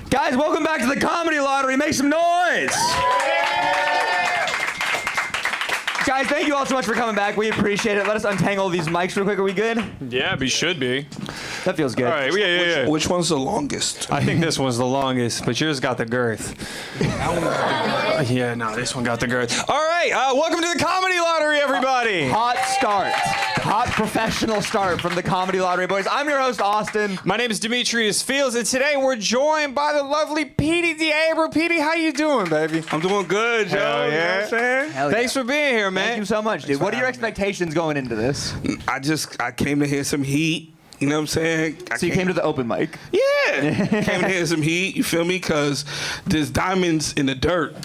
Guys, welcome back to the Comedy Lottery. Make some noise. Guys, thank you all so much for coming back. We appreciate it. Let us untangle these mics real quick. Are we good? Yeah, we should be. That feels good. All right, yeah. Which one's the longest? I think this one's the longest, but yours got the girth. Yeah, no, this one got the girth. All right, welcome to the Comedy Lottery, everybody. Hot start. Hot professional start from the Comedy Lottery boys. I'm your host, Austin. My name is Demetrius Fields, and today we're joined by the lovely Petey DeAbreu. Petey, how you doing, baby? I'm doing good, Joe. Hell You know yeah. what I'm saying? Hell yeah. Thanks for being here, man. Thank you so much, dude. What are your expectations going into this? I came to hear some heat. You know what I'm saying? So you came to the open mic? Yeah. Came to hear some heat. You feel me? Because there's diamonds in the dirt.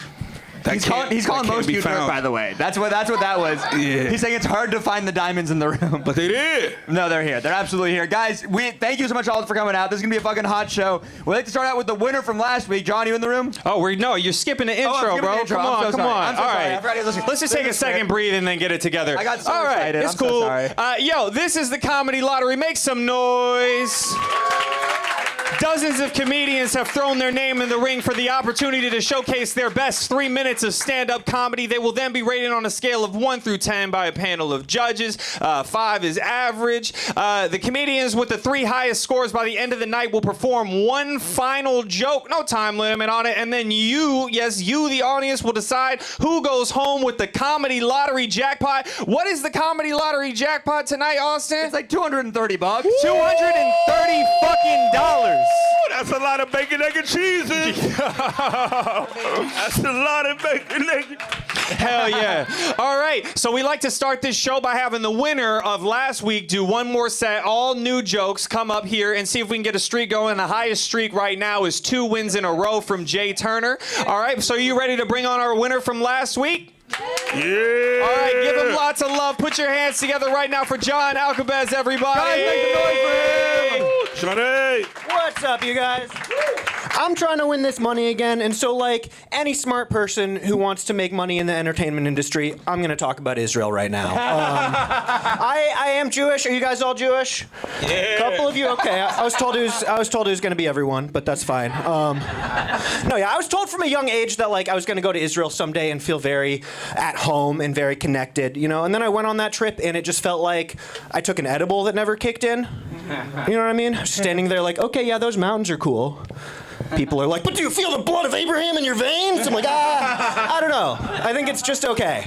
He's calling most people dirt, by the way. That's what that was. Yeah. He's saying it's hard to find the diamonds in the room. But they did. No, they're here. They're absolutely here. Guys, thank you so much all for coming out. This is going to be a fucking hot show. We'd like to start out with the winner from last week. John, you in the room? Oh, you're skipping the intro, skipping bro. the intro. Come on. I'm so sorry. All right. I forgot to listen. Let's just take a second, breathe, and then get it together. I got so all right, excited. it's I'm so cool. sorry. Yo, this is the Comedy Lottery. Make some noise. Dozens of comedians have thrown their name in the ring for the opportunity to showcase their best 3 minutes of stand-up comedy. They will then be rated on a scale of 1 through 10 by a panel of judges. 5 is average. The comedians with the 3 highest scores by the end of the night will perform one final joke, no time limit on it, and then you, the audience, will decide who goes home with the Comedy Lottery jackpot. What is the Comedy Lottery jackpot tonight, Austin? It's like $230. $230 fucking dollars. That's a lot of bacon, egg, and cheeses. That's a lot of bacon, egg. Hell yeah. All right. So we like to start this show by having the winner of last week do one more set, all new jokes, come up here and see if we can get a streak going. The highest streak right now is 2 wins in a row from Jay Turner. All right. So you ready to bring on our winner from last week? Yeah. All right. Give him lots of love. Put your hands together right now for John Cabz, everybody. Guys, make some noise for him. Johnny. What's up, you guys? I'm trying to win this money again, and so, like any smart person who wants to make money in the entertainment industry, I'm going to talk about Israel right now. I am Jewish. Are you guys all Jewish? Yeah. A couple of you. Okay. I was told it was going to be everyone, but that's fine. I was told from a young age that like I was going to go to Israel someday and feel very at home and very connected, you know. And then I went on that trip, and it just felt like I took an edible that never kicked in. You know what I mean? Standing there like, okay, yeah, those mountains are cool. People are like, but do you feel the blood of Abraham in your veins? I'm like, I don't know. I think it's just okay.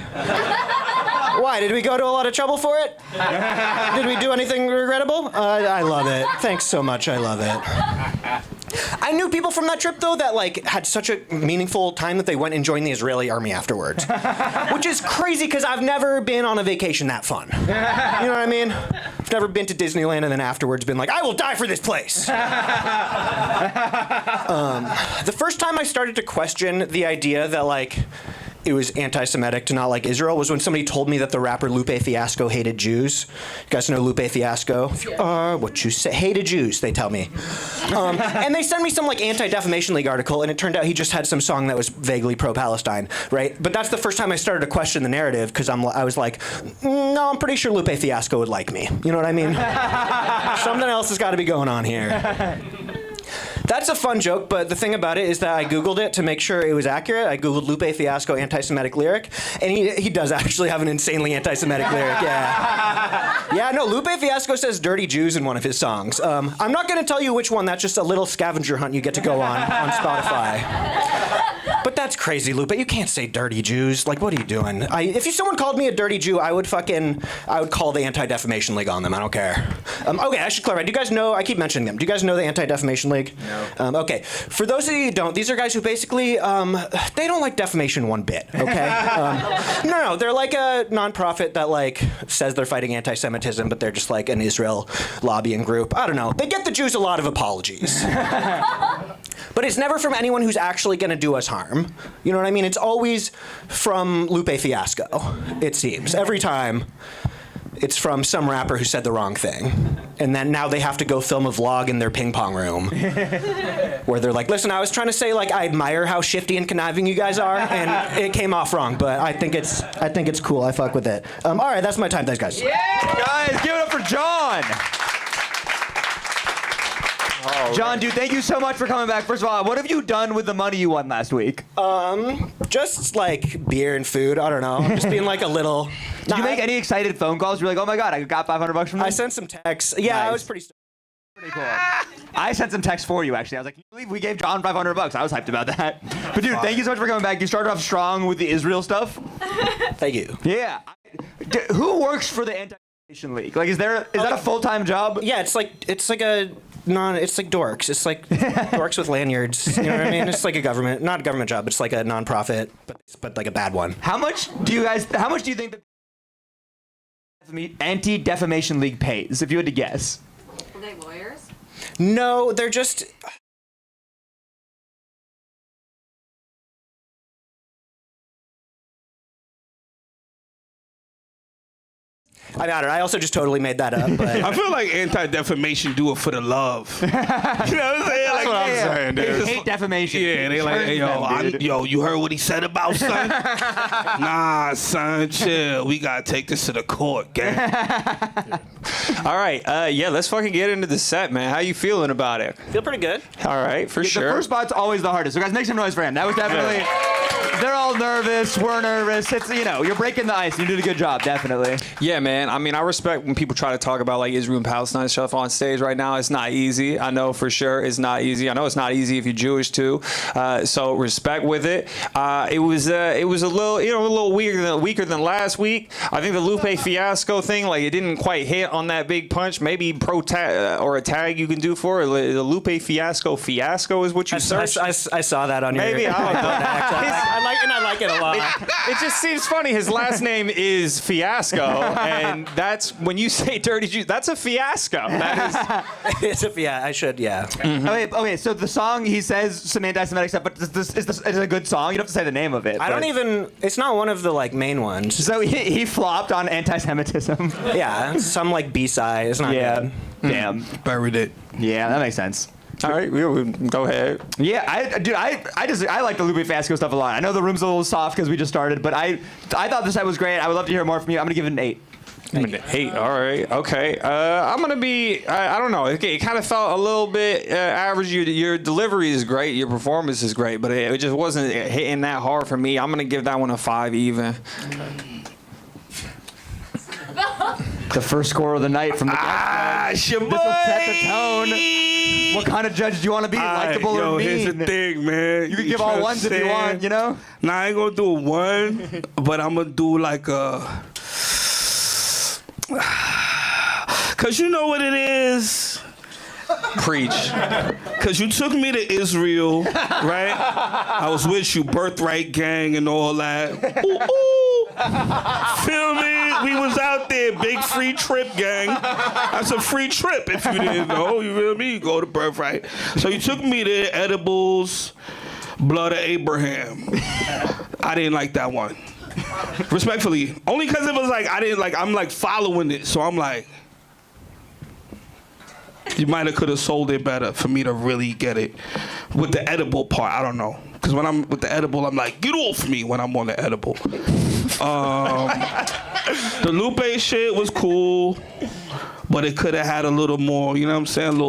Why? Did we go to a lot of trouble for it? Did we do anything regrettable? I love it. Thanks so much. I love it. I knew people from that trip, though, that like had such a meaningful time that they went and joined the Israeli army afterwards. Which is crazy because I've never been on a vacation that fun. You know what I mean? I've never been to Disneyland and then afterwards been like, I will die for this place. The first time I started to question the idea that like it was anti-Semitic to not like Israel was when somebody told me that the rapper Lupe Fiasco hated Jews. You guys know Lupe Fiasco? If you are what you say, hated Jews, they tell me. And they sent me some like Anti-Defamation League article, and it turned out he just had some song that was vaguely pro-Palestine, right? But that's the first time I started to question the narrative because I was like, no, I'm pretty sure Lupe Fiasco would like me. You know what I mean? Something else has got to be going on here. That's a fun joke, but the thing about it is that I Googled it to make sure it was accurate. I Googled Lupe Fiasco anti-Semitic lyric, and he does actually have an insanely anti-Semitic lyric, yeah. Yeah, no, Lupe Fiasco says dirty Jews in one of his songs. I'm not going to tell you which one. That's just a little scavenger hunt you get to go on Spotify. But that's crazy, Lupe. You can't say dirty Jews. Like, what are you doing? If someone called me a dirty Jew, I would call the Anti-Defamation League on them. I don't care. Okay, I should clarify. Do you guys know, I keep mentioning them. Do you guys know the Anti-Defamation League? No. Okay. For those of you who don't, these are guys who basically, they don't like defamation one bit, okay? No, they're like a nonprofit that like says they're fighting anti-Semitism, but they're just like an Israel lobbying group. I don't know. They get the Jews a lot of apologies. But it's never from anyone who's actually going to do us harm. You know what I mean? It's always from Lupe Fiasco, it seems. Every time, it's from some rapper who said the wrong thing. And then now they have to go film a vlog in their ping pong room where they're like, listen, I was trying to say, like, I admire how shifty and conniving you guys are, and it came off wrong, but I think it's cool. I fuck with it. All right, that's my time. Thanks, guys. Yeah! Guys, give it up for John. Oh, John, dude, thank you so much for coming back. First of all, what have you done with the money you won last week? Just like beer and food. I don't know. Just being like a little. Did you make any excited phone calls? You're like, oh my god, I got $500 from them. I sent some texts. Yeah, Nice. I was pretty. Pretty cool. I sent some texts for you, actually. I was like, can you believe we gave John $500? I was hyped about that. But dude, thank you so much for coming back. You started off strong with the Israel stuff. Thank you. Yeah. Who works for the Anti-Defamation League? Like, is that a full-time job? Yeah, it's like it's like dorks. It's like dorks with lanyards. You know what I mean? It's like not a government job. It's like a nonprofit, but like a bad one. How much do you think the Anti-Defamation League pays, if you had to guess? Are they lawyers? No, they're just. I got it. I also just totally made that up. But I feel like Anti-Defamation do it for the love. You know what I'm saying? That's what I'm saying, They dude. hate defamation. Yeah, they like, hey, yo, you heard what he said about son? Nah, son, chill. We gotta take this to the court, gang. All right, yeah, let's fucking get into the set, man. How you feeling about it? feel pretty good. All right, for The sure. first spot's always the hardest. So guys, make some noise for him. That was definitely. They're all nervous. We're nervous. It's, you're breaking the ice. You did a good job, definitely. Yeah, man. I mean, I respect when people try to talk about like Israel and Palestine stuff on stage right now. It's not easy. I know for sure it's not easy. I know it's not easy if you're Jewish too. So respect with it. It was a little weaker than last week. I think the Lupe fiasco thing, like it didn't quite hit on that big punch. Maybe or a tag you can do for it. The Lupe fiasco is what you searched. I saw that on Maybe, your. I don't know. I like it a lot. It just seems funny. His last name is Fiasco, and that's when you say dirty Jews. That's a fiasco. That is. I should. Yeah. Okay, so the song, he says some anti-Semitic stuff, but is it a good song? You don't have to say the name of it. I don't even. It's not one of the like main ones. So he flopped on anti-Semitism. Yeah, it's some like B-side. It's not good. Damn. Buried it. Yeah, that makes sense. All right, go ahead. Yeah, I like the Lupe Fiasco stuff a lot. I know the room's a little soft because we just started, but I thought this set was great. I would love to hear more from you. I'm gonna give it an 8. Eight. All right. Okay. I'm gonna be. I don't know. It kind of felt a little bit average. Your delivery is great. Your performance is great, but it just wasn't hitting that hard for me. I'm gonna give that one a 5 even. The first score of the night from the guest. Your This boy. will set the tone. What kind of judge do you want to be? Likable or mean? Here's the thing, man. You can give all ones if you want, Nah, I ain't gonna do a 1, but I'm gonna do like a. Cause you know what it is. Preach. Cause you took me to Israel, right? I was with you, Birthright Gang and all that. Ooh, ooh. Feel me? We was out there, big free trip gang. That's a free trip if you didn't know. You feel me? You go to Birthright. So you took me to Edibles, Blood of Abraham. I didn't like that one. Respectfully, only because it was like I'm like following it, so I'm like. You might have could have sold it better for me to really get it with the edible part. I don't know, because when I'm with the edible, I'm like, get off me when I'm on the edible. The Lupe shit was cool, but it could have had a little more. You know what I'm saying?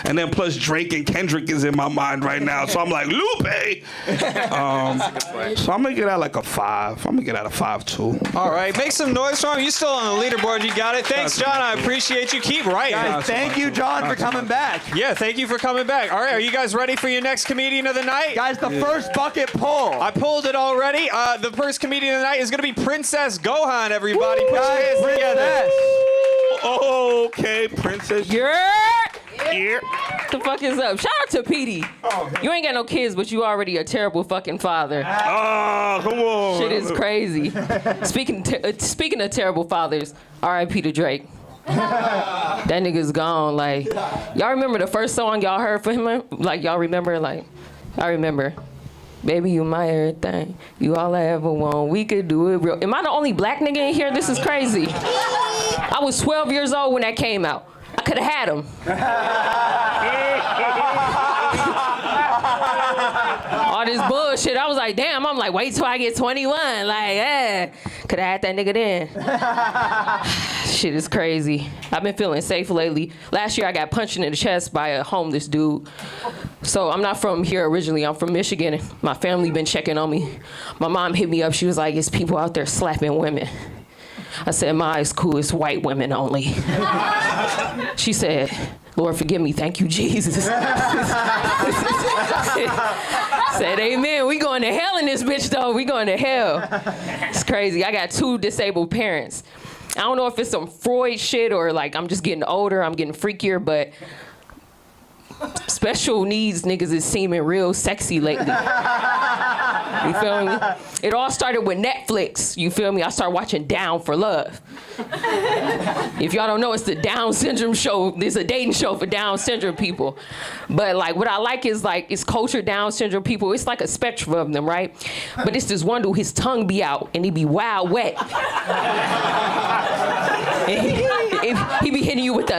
And then plus Drake and Kendrick is in my mind right now, so I'm like Lupe. So I'm gonna get out like a 5. I'm gonna get out a 5 too. All right. Make some noise for him. You still on the leaderboard. You got it. Thanks, John. I appreciate you. Keep writing. Guys, thank you, John, for coming back. Yeah. Thank you for coming back. All right. Are you guys ready for your next comedian of the night? Guys, the first bucket pull. I pulled it already. The first comedian of the night is going to be Princess Gohan, everybody. Put your Guys, hands together. Oh, okay, Princess. Yeah. The fuck is up? Shout out to Petey. You ain't got no kids, but you already a terrible fucking father. Oh, come on. Shit is crazy. Speaking of terrible fathers, R.I.P. to Drake. That nigga's gone. Like, y'all remember the first song y'all heard from him? Like, y'all remember? Like, I remember. Baby, you my everything. You all I ever want. We could do it real. Am I the only black nigga in here? This is crazy. I was 12 years old when that came out. I could have had him. all this bullshit. I was like, damn. I'm like, wait till I get 21. Like, could have had that nigga then. Shit is crazy. I've been feeling safe lately. Last year I got punched in the chest by a homeless dude. So I'm not from here originally. I'm from Michigan. My family been checking on me. My mom hit me up. She was like, it's people out there slapping women. I said, Ma, it's cool. It's white women only. She said, Lord, forgive me. Thank you, Jesus. Said, amen. We going to hell in this bitch, though. We going to hell. It's crazy. I got 2 disabled parents. I don't know if it's some Freud shit or like I'm just getting older, I'm getting freakier, but special needs niggas is seeming real sexy lately. You feel me? It all started with Netflix. You feel me? I started watching Down for Love. If y'all don't know, it's the Down syndrome show. There's a dating show for Down syndrome people. But like what I like is like it's culture Down syndrome people. It's like a spectrum of them, right? But it's this one dude, his tongue be out and he be wild wet. He be hitting you with the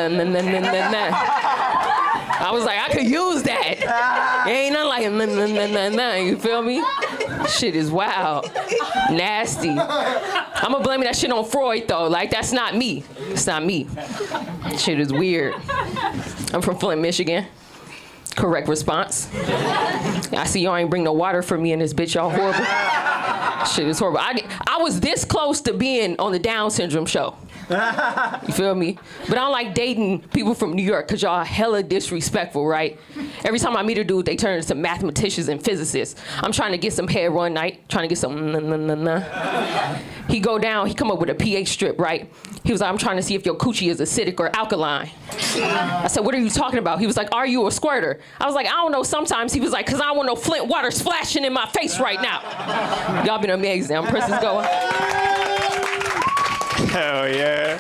I was like, I could use that. It ain't nothing like you feel me? Shit is wild. Nasty. I'm gonna blame that shit on Freud though. Like that's not me. It's not me. Shit is weird. I'm from Flint, Michigan. Correct response. I see y'all ain't bring no water for me in this bitch. Y'all horrible. Shit is horrible. I was this close to being on the Down syndrome show. You feel me? But I don't like dating people from New York because y'all hella disrespectful, right? Every time I meet a dude, they turn into mathematicians and physicists. I'm trying to get some head one night, trying to get some He go down, he come up with a pH strip, right? He was like, I'm trying to see if your coochie is acidic or alkaline. I said, what are you talking about? He was like, are you a squirter? I was like, I don't know, sometimes. He was like, because I don't want no Flint water splashing in my face right now. Y'all been amazing. I'm Princess Gohan. Hell yeah.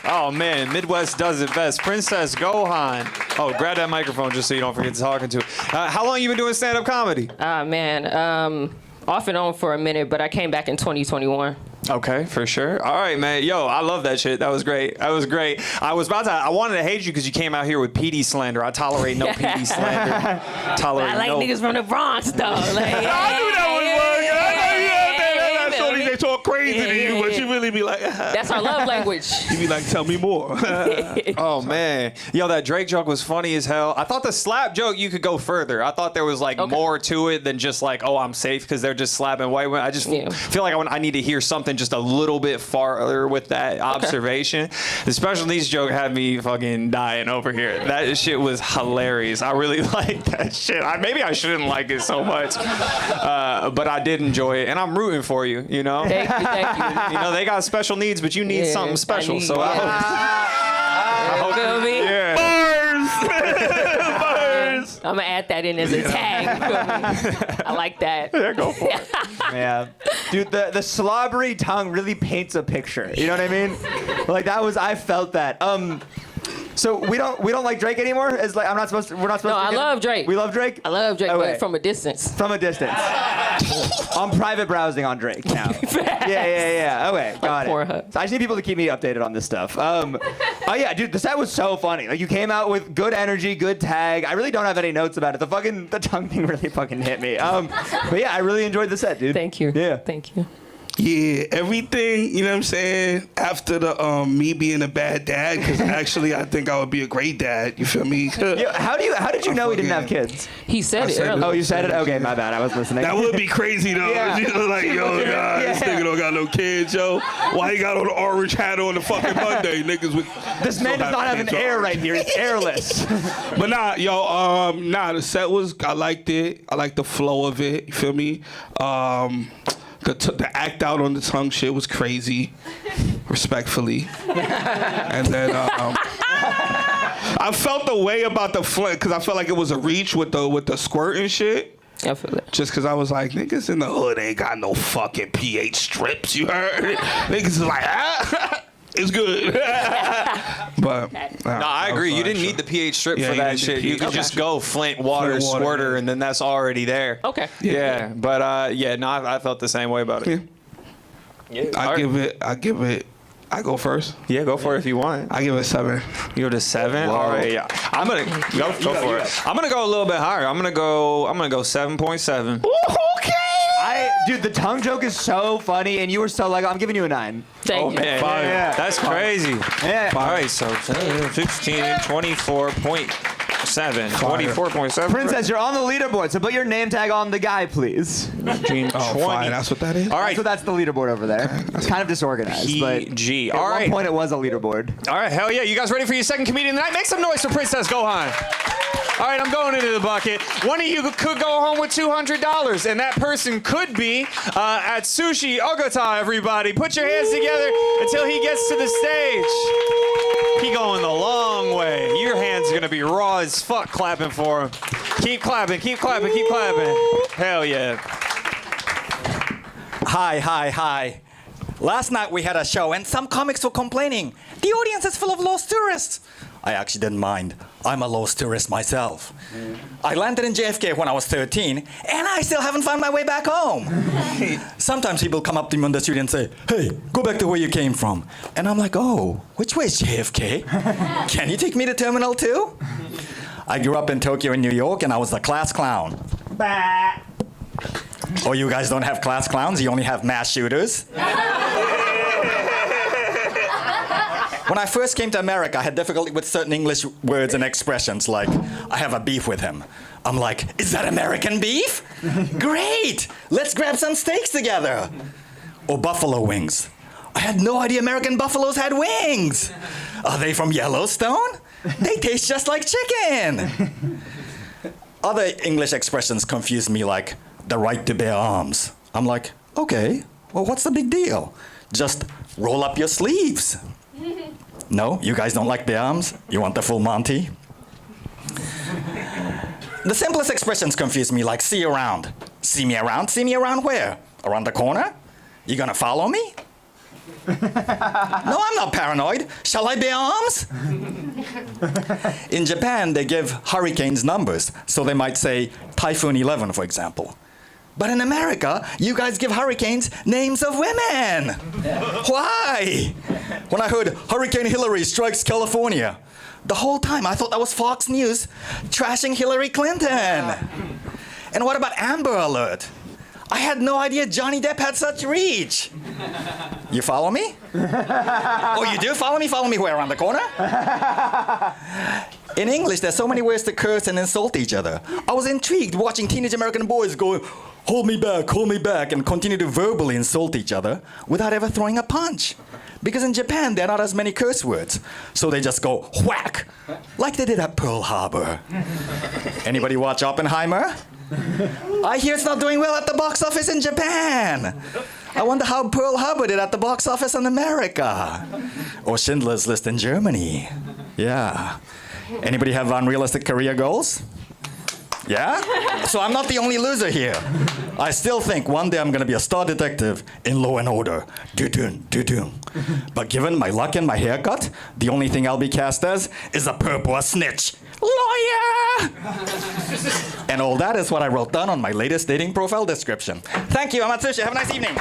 Oh man, Midwest does it best. Princess Gohan. Oh, grab that microphone just so you don't forget to talking to. How long you been doing stand-up comedy? Man, off and on for a minute, but I came back in 2021. Okay, for sure. All right, man. Yo, I love that shit. That was great. That was great. I wanted to hate you because you came out here with PD slander. I tolerate no PD slander. I like niggas from the Bronx, though. Like, I knew that was one. They talk crazy to you, but you really be like, that's our love language. You be like, tell me more. Oh man, yo, that Drake joke was funny as hell. I thought the slap joke you could go further. I thought there was like more to it than just like, oh, I'm safe because they're just slapping white women. I just feel like I need to hear something just a little bit farther with that observation. The special needs joke had me fucking dying over here. That shit was hilarious. I really liked that shit. Maybe I shouldn't like it so much, but I did enjoy it, and I'm rooting for you. You know. Thank you. You know, they got special needs, but you need something special. I hope Bars! I'm gonna add that in as a tag. I like that. Yeah, go for it. Yeah. Dude, the slobbery tongue really paints a picture. You know what I mean? Like I felt that. So we don't like Drake anymore? It's like we're not supposed to. No, I love Drake. We love Drake? I love Drake, Okay. but from a distance. From a distance. I'm private browsing on Drake now. Yeah. Okay, got it. Pornhub. So I just need people to keep me updated on this stuff. Oh yeah, dude, the set was so funny. Like you came out with good energy, good tag. I really don't have any notes about it. The tongue thing really fucking hit me. But yeah, I really enjoyed the set, dude. Thank you. Yeah. Thank you. Yeah, everything, you know what I'm saying, after the me being a bad dad, because actually I think I would be a great dad, you feel me? Yeah, how did you know he didn't have kids? He said it said it. earlier. Oh, you said it? Okay, my bad. I was listening. That would be crazy though. Yeah. You know, like, yo, nah, this nigga don't got no kids, yo. Why he got on the orange hat on the fucking Monday? Niggas with This man does not have an air right here. He's airless. But nah, yo, the set was, I liked it. I liked the flow of it, you feel me? The act out on the tongue shit was crazy, respectfully. And then I felt the way about the Flint because I felt like it was a reach with the squirt and shit. I feel it. Just because I was like, niggas in the hood ain't got no fucking pH strips, you heard? Niggas is like, it's good. But no, I agree. You didn't need the pH strip for that shit. You could just go Flint water squirter, and then that's already there. Okay. Yeah, but I felt the same way about it. I give it I go first. Yeah, go for it if you want. I give it a 7. You go to 7. All right, yeah. I'm gonna go for it. I'm gonna go a little bit higher. I'm gonna go 7.7. Okay. Dude, the tongue joke is so funny, and you were so like, I'm giving you a 9. Thank you. Man, Yeah. that's crazy. Yeah. All right, so 16, 24.7, 24.7. Princess, you're on the leaderboard, so put your name tag on the guy, please. 20. Fine. That's what that is. All right, So that's the leaderboard over there. It's kind of disorganized, but PG. at All one right. point it was a leaderboard. All right, hell yeah. You guys ready for your second comedian of the night? Make some noise for Princess Gohan. All right, I'm going into the bucket. One of you could go home with $200, and that person could be at Sushi Aata, everybody. Put your hands together until he gets to the stage. He going the long way. Your hands are going to be raw as fuck clapping for him. Keep clapping, keep clapping, keep clapping. Hell yeah. Hi. Last night we had a show and some comics were complaining. The audience is full of lost tourists. I actually didn't mind. I'm a lost tourist myself. I landed in JFK when I was 13 and I still haven't found my way back home. Sometimes people come up to me on the street and say, hey, go back to where you came from. And I'm like, oh, which way is JFK? Can you take me to Terminal 2? I grew up in Tokyo and New York and I was the class clown. Oh, you guys don't have class clowns? You only have mass shooters? When I first came to America, I had difficulty with certain English words and expressions, like, I have a beef with him. I'm like, is that American beef? Great! Let's grab some steaks together. Or buffalo wings. I had no idea American buffaloes had wings. Are they from Yellowstone? They taste just like chicken. Other English expressions confuse me, like, the right to bear arms. I'm like, okay, well, what's the big deal? Just roll up your sleeves. No, you guys don't like the arms? You want the full Monty? The simplest expressions confuse me, like see you around. See me around? See me around where? Around the corner? You gonna follow me? No, I'm not paranoid. Shall I bear arms? In Japan, they give hurricanes numbers, so they might say Typhoon 11, for example. But in America, you guys give hurricanes names of women. Why? When I heard Hurricane Hillary strikes California, the whole time I thought that was Fox News trashing Hillary Clinton. And what about Amber Alert? I had no idea Johnny Depp had such reach. You follow me? Oh, you do? Follow me? Follow me where? Around the corner? In English, there's so many ways to curse and insult each other. I was intrigued watching teenage American boys go, hold me back, and continue to verbally insult each other without ever throwing a punch. Because in Japan, there are not as many curse words. So they just go whack, like they did at Pearl Harbor. Anybody watch Oppenheimer? I hear it's not doing well at the box office in Japan. I wonder how Pearl Harbor did at the box office in America. Or Schindler's List in Germany. Yeah. Anybody have unrealistic career goals? Yeah? So I'm not the only loser here. I still think one day I'm gonna be a star detective in Law and Order. Do-dun, do-dun. But given my luck and my haircut, the only thing I'll be cast as is a purple snitch. Lawyer! And all that is what I wrote down on my latest dating profile description. Thank you, I'm at Sushi. Have a nice evening.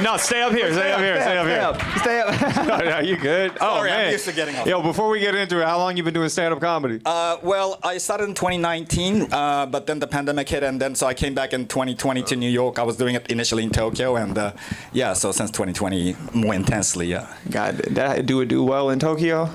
No, stay up here. Stay up here. Stay up. No, you good? Oh, Sorry, man. I'm used to getting off. Yo, before we get into it, how long you been doing stand-up comedy? Well, I started in 2019, but then the pandemic hit, and then so I came back in 2020 to New York. I was doing it initially in Tokyo, and so since 2020, more intensely, yeah. God, did it do well in Tokyo?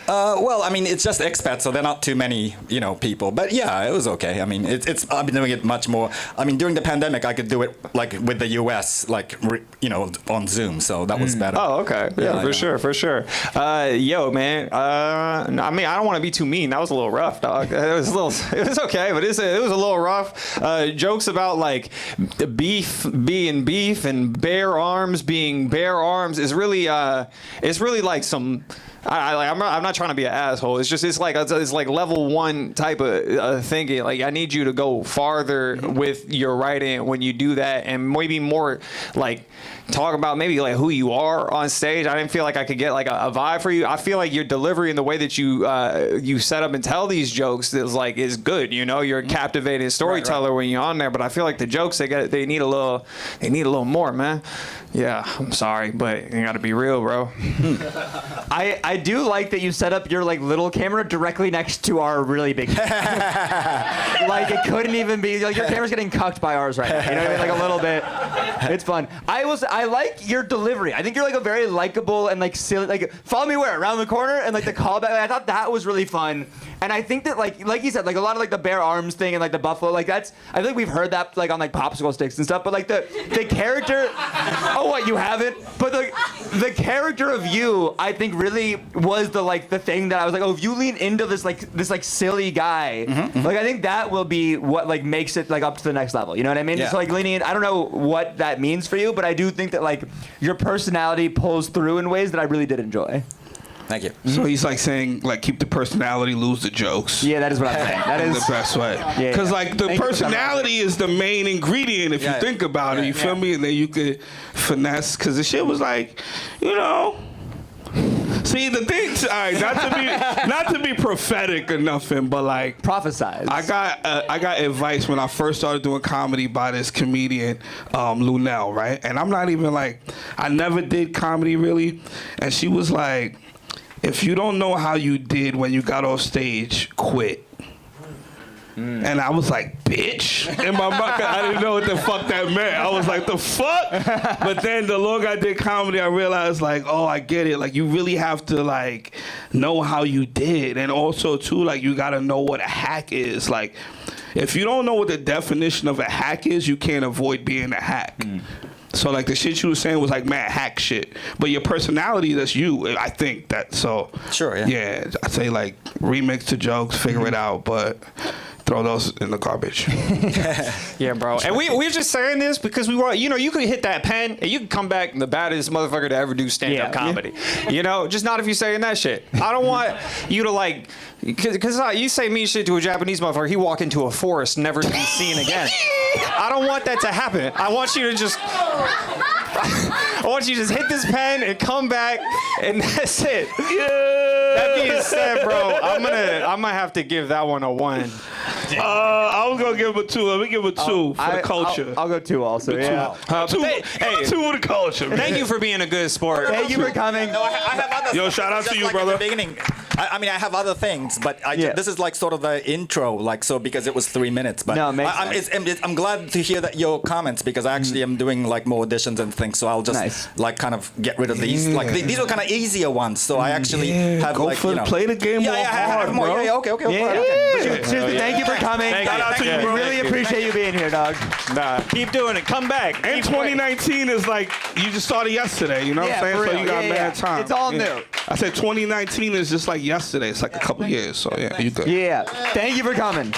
Well, I mean, it's just expats, so there are not too many, people. But yeah, it was okay. I mean, I've been doing it much more. I mean, during the pandemic, I could do it like with the U.S., on Zoom. So that was better. Oh, okay. Yeah, for sure. Yo, man. I mean, I don't want to be too mean. That was a little rough, dog. It was okay, but it was a little rough. Jokes about like the beef being beef and bare arms being bare arms is really, it's really like some. I'm not trying to be an asshole. It's like level 1 type of thinking. Like, I need you to go farther with your writing when you do that, and maybe more like talk about maybe like who you are on stage. I didn't feel like I could get like a vibe for you. I feel like your delivery and the way that you set up and tell these jokes is good. You know, you're a captivating storyteller when you're on there. But I feel like the jokes they need a little more, man. Yeah, I'm sorry, but you got to be real, bro. I do like that you set up your like little camera directly next to our really big camera. Like, it couldn't even be like your camera's getting cucked by ours right now. You know what I mean? Like a little bit. It's fun. I like your delivery. I think you're like a very likable and like silly. Like, follow me where? Around the corner, and like the callback. I thought that was really fun. And I think that like you said, like a lot of like the bare arms thing and like the buffalo, like that's, I think we've heard that like on like popsicle sticks and stuff. But like the character. Oh, what, you haven't? But the character of you, I think, really was the thing that I was like, oh, if you lean into this silly guy, like I think that will be what like makes it like up to the next level. You know what I mean? Yeah. So like leaning in, I don't know what that means for you, but I do think that like your personality pulls through in ways that I really did enjoy. Thank you. So he's like saying, like, keep the personality, lose the jokes. Yeah, that is what I'm saying. That is the best way. Yeah. Because like the personality is the main ingredient if you think about it. You feel me? And then you could finesse. Because the shit was like, you know. See, the thing, all right, not to be prophetic or nothing, but like prophesize. I got advice when I first started doing comedy by this comedian, Lunel, right? And I'm not even like, I never did comedy really, and she was like, if you don't know how you did when you got off stage, quit. And I was like, bitch. In my mind, I didn't know what the fuck that meant. I was like, the fuck? But then the longer I did comedy, I realized, like, oh, I get it. Like, you really have to, like, know how you did. And also, too, like, you got to know what a hack is. Like, if you don't know what the definition of a hack is, you can't avoid being a hack. So, like, the shit you were saying was, like, mad hack shit. But your personality, that's you, I think. That so. Sure, yeah. Yeah, I'd say, like, remix the jokes, figure it out, but throw those in the garbage. Yeah, bro. And we're just saying this because we want, you know, you could hit that pen and you can come back the baddest motherfucker to ever do stand-up comedy. You know, just not if you're saying that shit. I don't want you to, like, because you say mean shit to a Japanese motherfucker, he walk into a forest, never to be seen again. I don't want that to happen. I want you to just hit this pen and come back, and that's it. Yeah. That being said, bro, I'm gonna have to give that one a 1. I was gonna give him a 2. Let me give him a 2 for the culture. I'll go 2 also. Yeah. Two for the culture. Man. Thank you for being a good sport. Thank you for coming. No, I have other Yo, stuff. shout out to you, like brother. At the beginning, I mean, I have other things, but this is like sort of the intro, like so because it was 3 minutes. But no, it makes sense. I'm glad to hear that your comments because I actually am doing like more auditions and things, so I'll just like kind of get rid of these. Like these were kind of easier ones, so I actually have go like for play the game more hard, more. bro. Yeah, okay. Seriously, thank you for coming. Shout out to you, bro. Really appreciate you being here, dog. Nah, keep doing it. Come back. And 2019 is like, you just started yesterday, you know what I'm saying? So you got mad time. It's all new. I said 2019 is just like yesterday. It's like a couple years, so yeah, you good. Yeah. Thank you for coming.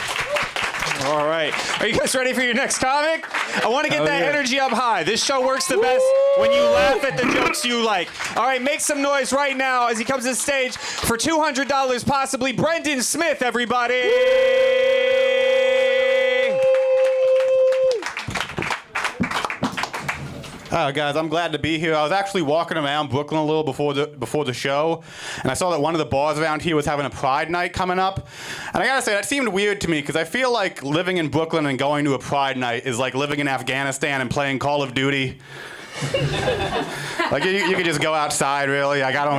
All right. Are you guys ready for your next comic? I want to get that energy up high. This show works the best when you laugh at the jokes you like. All right, make some noise right now as he comes to the stage for $200 possibly. Brendon Smith, everybody. Guys, I'm glad to be here. I was actually walking around Brooklyn a little before the show, and I saw that one of the bars around here was having a Pride night coming up. And I gotta say, that seemed weird to me because I feel like living in Brooklyn and going to a Pride night is like living in Afghanistan and playing Call of Duty. Like you could just go outside, really. Like I don't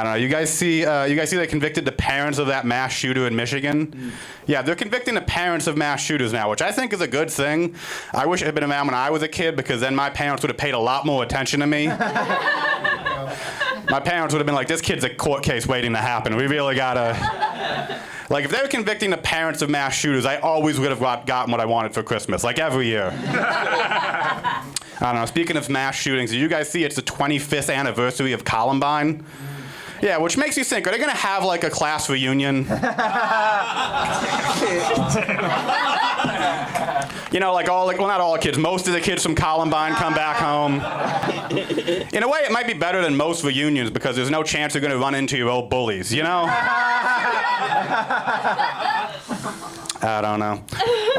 know. You guys see they convicted the parents of that mass shooter in Michigan? Yeah, they're convicting the parents of mass shooters now, which I think is a good thing. I wish it had been around when I was a kid because then my parents would have paid a lot more attention to me. My parents would have been like, this kid's a court case waiting to happen. We really gotta... Like, if they were convicting the parents of mass shooters, I always would have gotten what I wanted for Christmas, like every year. I don't know, speaking of mass shootings, did you guys see it's the 25th anniversary of Columbine? Yeah, which makes you think, are they gonna have like a class reunion? You know, well, not all kids. Most of the kids from Columbine come back home. In a way, it might be better than most reunions because there's no chance you're going to run into your old bullies, you know? I don't know.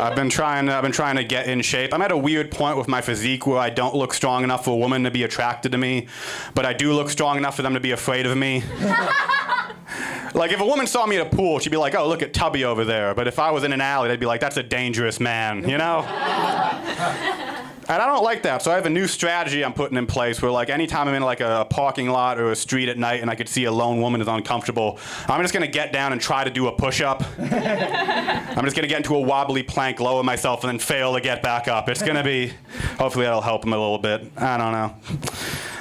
I've been trying to get in shape. I'm at a weird point with my physique where I don't look strong enough for a woman to be attracted to me, but I do look strong enough for them to be afraid of me. Like, if a woman saw me at a pool, she'd be like, oh, look at Tubby over there. But if I was in an alley, they'd be like, that's a dangerous man, you know? And I don't like that, so I have a new strategy I'm putting in place where, like, anytime I'm in, like, a parking lot or a street at night and I could see a lone woman is uncomfortable, I'm just going to get down and try to do a push-up. I'm just going to get into a wobbly plank, lower myself, and then fail to get back up. It's going to be, hopefully that'll help him a little bit. I don't know.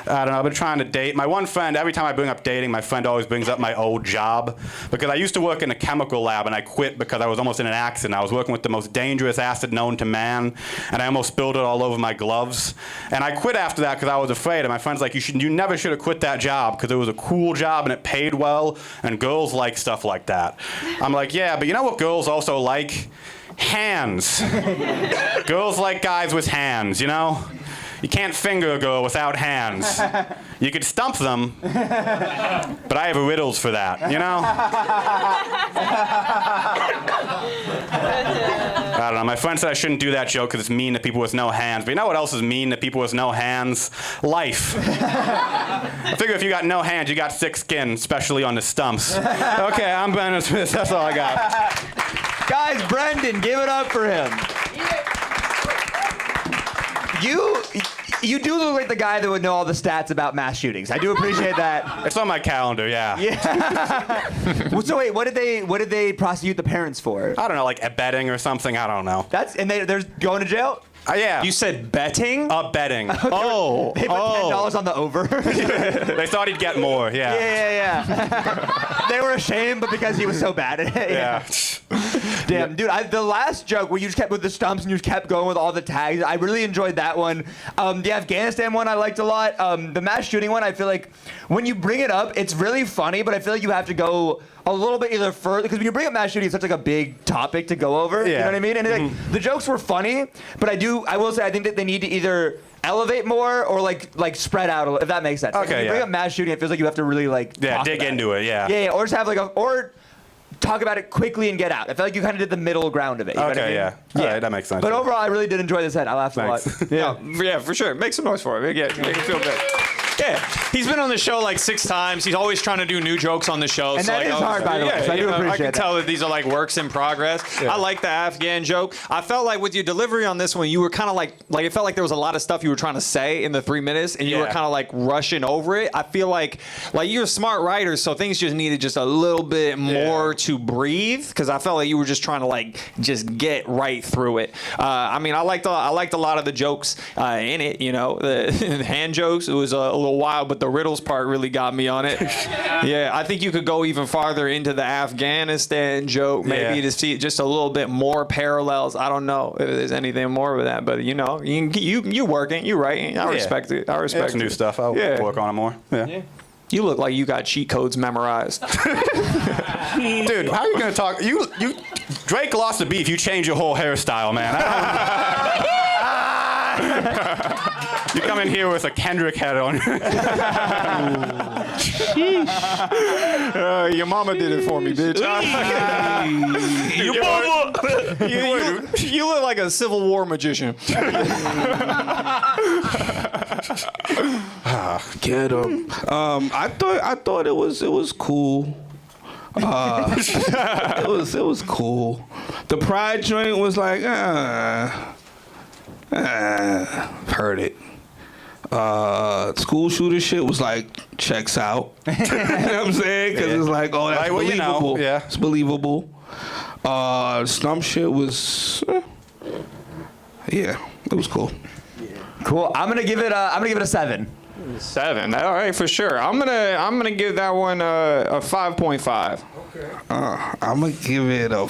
I've been trying to date. My one friend, every time I bring up dating, my friend always brings up my old job. Because I used to work in a chemical lab, and I quit because I was almost in an accident. I was working with the most dangerous acid known to man, and I almost spilled it all over my gloves. And I quit after that because I was afraid. And my friend's like, you never should have quit that job because it was a cool job and it paid well, and girls like stuff like that. I'm like, yeah, but you know what girls also like? Hands. Girls like guys with hands, you know? You can't finger a girl without hands. You could stump them, but I have riddles for that, you know? I don't know. My friend said I shouldn't do that joke because it's mean to people with no hands. But you know what else is mean to people with no hands? Life. I figure if you got no hands, you got thick skin, especially on the stumps. Okay, I'm Brendon Smith. That's all I got. Guys, Brendon, give it up for him. You do look like the guy that would know all the stats about mass shootings. I do appreciate that. It's on my calendar, yeah. Yeah. Well, so wait, what did they prosecute the parents for? I don't know, like abetting or something. I don't know. They're going to jail? Yeah. You said betting? Betting. They put $10 on the over. They thought he'd get more, yeah. Yeah. They were ashamed, but because he was so bad at it. Yeah. Damn, dude, the last joke where you just kept with the stumps and you just kept going with all the tags, I really enjoyed that one. The Afghanistan one I liked a lot. The mass shooting one, I feel like when you bring it up, it's really funny, but I feel like you have to go a little bit either further, because when you bring up mass shooting, it's such like a big topic to go over. Yeah. You know what I mean? And like, the jokes were funny, but I will say I think that they need to either elevate more or like spread out a little, if that makes sense. Like, Okay, when you bring up mass shooting, it feels like you have to really like talk dig about into it, yeah. Yeah, or just have or talk about it quickly and get out. I feel like you kind of did the middle ground of it. You know what I mean? Yeah. All right, that makes sense. But overall, I really did enjoy the set. I laughed a lot. Yeah, for sure. Make some noise for him. Make him feel good. Yeah, he's been on the show like 6 times. He's always trying to do new jokes on the show. And that is hard, by the way, so I do appreciate I can that. tell that these are like works in progress. Yeah. I like the Afghan joke. I felt like with your delivery on this one, you were kind of like it felt like there was a lot of stuff you were trying to say in the 3 minutes, and you were kind of like rushing over it. I feel like you're a smart writer, so things just needed just a little bit more to breathe, because I felt like you were just trying to just get right through it. I mean, I liked a lot of the jokes in it. You know, the hand jokes. It was a little wild, but the riddles part really got me on it. Yeah, I think you could go even farther into the Afghanistan joke, maybe to see just a little bit more parallels. I don't know if there's anything more with that, but you know, you working, you writing. I respect it. I respect it. New stuff. I'll work on it more. Yeah. You look like you got cheat codes memorized. Dude, how are you gonna talk? You Drake lost the beef. You changed your whole hairstyle, man. You come in here with a Kendrick head on. Your mama did it for me, bitch. You look like a Civil War magician. Get him. I thought it was cool. It was cool. The Pride joint was like, heard it. School shooter shit was like, checks out. You know what I'm saying? Because it's like, oh, that's believable. It's believable. Stump shit was, it was cool. Cool. I'm gonna give it a 7. 7. All right, for sure. I'm gonna give that one a 5.5. Okay. I'm gonna give it a.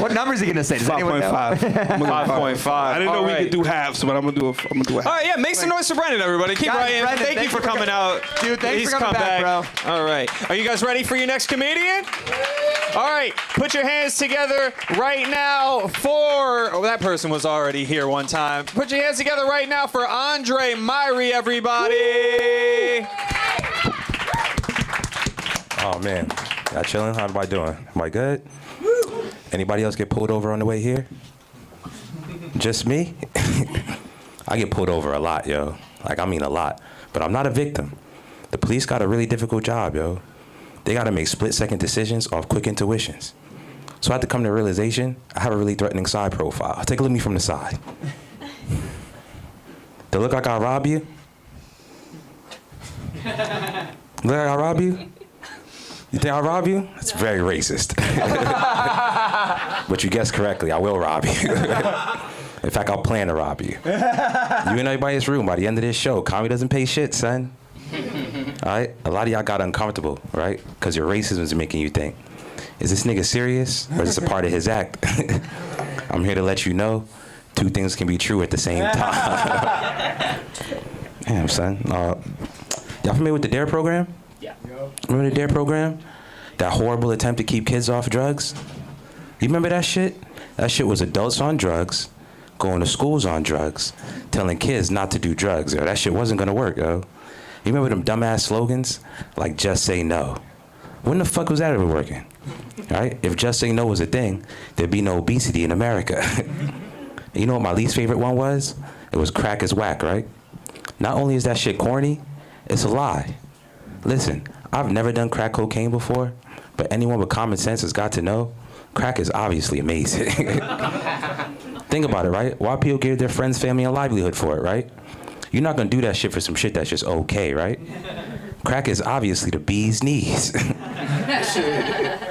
What number is he gonna say? 5.5. 5.5. I didn't know we could do halves, but I'm gonna do a half. All right, yeah. Make some noise for Brendon, everybody. Keep writing. Brendon, thank you for coming out, dude. Thanks for coming back, bro. All right. Are you guys ready for your next comedian? All right, put your hands together right now for... Oh, that person was already here one time. Put your hands together right now for Andre Myrie, everybody. Oh, man. Y'all chilling? How everybody doing? Everybody good? Anybody else get pulled over on the way here? Just me? I get pulled over a lot, yo. Like, I mean a lot. But I'm not a victim. The police got a really difficult job, yo. They got to make split-second decisions off quick intuitions. So I had to come to the realization I have a really threatening side profile. Take a look at me from the side. Do it look like I rob you? Look like I rob you? You think I'll rob you? That's very racist. But you guessed correctly, I will rob you. In fact, I'll plan to rob you. You and everybody in this room, by the end of this show, comedy doesn't pay shit, son. All right? A lot of y'all got uncomfortable, right? Because your racism is making you think, is this nigga serious or is this a part of his act? I'm here to let you know two things can be true at the same time. Damn, son. Y'all familiar with the DARE program? Yeah. Remember the DARE program? That horrible attempt to keep kids off drugs? You remember that shit? That shit was adults on drugs, going to schools on drugs, telling kids not to do drugs. Yo, that shit wasn't gonna work, yo. You remember them dumbass slogans? Like, just say no. When the fuck was that ever working? Right? If just say no was a thing, there'd be no obesity in America. You know what my least favorite one was? It was crack is whack, right? Not only is that shit corny, it's a lie. Listen, I've never done crack cocaine before, but anyone with common sense has got to know crack is obviously amazing. Think about it, right? Why people give their friends, family, and livelihood for it, right? You're not gonna do that shit for some shit that's just okay, right? Crack is obviously the bee's knees.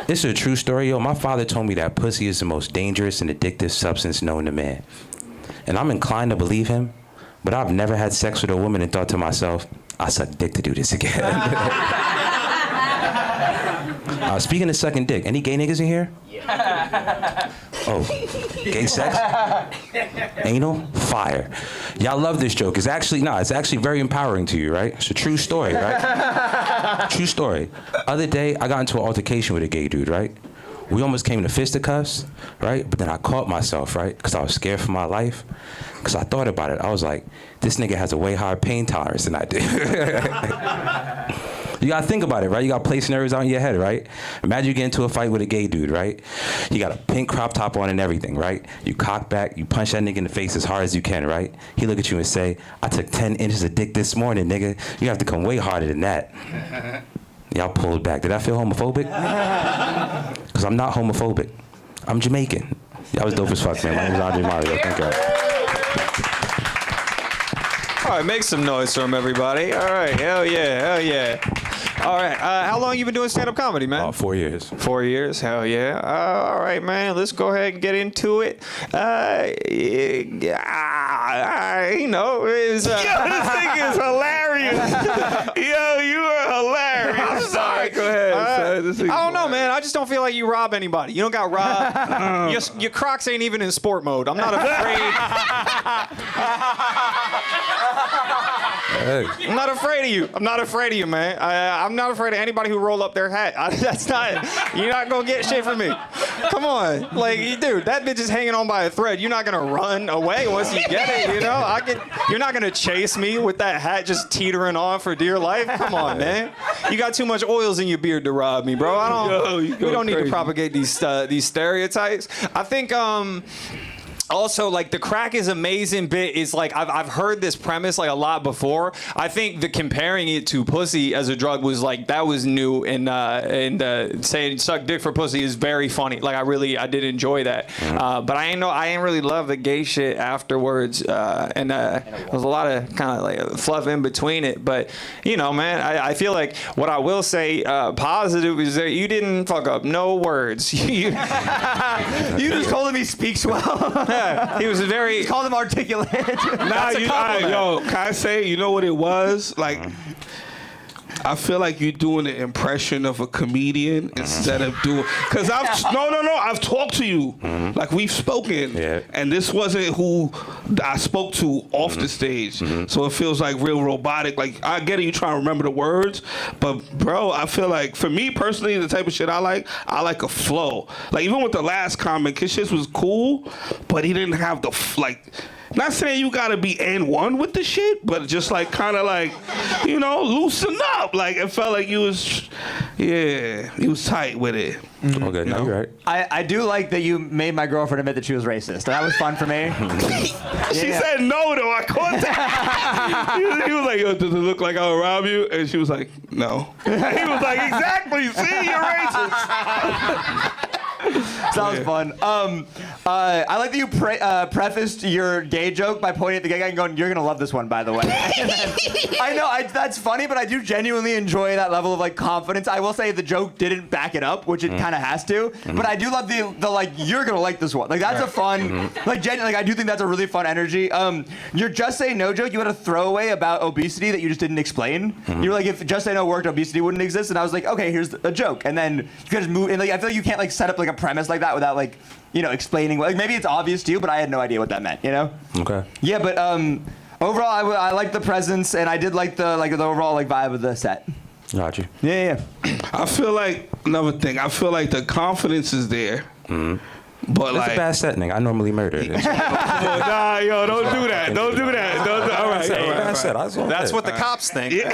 This is a true story, yo. My father told me that pussy is the most dangerous and addictive substance known to man. And I'm inclined to believe him, but I've never had sex with a woman and thought to myself, I suck dick to do this again. Speaking of sucking dick, any gay niggas in here? Yeah. Oh, gay sex? Anal? Fire. Y'all love this joke. It's actually very empowering to you, right? It's a true story, right? True story. Other day, I got into an altercation with a gay dude, right? We almost came to fisticuffs, right? But then I caught myself, right? Because I was scared for my life. Because I thought about it. I was like, this nigga has a way higher pain tolerance than I do. You gotta think about it, right? You gotta play scenarios out in your head, right? Imagine you get into a fight with a gay dude, right? You got a pink crop top on and everything, right? You cock back, you punch that nigga in the face as hard as you can, right? He look at you and say, I took 10 inches of dick this morning, nigga. You have to come way harder than that. Y'all pulled back. Did I feel homophobic? Because I'm not homophobic. I'm Jamaican. Y'all was dope as fuck, man. My name is Andre Myrie. Thank you. All right, make some noise for him, everybody. All right, hell yeah, hell yeah. All right, how long you been doing stand-up comedy, man? 4 years. 4 years, hell yeah. All right, man, let's go ahead and get into it. You know, this thing is hilarious. Yo, you are hilarious. I'm sorry. Go ahead. I don't know, man. I just don't feel like you rob anybody. You don't got robbed. Your Crocs ain't even in sport mode. I'm not afraid. I'm not afraid of you. I'm not afraid of you, man. I'm not afraid of anybody who roll up their hat. You're not gonna get shit from me. Come on, like, dude, that bitch is hanging on by a thread. You're not gonna run away once you get it, you know? You're not gonna chase me with that hat just teetering on for dear life. Come on, man. You got too much oils in your beard to rob me, bro. We don't need to propagate these stereotypes. I think also, like, the crack is amazing bit is like I've heard this premise like a lot before. I think the comparing it to pussy as a drug was like that was new, and saying suck dick for pussy is very funny. Like I did enjoy that, but I ain't really love the gay shit afterwards, and there was a lot of kind of like fluff in between it. But you know, man, I feel like what I will say positive is that you didn't fuck up no words. You just told him he speaks well. He was very. Called him articulate. Nah, yo, can I say, you know what it was? Like, I feel like you're doing an impression of a comedian instead of doing. Because I've talked to you, like we've spoken, and this wasn't who I spoke to off the stage. So it feels like real robotic. Like I get it, you trying to remember the words, but bro, I feel like for me personally, the type of shit I like a flow. Like even with the last comic, his shit was cool, but he didn't have the like. Not saying you gotta be N1 with the shit, but just like kind of like, you know, loosen up. Like it felt like you was tight with it. Okay, no, you're right. I do like that you made my girlfriend admit that she was racist. That was fun for me. She said no though. I caught that. he was like, yo, does it look like I'll rob you? And she was like, no. He was like, exactly. See, you're racist. So that was fun. I like that you prefaced your gay joke by pointing at the gay guy and going, "You're gonna love this one, by the way." I know that's funny, but I do genuinely enjoy that level of like confidence. I will say the joke didn't back it up, which it kind of has to. But I do love the like, "You're gonna like this one." Like that's a fun, like genuinely, like I do think that's a really fun energy. Your Just Say No joke, you had a throwaway about obesity that you just didn't explain. You were like, if Just Say No worked, obesity wouldn't exist, and I was like, okay, here's a joke, and then you could just move. And like I feel like you can't like set up like a premise like that without like, you know, explaining. Like maybe it's obvious to you, but I had no idea what that meant, you know? Okay. Yeah, but overall I like the presence, and I did like the overall like vibe of the set. Got you. Yeah. I feel like another thing. I feel like the confidence is there. But That's like, a bad setting. I normally murder it. nah, yo, don't do that. Don't do that. All right. That's what the cops think. All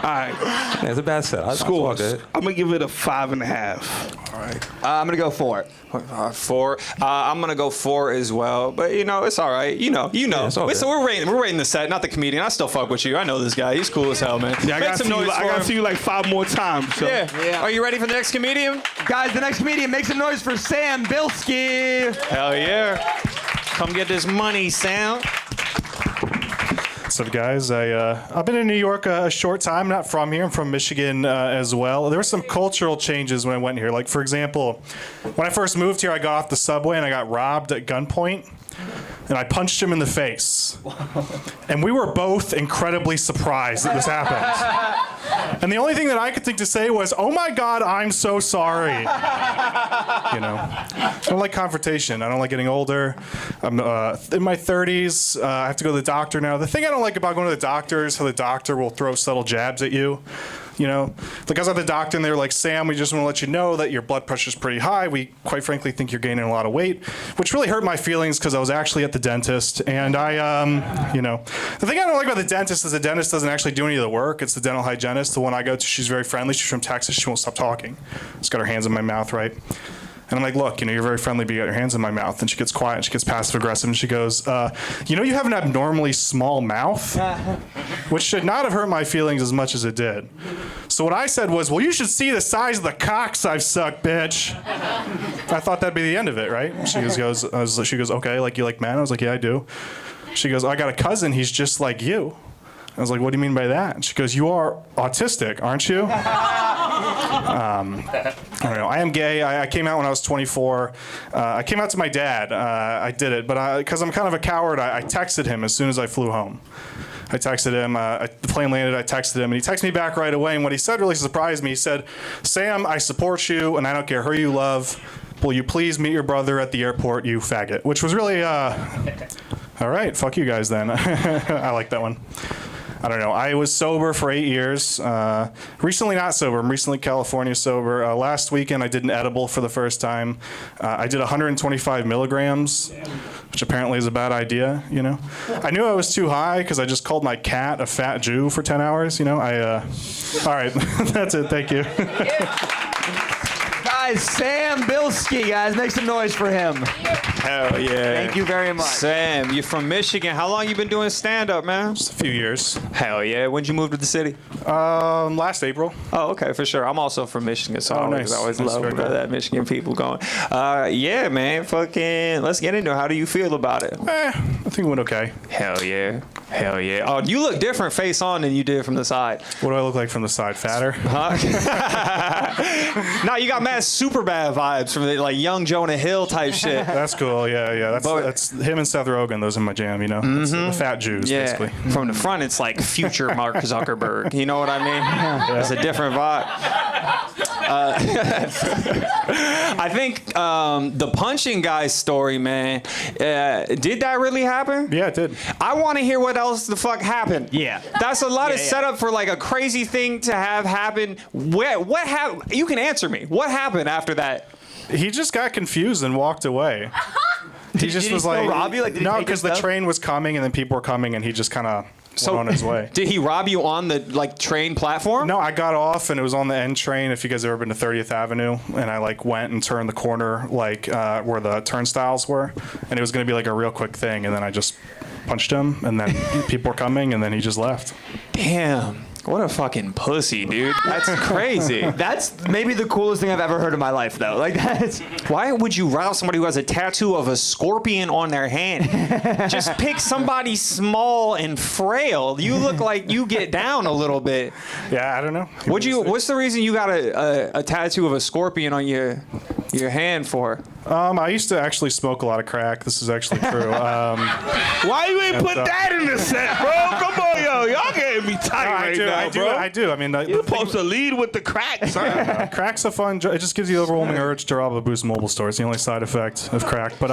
right. Yeah, it's a bad set. Scores. I'm gonna give it a 5.5. All right. I'm gonna go 4. 4. I'm gonna go 4 as well. But you know, it's all right. You know. Yeah, it's all good. So we're rating the set, not the comedian. I still fuck with you. I know this guy. He's cool as hell, man. Yeah, I gotta see you like 5 more times. So. Yeah. Are you ready for the next comedian? Guys, the next comedian, make some noise for Sam Bilski. Hell yeah. Come get this money, Sam. What's up, guys? I've been in New York a short time. Not from here. I'm from Michigan as well. There were some cultural changes when I went here. Like, for example, when I first moved here, I got off the subway and I got robbed at gunpoint. And I punched him in the face. And we were both incredibly surprised that this happened. And the only thing that I could think to say was, "Oh my God, I'm so sorry." You know, I don't like confrontation. I don't like getting older. I'm in my 30s. I have to go to the doctor now. The thing I don't like about going to the doctor is how the doctor will throw subtle jabs at you. You know, like I was at the doctor and they were like, "Sam, we just want to let you know that your blood pressure's pretty high. We quite frankly think you're gaining a lot of weight," which really hurt my feelings because I was actually at the dentist. And you know, the thing I don't like about the dentist is the dentist doesn't actually do any of the work. It's the dental hygienist. The one I go to, she's very friendly. She's from Texas. She won't stop talking. She's got her hands in my mouth, right? And I'm like, "Look, you know, you're very friendly, but you got your hands in my mouth." And she gets quiet and she gets passive aggressive and she goes, "You know, you have an abnormally small mouth," which should not have hurt my feelings as much as it did. So what I said was, "Well, you should see the size of the cocks I've sucked, bitch." I thought that'd be the end of it, right? She goes, "Okay, like you like men?" I was like, "Yeah, I do." She goes, "I got a cousin. He's just like you." I was like, "What do you mean by that?" And she goes, "You are autistic, aren't you?" I don't know. I am gay. I came out when I was 24. I came out to my dad. I did it, but because I'm kind of a coward, I texted him as soon as I flew home. I texted him. The plane landed. I texted him, and he texted me back right away. And what he said really surprised me. He said, "Sam, I support you, and I don't care who you love. Will you please meet your brother at the airport, you faggot?" Which was really, all right, fuck you guys then. I like that one. I don't know. I was sober for 8 years. Recently not sober. I'm recently California sober. Last weekend I did an edible for the first time. I did 125 milligrams, which apparently is a bad idea, you know. I knew I was too high because I just called my cat a fat Jew for 10 hours, you know. All right, that's it. Thank you. Guys, Sam Bilski, guys, make some noise for him. Hell yeah. Thank you very much. Sam, you're from Michigan. How long you been doing stand-up, man? Just a few years. Hell yeah. When'd you move to the city? Last April. Oh, okay, for sure. I'm also from Michigan, so nice. I always Nice, love very cool. that Michigan people going. Yeah, man, fucking, let's get into it. How do you feel about it? I think it went okay. Hell yeah. Hell yeah. Oh, you look different face on than you did from the side. What do I look like from the side? Fatter? No, you got mad super bad vibes from the like young Jonah Hill type shit. That's cool. Yeah. That's him and Seth Rogen. Those are my jam. You know, It's the fat Jews basically. From the front, it's like future Mark Zuckerberg. You know what I mean? It's a different vibe. I think the punching guy's story, man. Did that really happen? Yeah, it did. I want to hear what else the fuck happened. Yeah. That's a lot of setup for like a crazy thing to have happen. What happened? You can answer me. What happened after that? He just got confused and walked away. He just did was he still like, rob you? Like, did he no, take your because the stuff? train was coming and then people were coming and he just kind of went on his way. Did he rob you on the like train platform? No, I got off and it was on the N train. If you guys have ever been to 30th Avenue, and I like went and turned the corner like where the turnstiles were, and it was going to be like a real quick thing, and then I just punched him, and then people were coming, and then he just left. Damn. What a fucking pussy, dude. That's crazy. That's maybe the coolest thing I've ever heard in my life, though. Like that's. Why would you rob somebody who has a tattoo of a scorpion on their hand? Just pick somebody small and frail. You look like you get down a little bit. Yeah, I don't know. What's the reason you got a tattoo of a scorpion on your hand for? I used to actually smoke a lot of crack. This is actually true. Why you ain't put that in the set, bro? Come on, yo. Y'all getting me tight now, bro. I do. I mean, You're supposed to lead with the crack, son. crack's a fun. It just gives you the overwhelming urge to rob a Boost Mobile store. It's the only side effect of crack. But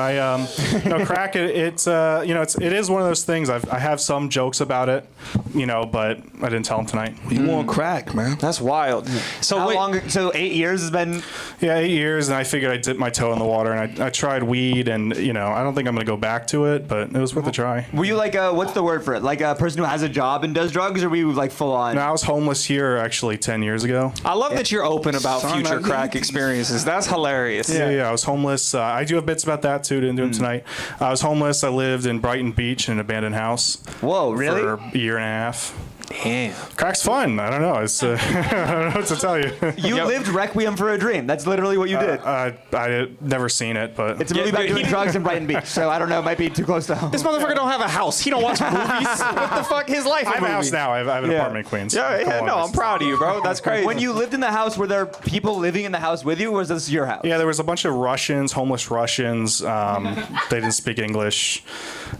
crack. It is one of those things. I have some jokes about it, but I didn't tell him tonight. You want crack, man? That's wild. So How long? So 8 years has been. Yeah, 8 years, and I figured I'd dip my toe in the water, and I tried weed, and I don't think I'm gonna go back to it, but it was worth a try. Were you like what's the word for it? Like a person who has a job and does drugs, or were you like full on? No, I was homeless here actually 10 years ago. I love that you're open about future crack experiences. That's hilarious. Yeah, I was homeless. I do have bits about that too. Didn't do them tonight. I was homeless. I lived in Brighton Beach in an abandoned house. Whoa, really? For a year and a half. Damn. Crack's fun. I don't know. It's I don't know what to tell you. You lived Requiem for a Dream. That's literally what you did. I had never seen it, but It's a movie about doing drugs in Brighton Beach, so I don't know. It might be too close to home. This motherfucker don't have a house. He don't watch movies. What the fuck? His life. I have a house now. I have an apartment in Queens. Yeah. No, I'm proud of you, bro. That's crazy. When you lived in the house, were there people living in the house with you, or was this your house? Yeah, there was a bunch of Russians, homeless Russians. They didn't speak English.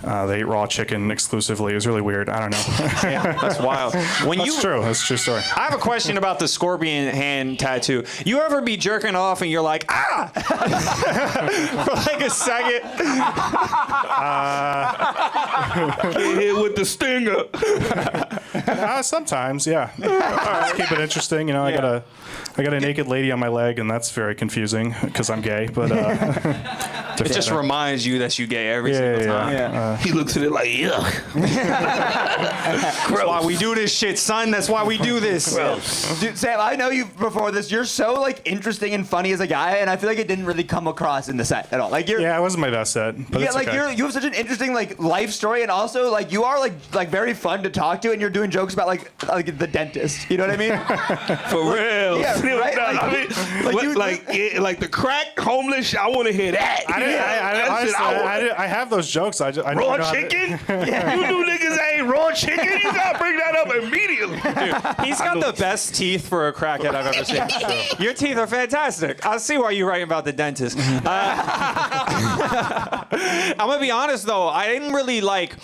They ate raw chicken exclusively. It was really weird. I don't know. Yeah, that's wild. That's true. That's a true story. I have a question about the scorpion hand tattoo. You ever be jerking off and you're like, ah, for like a second? Get hit with the stinger. Sometimes, yeah. Just keep it interesting. I got a naked lady on my leg, and that's very confusing because I'm gay. But it just reminds you that you gay every single time. Yeah. He looks at it like, yuck. That's why we do this shit, son. That's why we do this. Dude, Sam, I know you before this. You're so like interesting and funny as a guy, and I feel like it didn't really come across in the set at all. Like you're. Yeah, it wasn't my best set, but Yeah, it's like okay. you have such an interesting like life story, and also like you are like very fun to talk to, and you're doing jokes about like the dentist. You know what I mean? For real. Yeah, right? Like the crack homeless, I want to hear that. I have those jokes. I don't Raw know how to- chicken? You new niggas ain't raw chicken? You gotta bring that up immediately. He's got the best teeth for a crackhead I've ever seen. Your teeth are fantastic. I see why you're writing about the dentist. I'm gonna be honest though, I didn't really like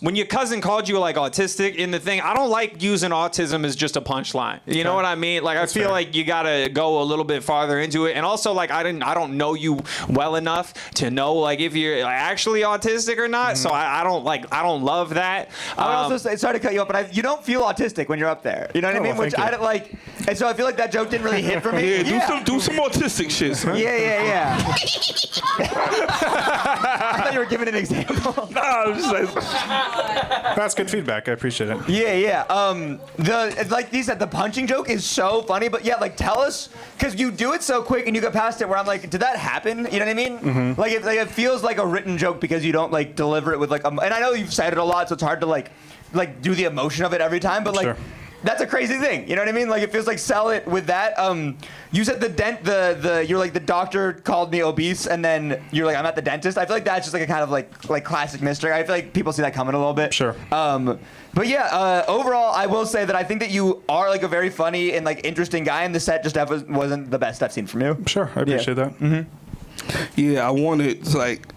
when your cousin called you like autistic in the thing. I don't like using autism as just a punchline. You know what I mean? Like I feel like you gotta go a little bit farther into it. And also like I don't know you well enough to know like if you're like, actually autistic or not. So I don't love that. I would also say, sorry to cut you off, but you don't feel autistic when you're up there. You know what I mean? well, Which thank I you. don't like, and so I feel like that joke didn't really hit for me. Yeah, do some autistic shit, son. Yeah. I thought you were giving an example. Nah, I'm just like, That's good feedback. I appreciate it. Yeah. Like you said, the punching joke is so funny, but yeah, like tell us, because you do it so quick and you get past it where I'm like, did that happen? You know what I mean? Mm-hmm. Like it feels like a written joke because you don't like deliver it with like, and I know you've said it a lot, so it's hard to like do the emotion of it every time, but like, Sure. That's a crazy thing. You know what I mean? Like, it feels like sell it with that. You said you're like, the doctor called me obese, and then you're like, I'm at the dentist. I feel like that's just like a kind of like classic mystery. I feel like people see that coming a little bit. Sure. But yeah, overall, I will say that I think that you are like a very funny and like interesting guy, and the set just wasn't the best I've seen from you. Sure, I appreciate that. Mm-hmm. Yeah, I wanted like.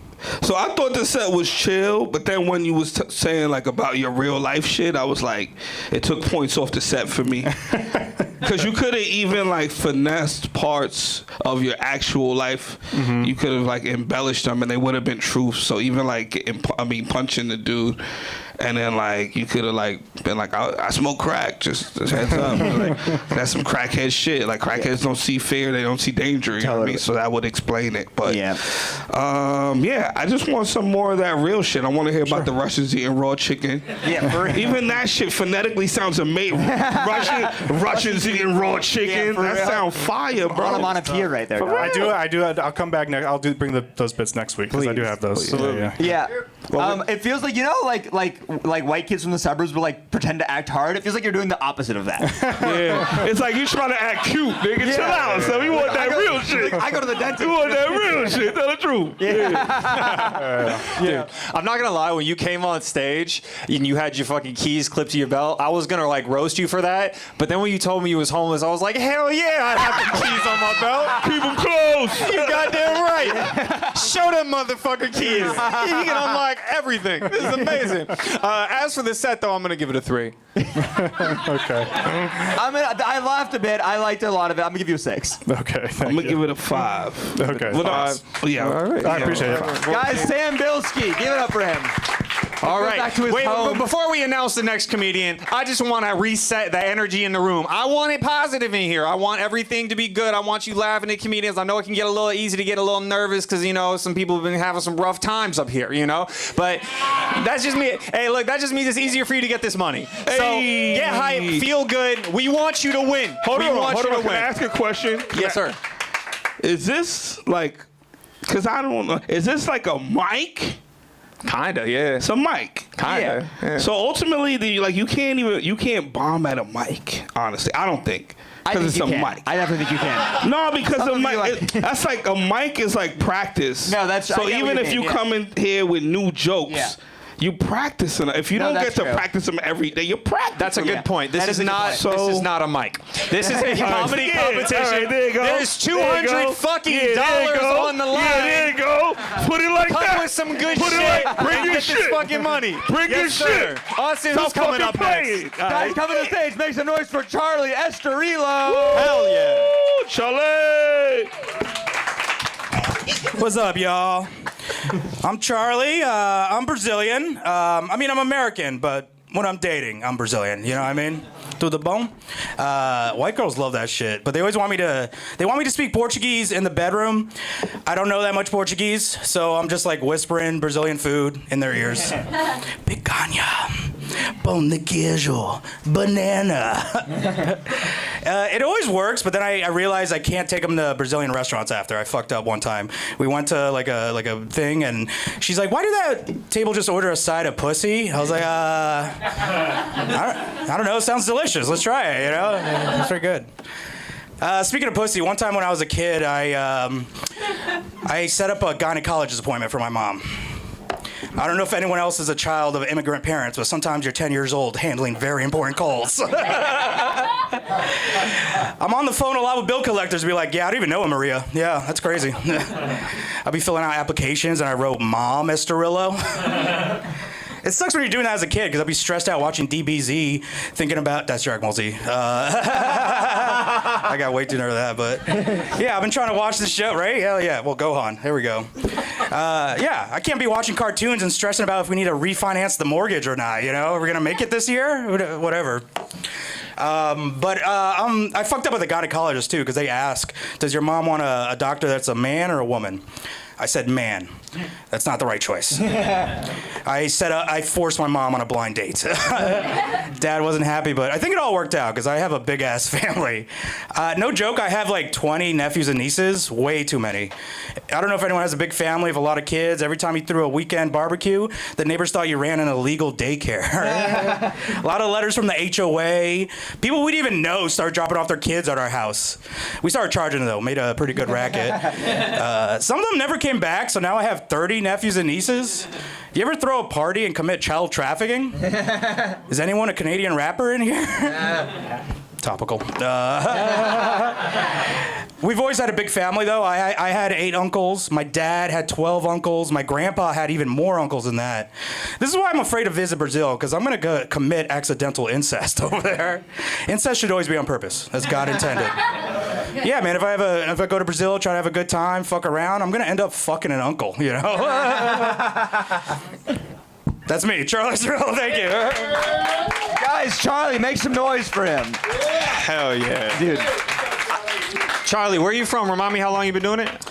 So I thought the set was chill, but then when you was saying like about your real life shit, I was like, it took points off the set for me. Because you could have even like finessed parts of your actual life. Mm-hmm. You could have like embellished them, and they would have been truth. So even like, punching the dude. And then like you could have like been like, I smoke crack, just heads up. Like, that's some crackhead shit. Like crackheads don't see fear, they don't see danger. You know what I mean? So that would explain it. But yeah, I just want some more of that real shit. I want to hear about the Russians eating raw chicken. Yeah, even that shit phonetically sounds amazing. Russians eating raw chicken. Yeah, that sounds fire, bro. Onomatopoeia right there. I do. I'll come back next. I'll bring those bits next week because I do have those. Yeah. It feels like, you know, like white kids from the suburbs will like pretend to act hard. It feels like you're doing the opposite of that. Yeah, it's like you trying to act cute, nigga. Chill out. So we want that real shit. I go to the dentist. We want that real shit. Tell the truth. Dude, I'm not gonna lie. When you came on stage and you had your fucking keys clipped to your belt, I was gonna like roast you for that. But then when you told me you was homeless, I was like, hell yeah, I have the keys on my belt. Keep them close. You goddamn right. Show them motherfucking keys. You can unlock everything. This is amazing. As for the set, though, I'm gonna give it a 3. Okay. I laughed a bit. I liked a lot of it. I'm gonna give you a 6. Okay. I'm gonna give it a 5. Okay. Yeah. All right. I appreciate it. Guys, Sam Bilski, give it up for him. All right. Back to his Wait, home. before we announce the next comedian, I just want to reset the energy in the room. I want it positive in here. I want everything to be good. I want you laughing at comedians. I know it can get a little easy to get a little nervous because, you know, some people have been having some rough times up here, you know? But that's just me. Hey, look, that just means it's easier for you to get this money. So get hype, feel good. We want you to win. Hold on. Can I ask a question? Yes, sir. Is this like, because I don't know, is this like a mic? Kinda, yeah. It's a mic. Kinda. Yeah. So ultimately, you can't bomb at a mic. Honestly, I don't think. Because it's a mic. I definitely think you can. No, because a mic, that's like a mic is like practice. No, that's so even if you come in here with new jokes. You practice them. If you don't get to practice them every day, you practice. That's a good point. This is not a mic. This is a comedy competition. Right, there you go. There's $200 fucking dollars on the line. Yeah, there you go. Put it like that. Come with some good Put shit. It like, bring your get shit. This fucking money. Bring your shit. Austin, who's coming up next? Guys, coming to the stage. Make some noise for Charlie Estorillo. Hell yeah. Woo, Charlie. What's up, y'all? I'm Charlie. I'm Brazilian. I'm American, but when I'm dating, I'm Brazilian. You know what I mean? Through the bone. White girls love that shit, but they always want me to. They want me to speak Portuguese in the bedroom. I don't know that much Portuguese, so I'm just like whispering Brazilian food in their ears. Picanha. Pão de queijo, banana. It always works, but then I realized I can't take them to Brazilian restaurants after. I fucked up one time. We went to like a thing, and she's like, "Why did that table just order a side of pussy?" I was like, I don't know. It sounds delicious. Let's try it. You know, it's pretty good. Speaking of pussy, one time when I was a kid, I set up a gynecologist appointment for my mom. I don't know if anyone else is a child of immigrant parents, but sometimes you're 10 years old handling very important calls. I'm on the phone a lot with bill collectors and be like, yeah, I don't even know him, Maria. Yeah, that's crazy. I'll be filling out applications and I wrote Mom Estorillo. It sucks when you're doing that as a kid because I'd be stressed out watching DBZ thinking about, that's Dragon Ball Z. I got way too nervous of that, but yeah, I've been trying to watch this show, right? Hell yeah, well, Gohan, here we go. Yeah, I can't be watching cartoons and stressing about if we need to refinance the mortgage or not, you know? Are we gonna make it this year? Whatever. I fucked up with a gynecologist too because they ask, does your mom want a doctor that's a man or a woman? I said man. That's not the right choice. I forced my mom on a blind date. Dad wasn't happy, but I think it all worked out because I have a big ass family. No joke, I have like 20 nephews and nieces, way too many. I don't know if anyone has a big family of a lot of kids. Every time you threw a weekend barbecue, the neighbors thought you ran an illegal daycare. A lot of letters from the HOA. People we didn't even know started dropping off their kids at our house. We started charging them though, made a pretty good racket. Some of them never came back, so now I have 30 nephews and nieces. You ever throw a party and commit child trafficking? Is anyone a Canadian rapper in here? Topical. We've always had a big family, though. I had 8 uncles. My dad had 12 uncles. My grandpa had even more uncles than that. This is why I'm afraid to visit Brazil, because I'm going to commit accidental incest over there. Incest should always be on purpose, as God intended. Yeah, man, if I go to Brazil, try to have a good time, fuck around, I'm going to end up fucking an uncle, you know? That's me, Charlie Cirillo, thank you. Guys, Charlie, make some noise for him. Hell yeah. Dude. Charlie, where are you from? Remind me how long you been doing it?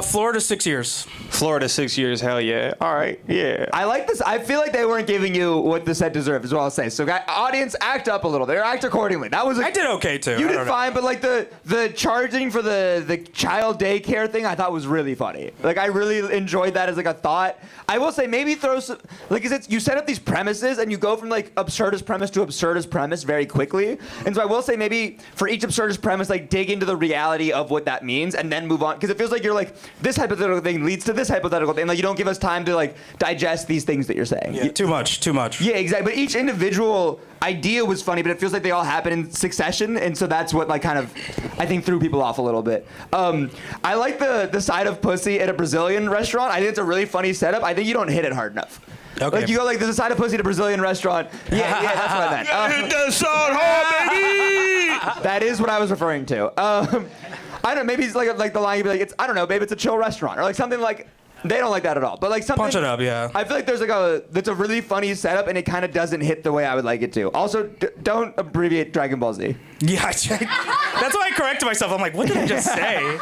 Florida, 6 years. Florida, 6 years. Hell yeah. All right. Yeah. I like this. I feel like they weren't giving you what the set deserved, is what I'll say. So, audience, act up a little. They act accordingly. That was. I did okay too. You did fine, but like the charging for the child daycare thing, I thought was really funny. Like I really enjoyed that as like a thought. I will say maybe throw some like you set up these premises and you go from like absurdist premise to absurdist premise very quickly. And so I will say maybe for each absurdist premise, like dig into the reality of what that means and then move on, because it feels like you're like this hypothetical thing leads to this hypothetical thing. Like you don't give us time to like digest these things that you're saying. Yeah, too much. Yeah, exactly. But each individual idea was funny, but it feels like they all happen in succession, and so that's what like kind of I think threw people off a little bit. I like the side of pussy at a Brazilian restaurant. I think it's a really funny setup. I think you don't hit it hard enough. Okay. Like you go like there's a side of pussy at a Brazilian restaurant. Yeah, that's what I meant. Hit that side hard, baby! That is what I was referring to. I don't know, maybe it's like the line you'd be like, I don't know, babe, it's a chill restaurant, or like something like. They don't like that at all. But like something. Punch it up, yeah. I feel like there's that's a really funny setup, and it kind of doesn't hit the way I would like it to. Also, don't abbreviate Dragon Ball Z. Yeah, that's why I corrected myself. I'm like, what did I just say?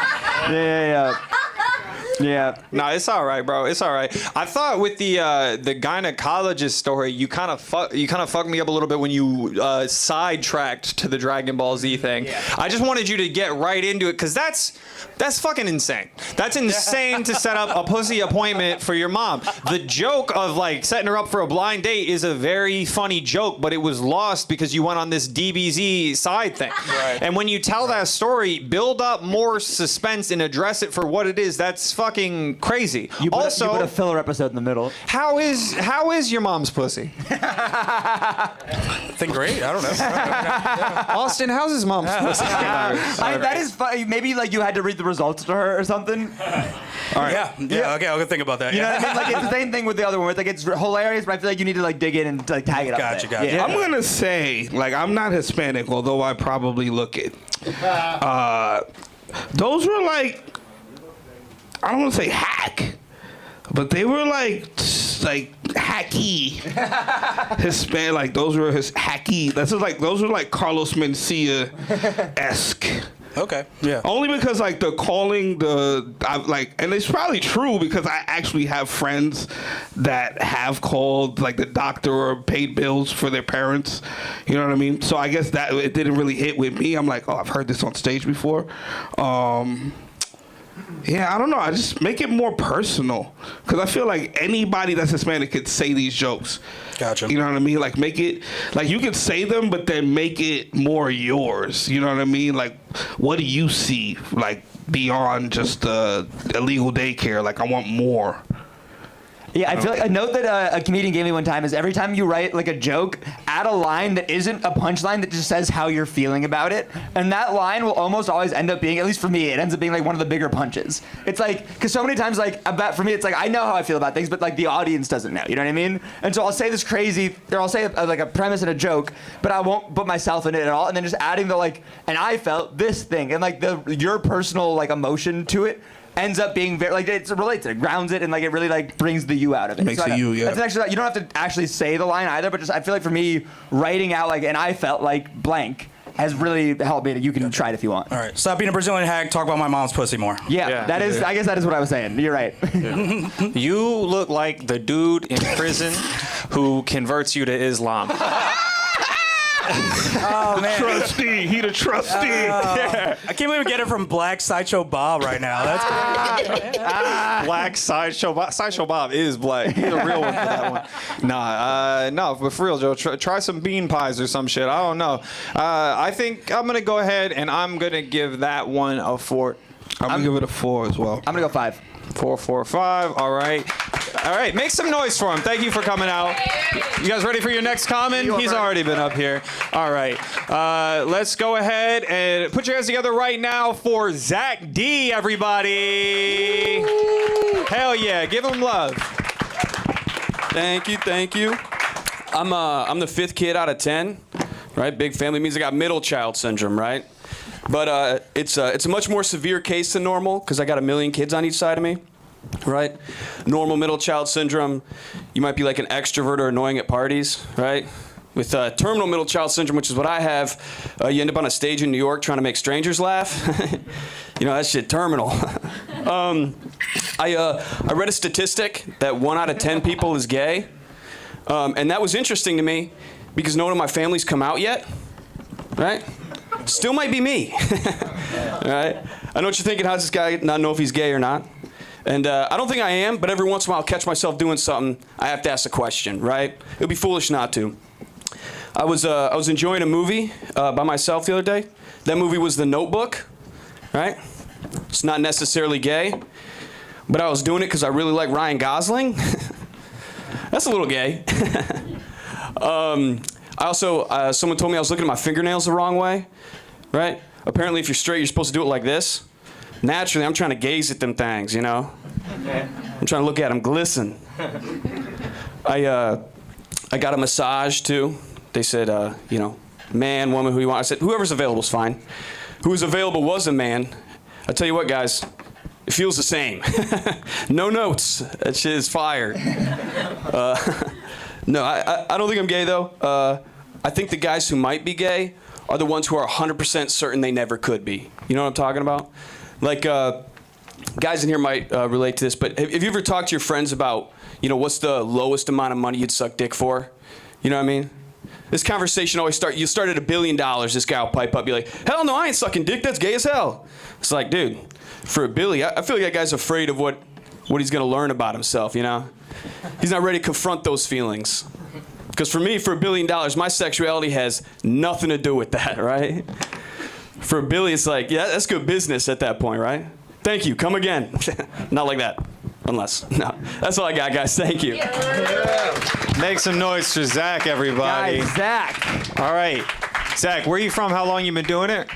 Yeah. No, it's all right, bro. It's all right. I thought with the gynecologist story, you kind of fucked me up a little bit when you sidetracked to the Dragon Ball Z thing. Yeah. I just wanted you to get right into it, because that's fucking insane. That's insane to set up a pussy appointment for your mom. The joke of like setting her up for a blind date is a very funny joke, but it was lost because you went on this DBZ side thing. Right. And when you tell that story, build up more suspense and address it for what it is. That's fucking crazy. You put a filler episode in the middle. How is your mom's pussy? I think great. I don't know. Austin, how's his mom's pussy? That is funny. Maybe like you had to read the results to her or something. All right. Yeah. Okay, I'll go think about that. You know what I mean? Like it's the same thing with the other one. Where it's like it's hilarious, but I feel like you need to like dig in and like tag it up. Gotcha. Yeah. I'm gonna say, like, I'm not Hispanic, although I probably look it. Those were like, I don't want to say hack, but they were like hacky Hispanic. Like those were his hacky. Those were like Carlos Mencia-esque. Okay. Yeah. Only because like the calling and it's probably true because I actually have friends that have called like the doctor or paid bills for their parents. You know what I mean? So I guess that it didn't really hit with me. I'm like, oh, I've heard this on stage before. Yeah, I don't know. I just make it more personal because I feel like anybody that's Hispanic could say these jokes. Gotcha. You know what I mean? Like make it like you could say them, but then make it more yours. You know what I mean? Like, what do you see like beyond just illegal daycare? Like, I want more. Yeah, I feel like a note that a comedian gave me one time is every time you write like a joke, add a line that isn't a punchline that just says how you're feeling about it. And that line will almost always end up being, at least for me, it ends up being like one of the bigger punches. It's like, because so many times like for me, it's like I know how I feel about things, but like the audience doesn't know, you know what I mean? And so I'll say this crazy, or I'll say like a premise and a joke, but I won't put myself in it at all. And then just adding the like, and I felt this thing, and like your personal like emotion to it ends up being very like it relates it grounds it, and like it really like brings the you out of it. Makes it you, yeah. That's actually, you don't have to actually say the line either, but just I feel like for me writing out like, and I felt like blank has really helped me. You can try it if you want. All right. Stop being a Brazilian hag. Talk about my mom's pussy more. Yeah, that is. I guess that is what I was saying. You're right. You look like the dude in prison who converts you to Islam. Oh man. Trustee. He the trustee. I can't believe we get it from Black Sideshow Bob right now. That's Black Sideshow Bob. Sideshow Bob is black. He's a real one for that one. No, but for real, Joe, try some bean pies or some shit. I don't know. I think I'm gonna go ahead and I'm gonna give that one a 4. I'm gonna give it a 4 as well. I'm gonna go 5. 4, 4, 5. All right. Make some noise for him. Thank you for coming out. You guys ready for your next comment? He's already been up here. All right. Let's go ahead and put your hands together right now for Zack D, everybody. Hell yeah. Give him love. Thank you. I'm the 5th kid out of 10, right? Big family means I got middle child syndrome, right? But it's a much more severe case than normal because I got a million kids on each side of me, right? Normal middle child syndrome, you might be like an extrovert or annoying at parties, right? With terminal middle child syndrome, which is what I have, you end up on a stage in New York trying to make strangers laugh. You know, that shit terminal. I read a statistic that 1 out of 10 people is gay. And that was interesting to me because no one in my family's come out yet, right? Still might be me, right? I know what you're thinking. How does this guy not know if he's gay or not? And I don't think I am, but every once in a while I'll catch myself doing something. I have to ask a question, right? It would be foolish not to. I was enjoying a movie by myself the other day. That movie was The Notebook, right? It's not necessarily gay, but I was doing it because I really like Ryan Gosling. That's a little gay. I also, someone told me I was looking at my fingernails the wrong way, right? Apparently if you're straight, you're supposed to do it like this. Naturally, I'm trying to gaze at them things, you know? I'm trying to look at them glisten. I got a massage too. They said, you know, man, woman, who you want. I said, whoever's available is fine. Who was available was a man. I tell you what, guys, it feels the same. No notes. That shit is fire. No, I don't think I'm gay, though. I think the guys who might be gay are the ones who are 100% certain they never could be. You know what I'm talking about? Like, guys in here might relate to this, but have you ever talked to your friends about, you know, what's the lowest amount of money you'd suck dick for? You know what I mean? This conversation always you start at $1 billion, this guy will pipe up, be like, hell no, I ain't sucking dick, that's gay as hell. It's like, dude, for $1 billion, I feel like that guy's afraid of what he's gonna learn about himself, you know? He's not ready to confront those feelings. Because for me, for $1 billion, my sexuality has nothing to do with that, right? For $1 billion, it's like, yeah, that's good business at that point, right? Thank you, come again. Not like that, unless, no. That's all I got, guys, thank you. Make some noise for Zack, everybody. Guys, Zack. All right. Zack, where are you from? How long you been doing it?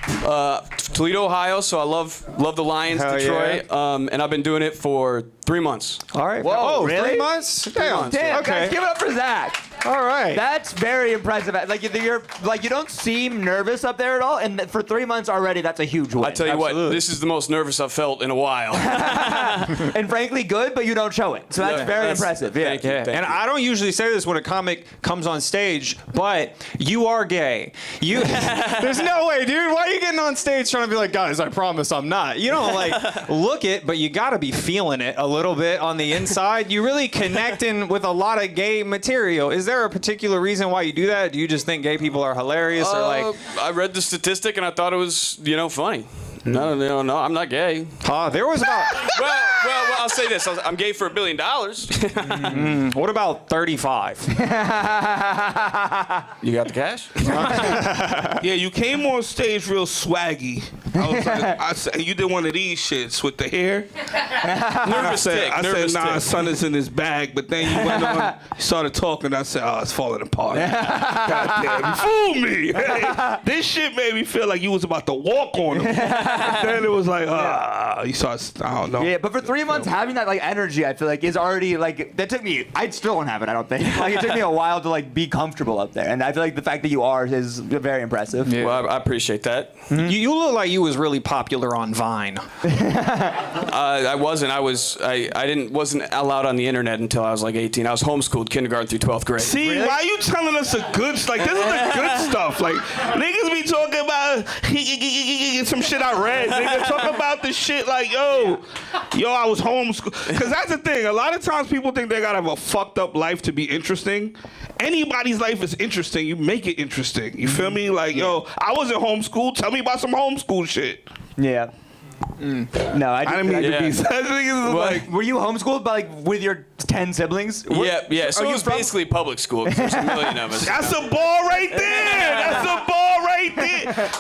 Toledo, Ohio, so I love the Lions, Hell Detroit, and I've been doing it for 3 months. All right. Whoa, oh, really? 3 months? Damn. Damn, Okay. guys, give it up for Zack. All right. That's very impressive. Like you're like you don't seem nervous up there at all, and for 3 months already, that's a huge win. I tell you what, this is the most nervous I've felt in a while. And frankly, good, but you don't show it, so that's very impressive. Yeah. Thank you. And I don't usually say this when a comic comes on stage, but you are gay. There's no way, dude. Why are you getting on stage trying to be like, guys, I promise I'm not? You don't like look it, but you gotta be feeling it a little bit on the inside. You really connecting with a lot of gay material. Is there a particular reason why you do that? Do you just think gay people are hilarious, or like? I read the statistic and I thought it was, you know, funny. No, I'm not gay. There was about. Well, I'll say this: I'm gay for $1 billion. What about 35? You got the cash? Yeah, you came on stage real swaggy. I said, you did one of these shits with the hair. Nervous tick. I said, nah, son is in his bag. But then you went on, started talking. I said, oh, it's falling apart. God damn, you fooled me. Hey, this shit made me feel like you was about to walk on him. Then it was like, you started, I don't know. Yeah, but for 3 months, having that like energy, I feel like is already like that took me. I still don't have it. I don't think. Like it took me a while to like be comfortable up there, and I feel like the fact that you are is very impressive. Yeah. Well, I appreciate that. You look like you was really popular on Vine. I wasn't. I wasn't allowed on the internet until I was like 18. I was homeschooled kindergarten through 12th grade. See, why are you telling us the good stuff? Like, this is the good stuff. Like, niggas be talking about some shit I read. Nigga, talk about the shit like, yo, I was homeschooled. Because that's the thing. A lot of times people think they gotta have a fucked up life to be interesting. Anybody's life is interesting. You make it interesting. You feel me? Like, yo, I wasn't homeschooled. Tell me about some homeschool shit. Yeah. No, I didn't mean to be such like. Were you homeschooled by like with your 10 siblings? Yeah. So it was basically public school. 'Cause there's a million of us. That's a ball right there. That's a ball right there.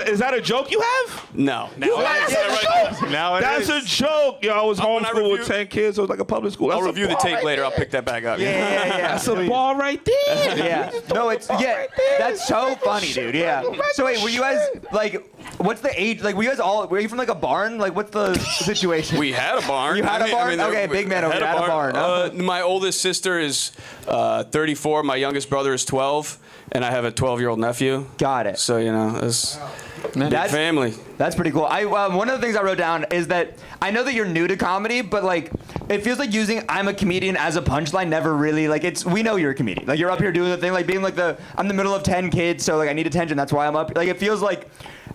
Is that a joke you have? No. That's a joke. That's a joke. Yo, I was homeschooled with 10 kids. So it was like a public school. I'll review the tape later. I'll pick that back up. Yeah. That's a ball right there. Yeah. No, that's so funny, dude. Yeah. So wait, were you guys like? What's the age? Like, were you from like a barn? Like, what's the situation? We had a barn. You had a barn? Okay, big man over here. Had a barn. My oldest sister is 34. My youngest brother is 12. And I have a 12-year-old nephew. Got it. So, it's big family. That's pretty cool. One of the things I wrote down is that I know that you're new to comedy, but like it feels like using "I'm a comedian" as a punchline never really like it's. We know you're a comedian. Like you're up here doing the thing, like being like I'm the middle of 10 kids, so like I need attention. That's why I'm up. Like it feels like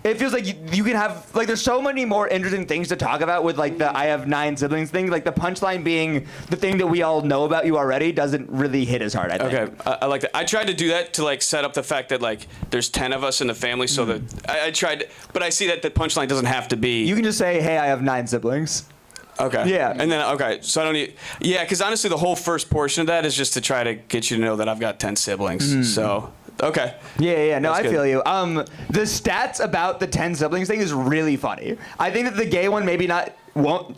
you can have like there's so many more interesting things to talk about with like the I have 9 siblings thing. Like the punchline being the thing that we all know about you already doesn't really hit as hard. I think. Okay, I like that. I tried to do that to like set up the fact that like there's 10 of us in the family, so that I tried, but I see that the punchline doesn't have to be. You can just say, "Hey, I have 9 siblings." Okay. Yeah. And then so I don't need. Yeah, because honestly, the whole first portion of that is just to try to get you to know that I've got 10 siblings. So. Okay. Yeah. No, That's I feel you. The stats about the 10 siblings thing is really funny. I think that the gay one maybe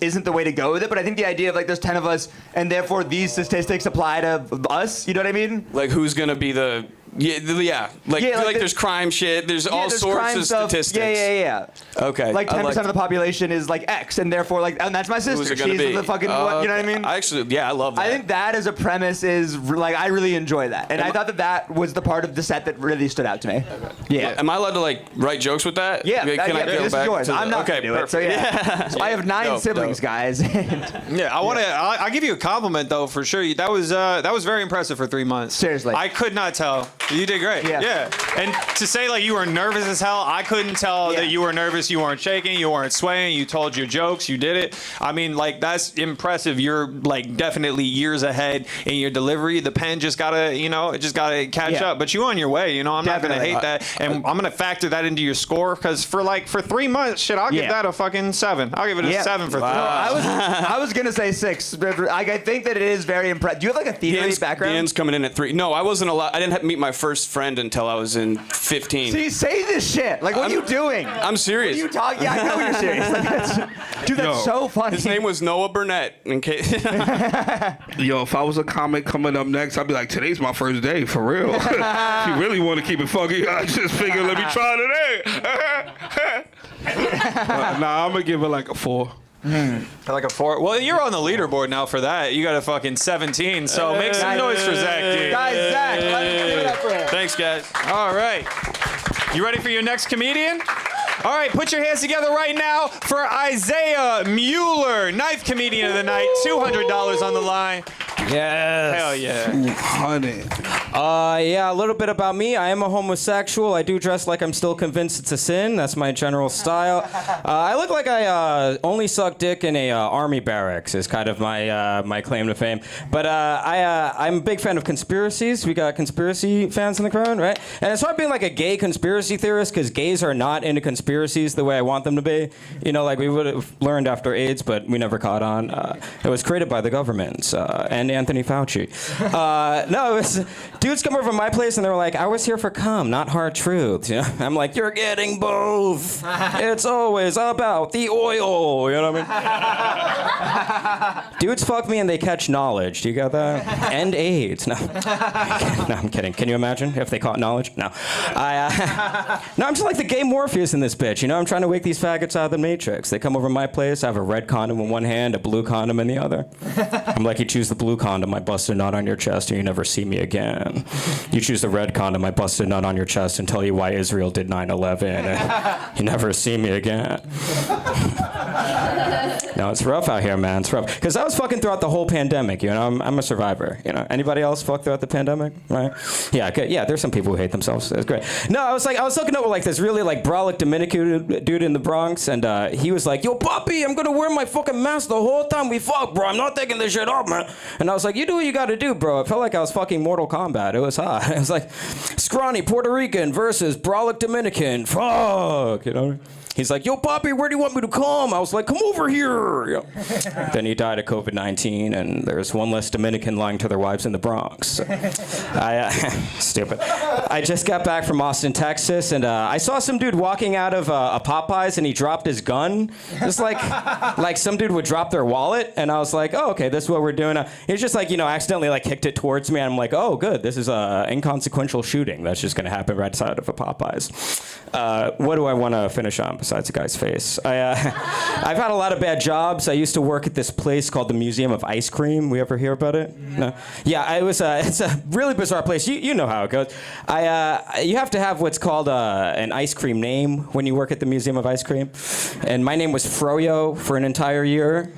isn't the way to go with it, but I think the idea of like there's 10 of us and therefore these statistics apply to us. You know what I mean? Like who's gonna be the. Yeah. Like there's crime shit. There's all sorts of statistics. Yeah. Okay. Like 10% of the population is like X, and therefore and that's my sister. Who's it gonna She's be? the fucking. You know what I mean? I love that. I think that as a premise is like I really enjoy that, and I thought that was the part of the set that really stood out to me. Yeah. Am I allowed to like write jokes with that? Yeah. Can I go this back is yours. to the- I'm not gonna do it. So yeah. So I have 9 siblings, guys. Yeah, I'll give you a compliment though for sure. That was very impressive for 3 months. Seriously. I could not tell. You did great. Yeah. And to say like you were nervous as hell, I couldn't tell that you were nervous. You weren't shaking. You weren't swaying. You told your jokes. You did it. I mean, like that's impressive. You're like definitely years ahead in your delivery. The pen just gotta catch up. But you on your way. I'm not gonna hate that, and I'm gonna factor that into your score because for 3 months, shit, I'll give that a fucking 7. I'll give it a 7 for 3 months. I was gonna say 6. I think that it is very impressive. Do you have like a theater background? The end's coming in at 3. No, I wasn't allowed. I didn't meet my first friend until I was in 15. See, say this shit. Like, what are you doing? I'm serious. What are you talking? Yeah, I know you're serious. Like, that's so funny. His name was Noah Burnett. In case. Yo, if I was a comic coming up next, I'd be like, today's my first day, for real. If you really want to keep it funky, I just figured, let me try today. Nah, I'm going to give it like a 4. Like a 4. Well, you're on the leaderboard now for that. You got a fucking 17. So make some noise for Zack D. Guys, Zack, let's give it up for him. Thanks, guys. All right. You ready for your next comedian? All right, put your hands together right now for Isaiah Mueller, 9th comedian of the night. $200 on the line. Yes. Hell yeah. 200. Yeah, a little bit about me. I am a homosexual. I do dress like I'm still convinced it's a sin. That's my general style. I look like I only suck dick in a army barracks is kind of my claim to fame. But I'm a big fan of conspiracies. We got conspiracy fans in the crowd, right? And it's hard being like a gay conspiracy theorist because gays are not into conspiracies the way I want them to be. Like we would have learned after AIDS, but we never caught on. It was created by the government and Anthony Fauci. No, it was dudes come over to my place and they were like, I was here for cum, not hard truths. I'm like, you're getting both. It's always about the oil. You know what I mean? Dudes fuck me and they catch knowledge. Do you get that? And AIDS. No. No, I'm kidding. Can you imagine if they caught knowledge? No. No, I'm just like the gay Morpheus in this bitch. I'm trying to wake these faggots out of the Matrix. They come over to my place. I have a red condom in one hand, a blue condom in the other. I'm like, you choose the blue condom, I bust a nut on your chest and you never see me again. You choose the red condom, I bust a nut on your chest and tell you why Israel did 9/11 and you never see me again. No, it's rough out here, man. It's rough. Because I was fucking throughout the whole pandemic, you know? I'm a survivor, you know? Anybody else fuck throughout the pandemic? Right? Yeah, okay. Yeah, there's some people who hate themselves. It's great. No, I was hooking up with like this really like brolic Dominican dude in the Bronx, and he was like, yo, Poppy, I'm gonna wear my fucking mask the whole time we fuck, bro. I'm not taking this shit off, man. And I was like, you do what you gotta do, bro. It felt like I was fucking Mortal Kombat. It was hot. It was like, scrawny Puerto Rican versus brolic Dominican. Fuck, you know? He's like, yo, Poppy, where do you want me to come? I was like, come over here. You know? Then he died of COVID-19, and there's one less Dominican lying to their wives in the Bronx. So stupid. I just got back from Austin, Texas, and I saw some dude walking out of a Popeyes, and he dropped his gun. Just like some dude would drop their wallet, and I was like, oh, okay, this is what we're doing. He's just like, you know, accidentally like kicked it towards me, and I'm like, oh, good, this is an inconsequential shooting. That's just gonna happen right side of a Popeyes. What do I want to finish on besides a guy's face? I've had a lot of bad jobs. I used to work at this place called the Museum of Ice Cream. We ever hear about it? No. Yeah, it's a really bizarre place. You know how it goes. You have to have what's called an ice cream name when you work at the Museum of Ice Cream. And my name was Froyo for an entire year.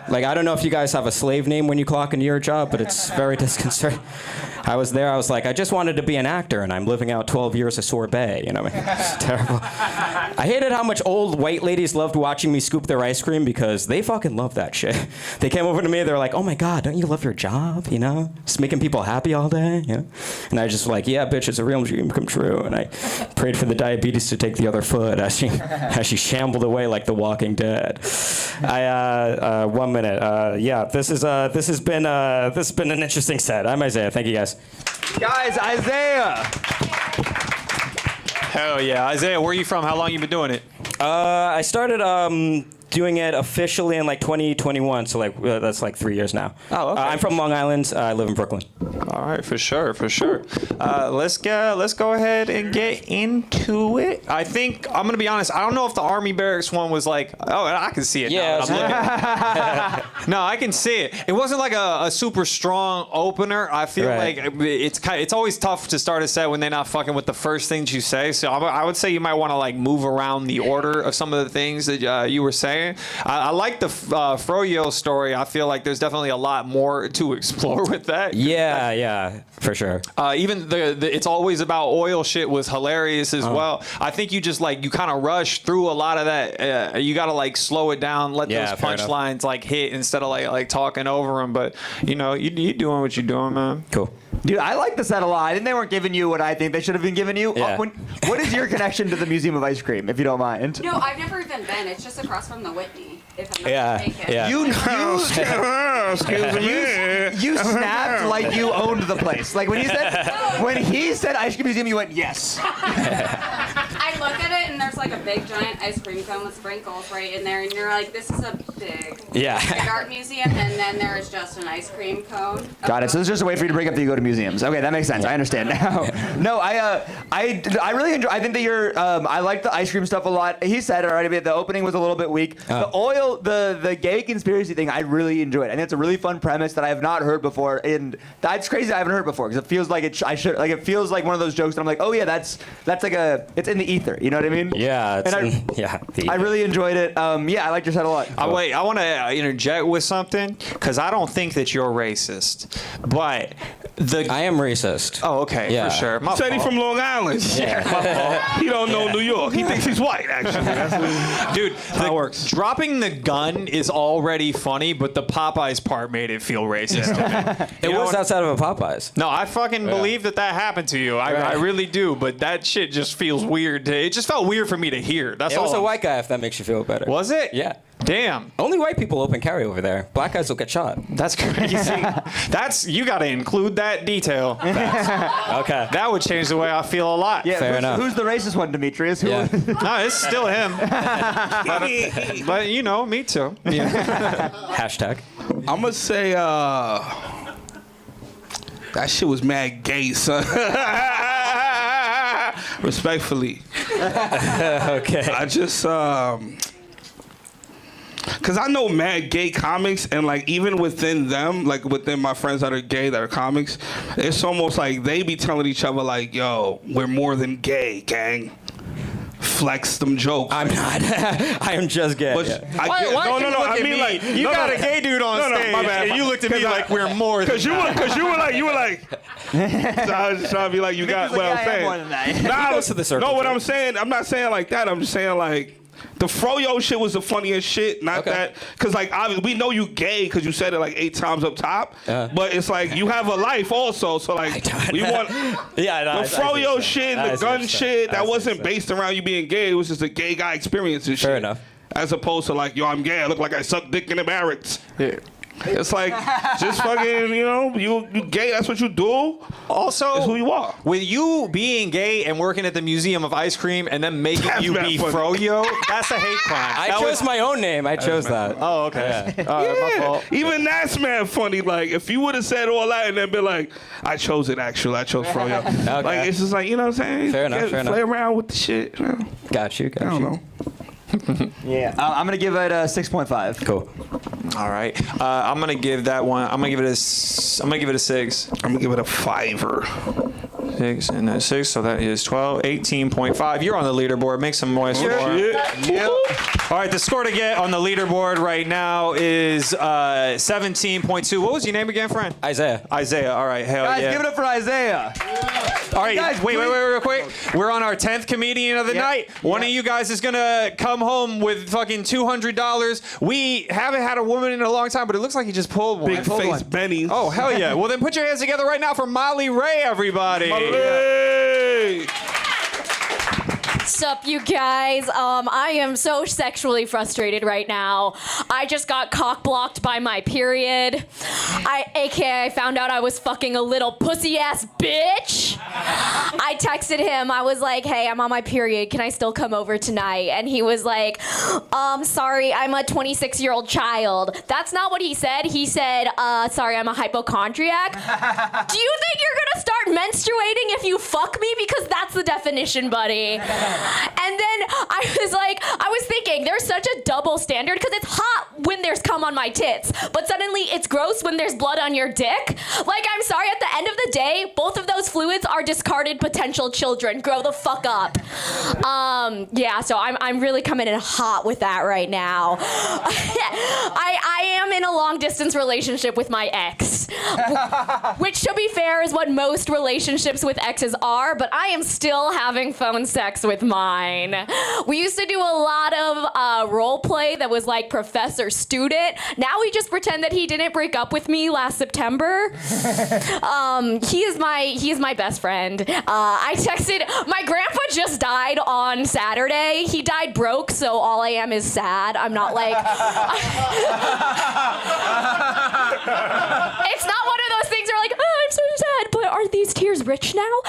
Like, I don't know if you guys have a slave name when you clock into your job, but it's very disconcerting. I was there, I was like, I just wanted to be an actor, and I'm living out 12 years of sorbet, you know? It's terrible. I hated how much old white ladies loved watching me scoop their ice cream because they fucking love that shit. They came over to me, they were like, oh my God, don't you love your job, you know? Just making people happy all day, you know? And I just was like, yeah, bitch, it's a real dream come true. And I prayed for the diabetes to take the other foot as she shambled away like the Walking Dead. 1 minute. Yeah, this has been an interesting set. I'm Isaiah. Thank you guys. Guys, Isaiah. Hell yeah. Isaiah, where are you from? How long you been doing it? I started doing it officially in like 2021, so like that's like 3 years now. Oh, okay. I'm from Long Island. I live in Brooklyn. All right, for sure. Let's go ahead and get into it. I think I'm gonna be honest. I don't know if the Army Barracks one was like. Oh, I can see it. Yeah. Now that I'm looking. No, I can see it. It wasn't like a super strong opener. I feel like it's always tough to start a set when they're not fucking with the first things you say. So I would say you might want to like move around the order of some of the things that you were saying. I like the Froyo story. I feel like there's definitely a lot more to explore with that. Yeah, for sure. Even the it's always about oil shit was hilarious as well. I think you just like you kind of rush through a lot of that. You got to like slow it down, let those punchlines like hit instead of like talking over them. But you know, you doing what you're doing, man. Cool. Dude, I like the set a lot. I think they weren't giving you what I think they should have been giving you. Yeah. What is your connection to the Museum of Ice Cream, if you don't mind? No, I've never even been. It's just across from the Whitney, if I'm not mistaken. Yeah. You snapped like you owned the place. Like when he said Ice Cream Museum, you went, yes. I look at it and there's like a big giant ice cream cone with sprinkles right in there, and you're like, this is a big art museum, and then there is just an ice cream cone. Got it. So this is just a way for you to break up that you go to museums. Okay, that makes sense. I understand now. No, I really enjoy. I think that you're. I like the ice cream stuff a lot. He said it already, but the opening was a little bit weak. The oil, the gay conspiracy thing, I really enjoyed. I think it's a really fun premise that I have not heard before, and that's crazy. I haven't heard before because it feels like it feels like one of those jokes that I'm like, oh yeah, that's like it's in the ether. You know what I mean? Yeah. I really enjoyed it. Yeah, I liked your set a lot. Wait, I want to interject with something because I don't think that you're racist, but I am racist. Oh, okay, for sure. My said he's from Long Island. Yeah, my fault. He don't know New York. He thinks he's white, actually. Dude, that works. Dropping the gun is already funny, but the Popeyes part made it feel racist to me. It was outside of a Popeyes. No, I fucking believe that happened to you. I really do, but that shit just feels weird. It just felt weird for me to hear. That's all. It was a white guy, if that makes you feel better. Was it? Yeah. Damn. Only white people open carry over there. Black guys will get shot. That's crazy. You got to include that detail. Okay. That would change the way I feel a lot. Yeah, fair enough. Who's the racist one, Demetrius? No, it's still him. but you know, me too. Yeah. Hashtag. I'm gonna say that shit was mad gay, son. Respectfully. Okay. I just cause I know mad gay comics, and like even within them, like within my friends that are gay that are comics, it's almost like they be telling each other like, yo, we're more than gay, gang. flex them jokes. I'm not. I am just gay. But Yeah. I get, Why no, you no, look I at mean me? like You got a gay dude on stage, my bad. and you looked at me like we're more than Because you were like. So I was just trying to be like, you got what I'm saying. More than that. Nah, goes to the circle no, what jerk. I'm saying, I'm not saying like that. I'm just saying like. The froyo shit was the funniest shit, not that, because like obviously we know you gay because you said it like 8 times up top, but it's like you have a life also, so like we want the froyo shit, the gun shit that wasn't based around you being gay. It was just a gay guy experience and shit. Fair enough. As opposed to like, yo, I'm gay. I look like I suck dick in the barracks. Yeah. It's like just fucking, you know, you gay. That's what you do. Also, it's who you are. With you being gay and working at the Museum of Ice Cream and then making you be froyo, that's a hate crime. I chose my own name. I chose that. Oh, okay. Yeah. All right, my fault. Even that's mad funny. Like if you would have said all that and then been like, I chose it actually. I chose froyo. Okay. Like it's just like, you know what I'm saying? Fair enough. Play around with the shit. You know? Got you. I don't know. Yeah. I'm gonna give it a 6.5. Cool. All right. I'm gonna give that one. I'm gonna give it a 6. I'm gonna give it a 5. 6 and a 6, so that is 12, 18.5. You're on the leaderboard. Make some noise for Yeah. All right, the score to get on the leaderboard right now is 17.2. What was your name again, friend? Isaiah. Isaiah. All right, hell Guys, yeah. give it up for Isaiah. All right, guys, wait, real quick. We're on our 10th comedian of the night. One of you guys is gonna come home with fucking $200. We haven't had a woman in a long time, but it looks like he just pulled one. Big face Benny. Oh, hell yeah. Well, then put your hands together right now for Molly Ray, everybody. Hey. Sup, you guys? I am so sexually frustrated right now. I just got cock blocked by my period. AKA, I found out I was fucking a little pussy ass bitch. I texted him. I was like, hey, I'm on my period. Can I still come over tonight? And he was like, sorry, I'm a 26-year-old child. That's not what he said. He said, sorry, I'm a hypochondriac. Do you think you're gonna start menstruating if you fuck me? Because that's the definition, buddy. And then I was thinking, there's such a double standard because it's hot when there's cum on my tits, but suddenly it's gross when there's blood on your dick. Like, I'm sorry, at the end of the day, both of those fluids are discarded potential children. Grow the fuck up. Yeah, so I'm really coming in hot with that right now. I am in a long distance relationship with my ex, which to be fair is what most relationships with exes are, but I am still having phone sex with mine. We used to do a lot of role play that was like professor student. Now we just pretend that he didn't break up with me last September. He is my best friend. I texted, my grandpa just died on Saturday. He died broke, so all I am is sad. I'm not like it's not one of those things where like, oh, I'm so sad, but are these tears rich now?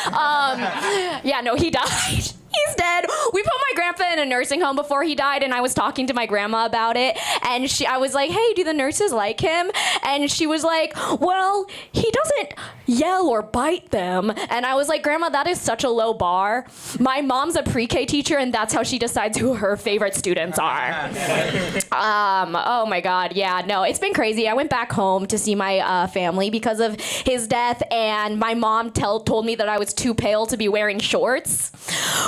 Yeah, no, he died. He's dead. We put my grandpa in a nursing home before he died, and I was talking to my grandma about it, and I was like, hey, do the nurses like him? And she was like, well, he doesn't yell or bite them. And I was like, Grandma, that is such a low bar. My mom's a pre-K teacher, and that's how she decides who her favorite students are. Oh my God, yeah, no, it's been crazy. I went back home to see my family because of his death, and my mom told me that I was too pale to be wearing shorts,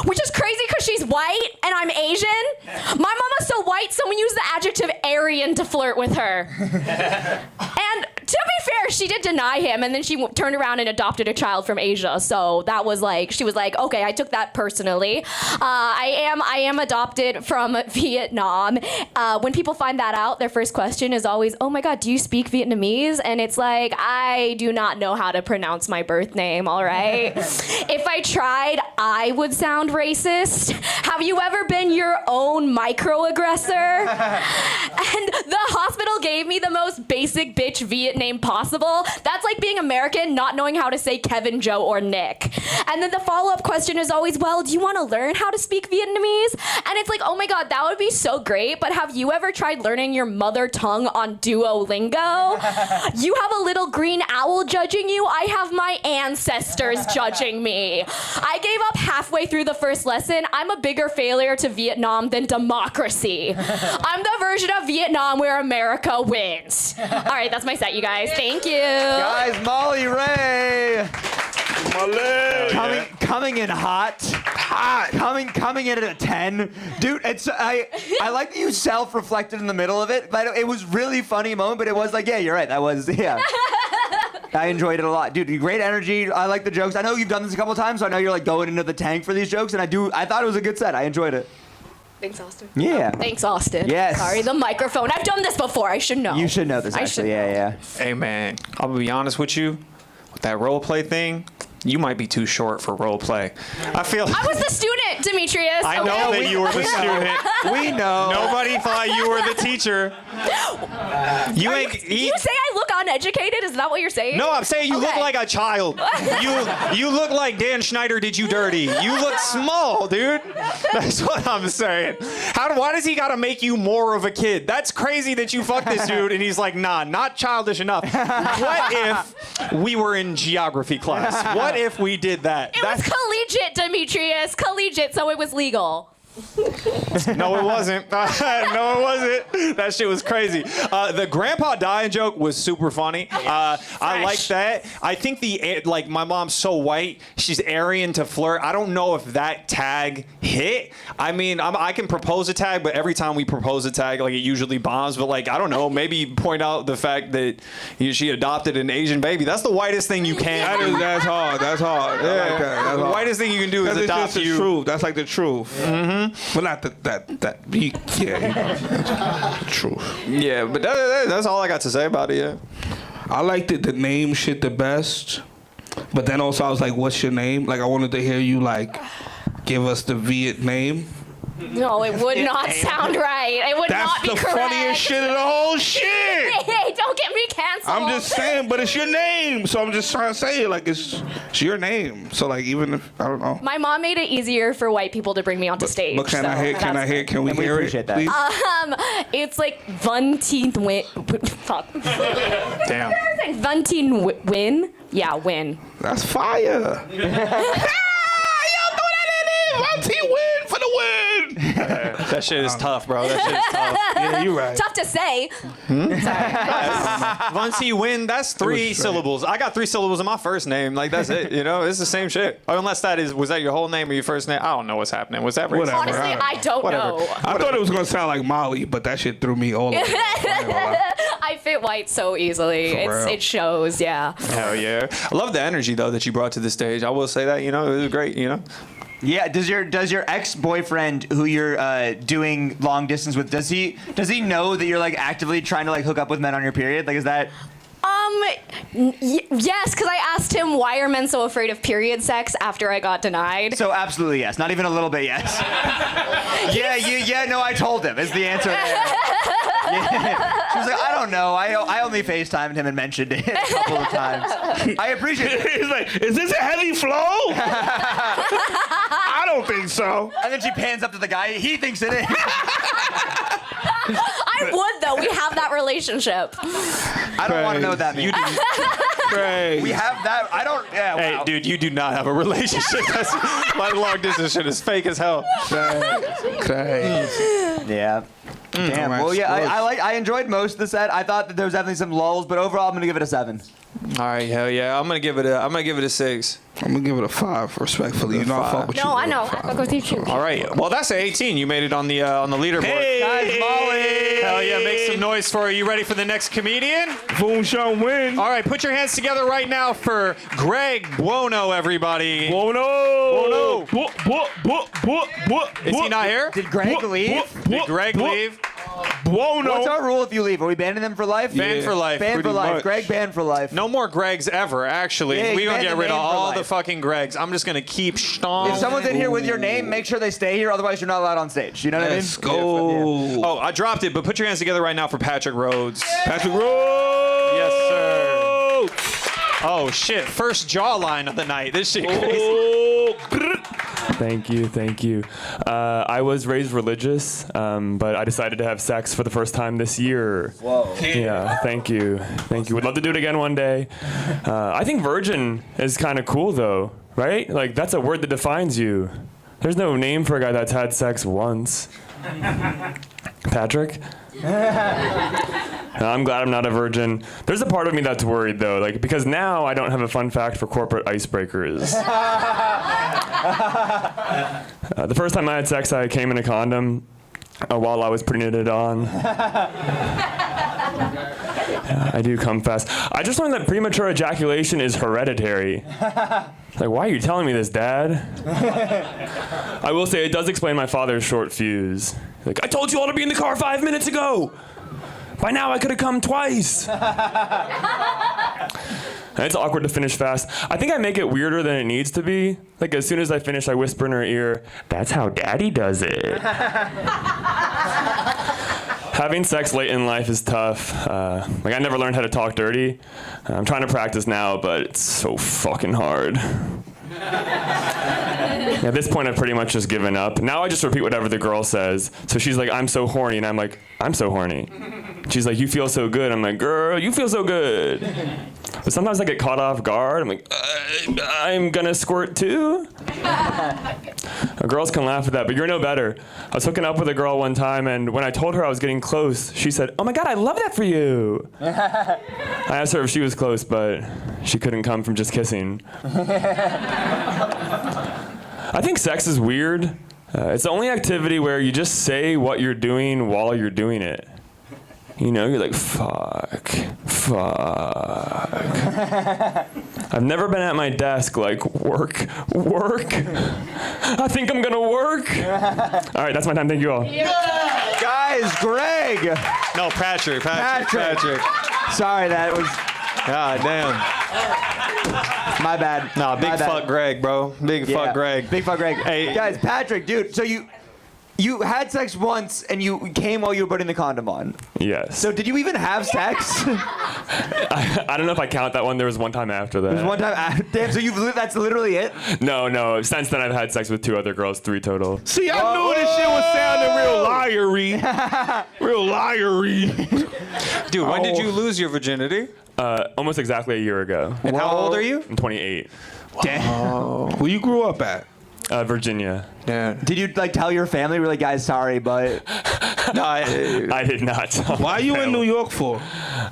which is crazy because she's white and I'm Asian. My mama's so white, someone used the adjective Aryan to flirt with her. And to be fair, she did deny him, and then she turned around and adopted a child from Asia. So that was like, she was like, okay, I took that personally. I am adopted from Vietnam. When people find that out, their first question is always, oh my God, do you speak Vietnamese? And it's like, I do not know how to pronounce my birth name, all right? If I tried, I would sound racist. Have you ever been your own microaggressor? And the hospital gave me the most basic bitch Viet name possible. That's like being American, not knowing how to say Kevin, Joe, or Nick. And then the follow-up question is always, well, do you want to learn how to speak Vietnamese? And it's like, oh my God, that would be so great, but have you ever tried learning your mother tongue on Duolingo? You have a little green owl judging you. I have my ancestors judging me. I gave up halfway through the first lesson. I'm a bigger failure to Vietnam than democracy. I'm the version of Vietnam where America wins. All right, that's my set, you guys. Thank you. Guys, Molly Ray. Molly. coming in hot. Coming in at a 10. Dude, I like that you self-reflected in the middle of it, but it was really funny moment, but it was like, yeah, you're right. That was, yeah. I enjoyed it a lot. Dude, great energy. I like the jokes. I know you've done this a couple times, so I know you're like going into the tank for these jokes, and I thought it was a good set. I enjoyed it. Thanks, Austin. Yeah. Thanks, Austin. Yes. Sorry, the microphone. I've done this before. I should know. You should know this, actually. Yeah. Hey, man, I'm gonna be honest with you. With that role play thing, you might be too short for role play. I was the student, Demetrius. I know that you were the student. We know. Nobody thought you were the teacher. You say I look uneducated? Is that what you're saying? No, I'm saying you look like a child. You look like Dan Schneider did you dirty. You look small, dude. That's what I'm saying. Why does he gotta make you more of a kid? That's crazy that you fucked this dude and he's like, nah, not childish enough. What if we were in geography class? What if we did that? It was collegiate, Demetrius. Collegiate, so it was legal. No, it wasn't. No, it wasn't. That shit was crazy. The grandpa dying joke was super funny. I like that. I think my mom's so white, she's Aryan to flirt. I don't know if that tag hit. I mean, I can propose a tag, but every time we propose a tag, like it usually bombs. But like, I don't know, maybe point out the fact that she adopted an Asian baby. That's the whitest thing you can do. That's hard. That's hard. Yeah. I like that. That's The hard. whitest thing you can do is adopt the you. truth. That's like the truth. Mm-hmm. But not the truth. Yeah, but that's all I got to say about it. Yeah. I liked the name shit the best, but then also I was like, "What's your name?" Like I wanted to hear you like give us the Viet name. No, it would not sound right. It would not be That's correct. the funniest shit of the whole shit. Hey, don't get me canceled. I'm just saying, but it's your name, so I'm just trying to say it like it's your name. So like even if I don't know. My mom made it easier for white people to bring me onto stage. But can I hear? Can we hear it? that. Please? It's like Vunteenth win. Fuck. Damn. Vunteenth win. Yeah, win. That's fire. Win for the win. That shit is tough, bro. That shit is tough. Yeah, you're right. Tough to say. Once you win, that's 3 syllables. I got 3 syllables in my first name. Like that's it. You know, it's the same shit. Unless was that your whole name or your first name? I don't know what's happening. Was that Whatever. Honestly, I don't know. I thought it was gonna sound like Molly, but that shit threw me all over. I fit white so easily. It shows, yeah. Hell yeah. I love the energy though that you brought to the stage. I will say that, you know, it was great, you know. Yeah, does your ex-boyfriend who you're doing long distance with, does he know that you're like actively trying to like hook up with men on your period? Like is that Yes, because I asked him why are men so afraid of period sex after I got denied. So absolutely yes, not even a little bit yes. No, I told him is the answer. Yeah. She was like, I don't know. I only FaceTimed him and mentioned it a couple of times. I appreciate it. He's like, is this a heavy flow? I don't think so. And then she pans up to the guy. He thinks it is. I would though. We have that relationship. I don't want to know what that means. We have that. I don't. Yeah. Wow. Hey, dude, you do not have a relationship. My long distance shit is fake as hell. Yeah. Damn. Well, yeah, I enjoyed most of the set. I thought that there was definitely some lulls, but overall, I'm gonna give it a 7. All right, hell yeah, I'm gonna give it a 6. I'm gonna give it a 5, respectfully. You know, I fuck with you. No, I know. I fuck with you too. All right. Well, that's an 18. You made it on the leaderboard. Hey, guys, Molly. Hell yeah, make some noise for her. You ready for the next comedian? Boom, show, win. All right, put your hands together right now for Greg Buono, everybody. Buono. Is he not here? Did Greg leave? Did Greg leave? Buono. What's our rule if you leave? Are we banning them for life? Banned for life. Banned for pretty life. much. Greg banned for life. No more Gregs ever, actually. Yeah, We're going to ban get the rid of name for all the life. fucking Gregs. I'm just going to keep strong. If someone's in here with your name, make sure they stay here. Otherwise, you're not allowed on stage. You know what I mean? Let's go. Oh, I dropped it, but put your hands together right now for Patrick Rhodes. Patrick Rhodes. Yes, sir. Oh, shit. First jawline of the night. This shit crazy. Thank you. I was raised religious, but I decided to have sex for the first time this year. Whoa. Yeah, thank you. Would love to do it again one day. I think virgin is kind of cool, though, right? Like, that's a word that defines you. There's no name for a guy that's had sex once. Patrick? I'm glad I'm not a virgin. There's a part of me that's worried though, like because now I don't have a fun fact for corporate icebreakers. The first time I had sex, I came in a condom while I was putting it on. I do come fast. I just learned that premature ejaculation is hereditary. Like, why are you telling me this, Dad? I will say it does explain my father's short fuse. Like, I told you all to be in the car 5 minutes ago. By now I could have come twice. It's awkward to finish fast. I think I make it weirder than it needs to be. Like as soon as I finish, I whisper in her ear, "That's how Daddy does it." Having sex late in life is tough. Like I never learned how to talk dirty. I'm trying to practice now, but it's so fucking hard. At this point, I've pretty much just given up. Now I just repeat whatever the girl says. So she's like, "I'm so horny," and I'm like, "I'm so horny." She's like, "You feel so good." I'm like, "Girl, you feel so good." But sometimes I get caught off guard. I'm like, "I'm gonna squirt too?" Girls can laugh at that, but you're no better. I was hooking up with a girl one time, and when I told her I was getting close, she said, "Oh my God, I love that for you." I asked her if she was close, but she couldn't come from just kissing. I think sex is weird. It's the only activity where you just say what you're doing while you're doing it. You know, you're like, fuck. I've never been at my desk like, work. I think I'm gonna work. All right, that's my time. Thank you all. Guys, Greg. No, Patrick. Sorry, that was. God damn. My bad. Nah, big fuck Greg, bro. Big fuck Greg. Big fuck Greg. Hey, guys, Patrick, dude. So you had sex once and you came while you were putting the condom on. Yes. So did you even have sex? I don't know if I count that one. There was one time after that. There was one time. Damn. So that's literally it. No. Since then, I've had sex with 2 other girls, 3 total. See, I knew this shit was sounding real liary. Dude, when did you lose your virginity? Almost exactly a year ago. And how old are you? I'm 28. Damn. Where you grew up at? Virginia. Yeah. Did you like tell your family? Really, guys, sorry, but no, I did not. Why are you in New York for?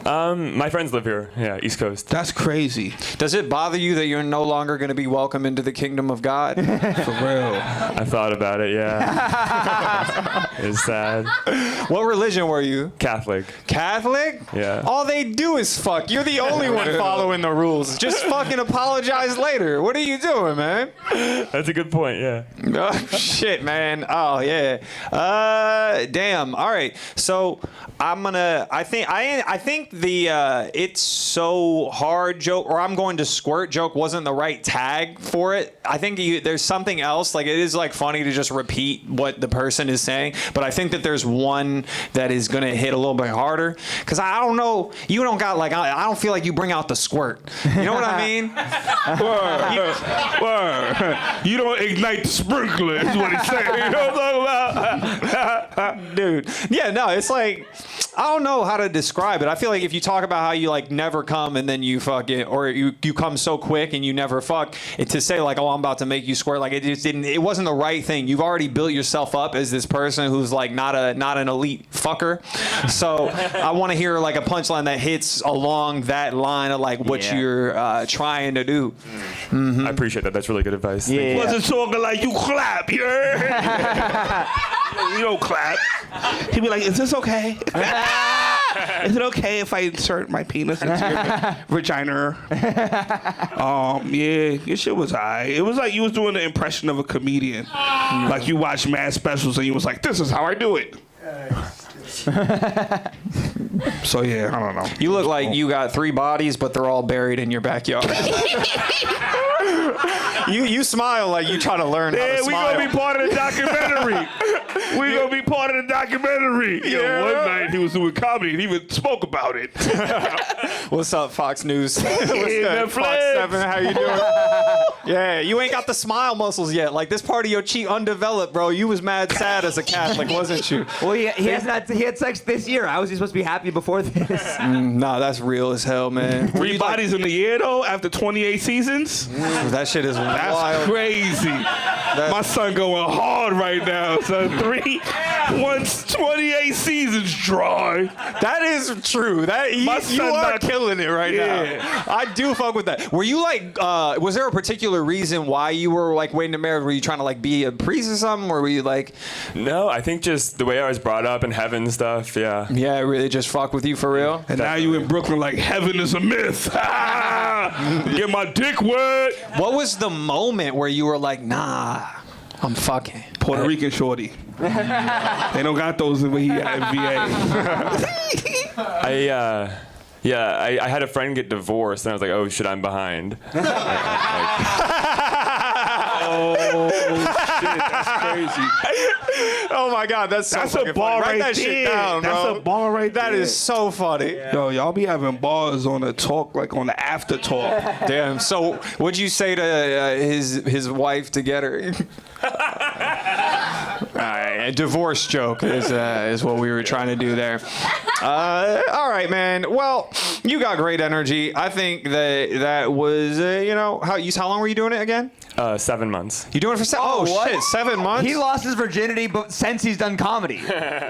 My friends live here. Yeah, East Coast. That's crazy. Does it bother you that you're no longer going to be welcome into the kingdom of God? For real. I thought about it. Yeah. It's sad. What religion were you? Catholic. Catholic? Yeah. All they do is fuck. You're the only one following the rules. Just fucking apologize later. What are you doing, man? That's a good point. Yeah. Oh, shit, man. Oh, yeah. Damn. All right. So I think the it's so hard joke, or I'm going to squirt joke wasn't the right tag for it. I think there's something else. Like, it is like funny to just repeat what the person is saying, but I think that there's one that is going to hit a little bit harder. Cause I don't know, you don't got like, I don't feel like you bring out the squirt. You know what I mean? Word. You don't ignite the sprinkler, is what he's saying. You know what I'm talking about? Dude. Yeah, no, it's like, I don't know how to describe it. I feel like if you talk about how you like never come and then you fuck it, or you come so quick and you never fuck, to say like, oh, I'm about to make you squirt, like it wasn't the right thing. You've already built yourself up as this person who's like not an elite fucker. So I want to hear like a punchline that hits along that line of like what you're trying to do. Mm-hmm. I appreciate that. That's really good advice. Yeah. Wasn't talking like you clap, you heard? You don't clap. He'd be like, is this okay? Is it okay if I insert my penis into your vagina? Yeah, your shit was alright. It was like you was doing the impression of a comedian. Like you watched mad specials and you was like, this is how I do it. So yeah, I don't know. You look like you got 3 bodies, but they're all buried in your backyard. You smile like you trying to learn how to smile. Yeah, we gonna be part of the documentary. We gonna be part of the documentary. Yeah. Yo, one night he was doing comedy and he even spoke about it. What's up, Fox News? What's Yeah, up, Fox 7? How you doing? Yeah, you ain't got the smile muscles yet. Like this part of your cheek undeveloped, bro. You was mad sad as a Catholic, wasn't you? Well, he had sex this year. How was he supposed to be happy happy before this? Nah, that's real as hell, man. 3 bodies in the year though, after 28 seasons. That shit is That's wild. crazy. My son going hard right now. So 28 seasons dry. That is true. That you are killing it right now. I do fuck with that. Were you like, was there a particular reason why you were like waiting to marry? Were you trying to like be a priest or something? Or were you like? No, I think just the way I was brought up in heaven and stuff. Yeah. Yeah, it really just fuck with you for real. And now you in Brooklyn like heaven is a myth. Get my dick wet. What was the moment where you were like, nah, I'm fucking? Puerto Rican shorty. They don't got those when he at VA. I had a friend get divorced, and I was like, oh shit, I'm behind. Oh shit, that's crazy. Oh my god, that's so a bar funny. right Write that shit there. down, bro. That's a bar right there. That is so funny. Yo, y'all be having bars on the talk, like on the after talk. Damn. So, what'd you say to his wife to get her? A divorce joke is what we were trying to do there. All right, man. Well, you got great energy. I think that was how long were you doing it again? 7 months. You doing it for 7? Oh what? shit, 7 months. He lost his virginity, but since he's done comedy,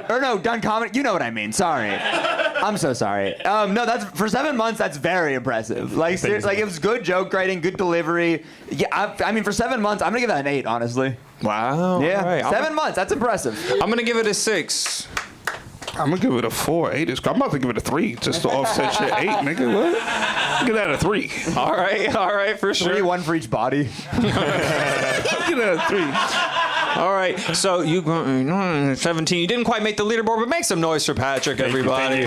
or no, done comedy. You know what I mean? Sorry, I'm so sorry. No, that's for 7 months. That's very impressive. Like, seriously, like it was good joke writing, good delivery. Yeah, I mean, for 7 months, I'm gonna give that an 8, honestly. Wow. Yeah, all right. 7 months. That's impressive. I'm gonna give it a 6. I'm gonna give it a 4. 8 is. I'm about to give it a 3 just to offset shit. 8, nigga. What? Give that a 3. All right, for sure. 3, 1 for each body. Give that a 3. All right, so you 17. You didn't quite make the leaderboard, but make some noise for Patrick, everybody.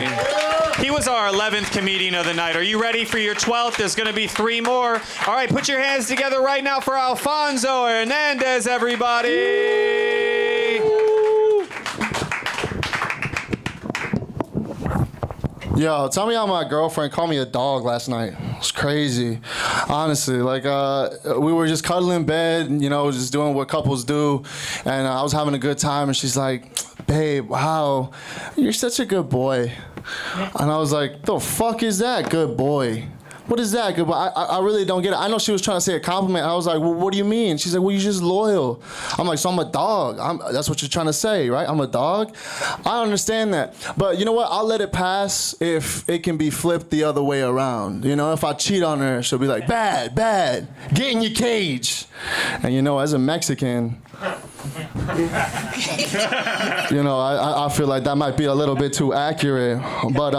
He was our 11th comedian of the night. Are you ready for your 12th? There's going to be 3 more. All right, put your hands together right now for Alonso Hernandez, everybody. Yo, tell me how my girlfriend called me a dog last night. It was crazy. Honestly, like, we were just cuddling in bed, just doing what couples do. And I was having a good time, and she's like, babe, wow, you're such a good boy. And I was like, the fuck is that, good boy? What is that? Good boy? I really don't get it. I know she was trying to say a compliment. I was like, well, what do you mean? She's like, well, you're just loyal. I'm like, so I'm a dog. That's what you're trying to say, right? I'm a dog? I understand that. But you know what? I'll let it pass if it can be flipped the other way around. If I cheat on her, she'll be like, bad, get in your cage. And as a Mexican, I feel like that might be a little bit too accurate, but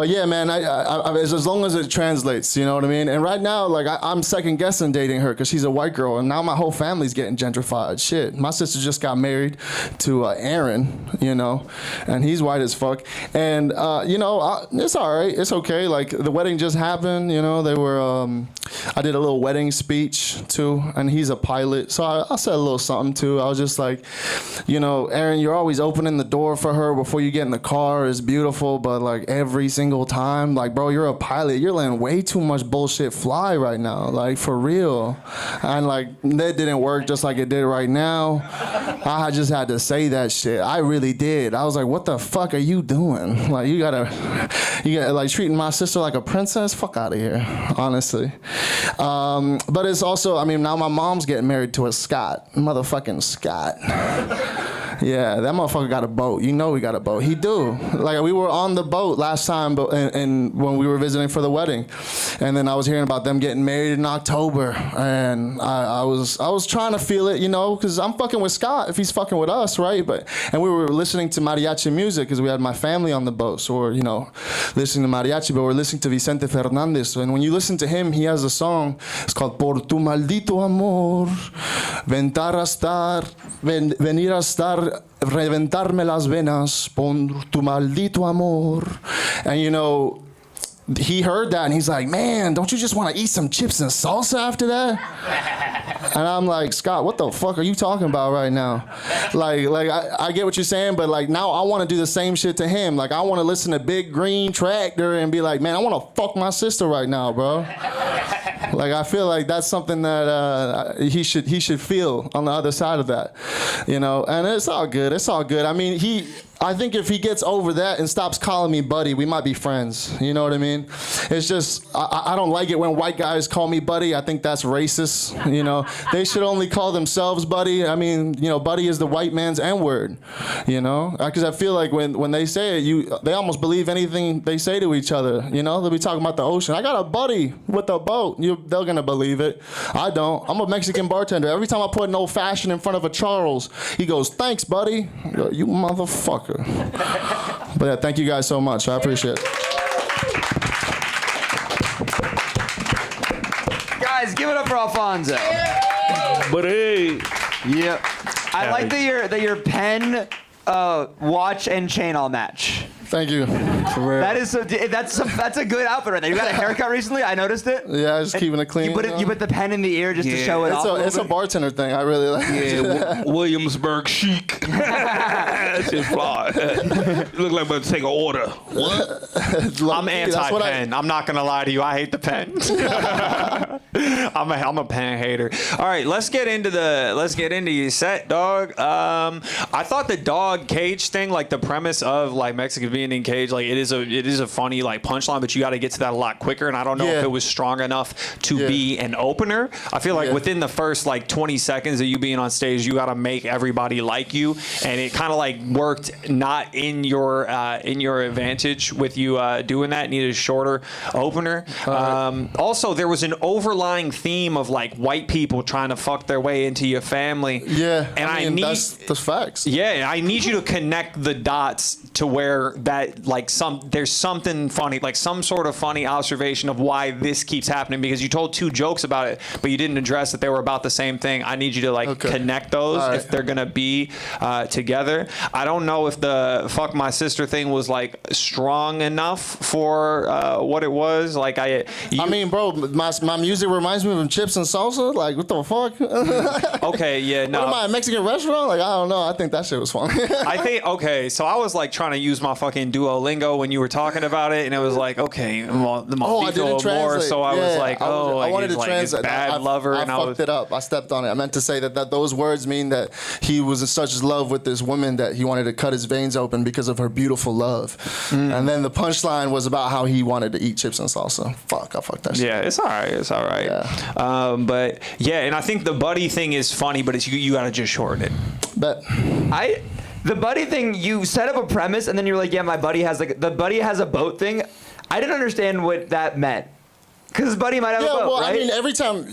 yeah, man. As long as it translates, you know what I mean. And right now, like I'm second guessing dating her because she's a white girl, and now my whole family's getting gentrified. Shit, my sister just got married to Aaron, and he's white as fuck. And it's all right, it's okay. Like the wedding just happened, they were. I did a little wedding speech too, and he's a pilot, so I said a little something too. I was just like, Aaron, you're always opening the door for her before you get in the car. It's beautiful, but like every single time, like, bro, you're a pilot. You're letting way too much bullshit fly right now, like for real. And like that didn't work just like it did right now. I just had to say that shit. I really did. I was like, what the fuck are you doing? Like you gotta like treating my sister like a princess. Fuck out of here, honestly. But it's also, now my mom's getting married to a Scot. Motherfucking Scot. Yeah, that motherfucker got a boat. We got a boat. He do. Like we were on the boat last time, and when we were visiting for the wedding, and then I was hearing about them getting married in October, and I was trying to feel it, because I'm fucking with Scott if he's fucking with us, right? And we were listening to mariachi music because we had my family on the boat, so we're listening to mariachi, but we're listening to Vicente Fernandez. And when you listen to him, he has a song. It's called Por tu maldito amor, venir a estar. Reventarme las venas por tu maldito amor. And he heard that and he's like, man, don't you just want to eat some chips and salsa after that? And I'm like, Scott, what the fuck are you talking about right now? Like I get what you're saying, but like now I want to do the same shit to him. Like I want to listen to Big Green Tractor and be like, man, I want to fuck my sister right now, bro. Like I feel like that's something that he should feel on the other side of that, and it's all good. It's all good. I think if he gets over that and stops calling me buddy, we might be friends. You know what I mean? It's just, I don't like it when white guys call me buddy. I think that's racist. You know, they should only call themselves buddy. I mean, you know, buddy is the white man's N-word. You know, because I feel like when they say it, they almost believe anything they say to each other. You know, they'll be talking about the ocean. I got a buddy with a boat. They're gonna believe it. I don't. I'm a Mexican bartender. Every time I put an old fashioned in front of a Charles, he goes, "Thanks, buddy." I go, "You motherfucker." But yeah, thank you guys so much. I appreciate it. Guys, give it up for Alfonso. But hey. Yep. I like that your pen, watch, and chain all match. Thank you. That's a good outfit right there. You got a haircut recently? I noticed it. Yeah, just keeping it clean. You put the pen in the ear just to show it off. It's a bartender thing. I really like it. Yeah, Williamsburg chic. That shit fly. Look like I'm about to take an order. What? I'm anti-pen. I'm not gonna lie to you. I hate the pen. I'm a pen hater. All right, let's get into your set, dog. I thought the dog cage thing, like the premise of like Mexican being in cage, like it is a funny like punchline, but you got to get to that a lot quicker. And I don't know if it was strong enough to be an opener. I feel like within the first like 20 seconds of you being on stage, you got to make everybody like you, and it kind of like worked not in your advantage with you doing that. Needed a shorter opener. Also, there was an overlying theme of like white people trying to fuck their way into your family. Yeah, and I mean, that's facts. Yeah, I need you to connect the dots to where that like there's something funny, like some sort of funny observation of why this keeps happening, because you told two jokes about it, but you didn't address that they were about the same thing. I need you to like connect those if they're gonna be together. I don't know if the fuck my sister thing was like strong enough for what it was. Like I mean, bro, my music reminds me of chips and salsa. Like what the fuck? Okay, yeah, no. What am I, a Mexican restaurant? Like I don't know. I think that shit was fun. I think so I was like trying to use my fucking Duolingo when you were talking about it, and it was like, okay, the Maldito more. So I was like, I wanted to translate. Bad lover, I fucked it up. I stepped on it. I meant to say that those words mean that he was in such love with this woman that he wanted to cut his veins open because of her beautiful love. And then the punchline was about how he wanted to eat chips and salsa. Fuck, I fucked that shit. Yeah, it's all right. It's all right. Yeah. But yeah, and I think the buddy thing is funny, but it's you gotta just shorten it. But the buddy thing, you set up a premise and then you're like, yeah, my buddy has the buddy has a boat thing. I didn't understand what that meant. Because his buddy might have a boat, right? I mean, every time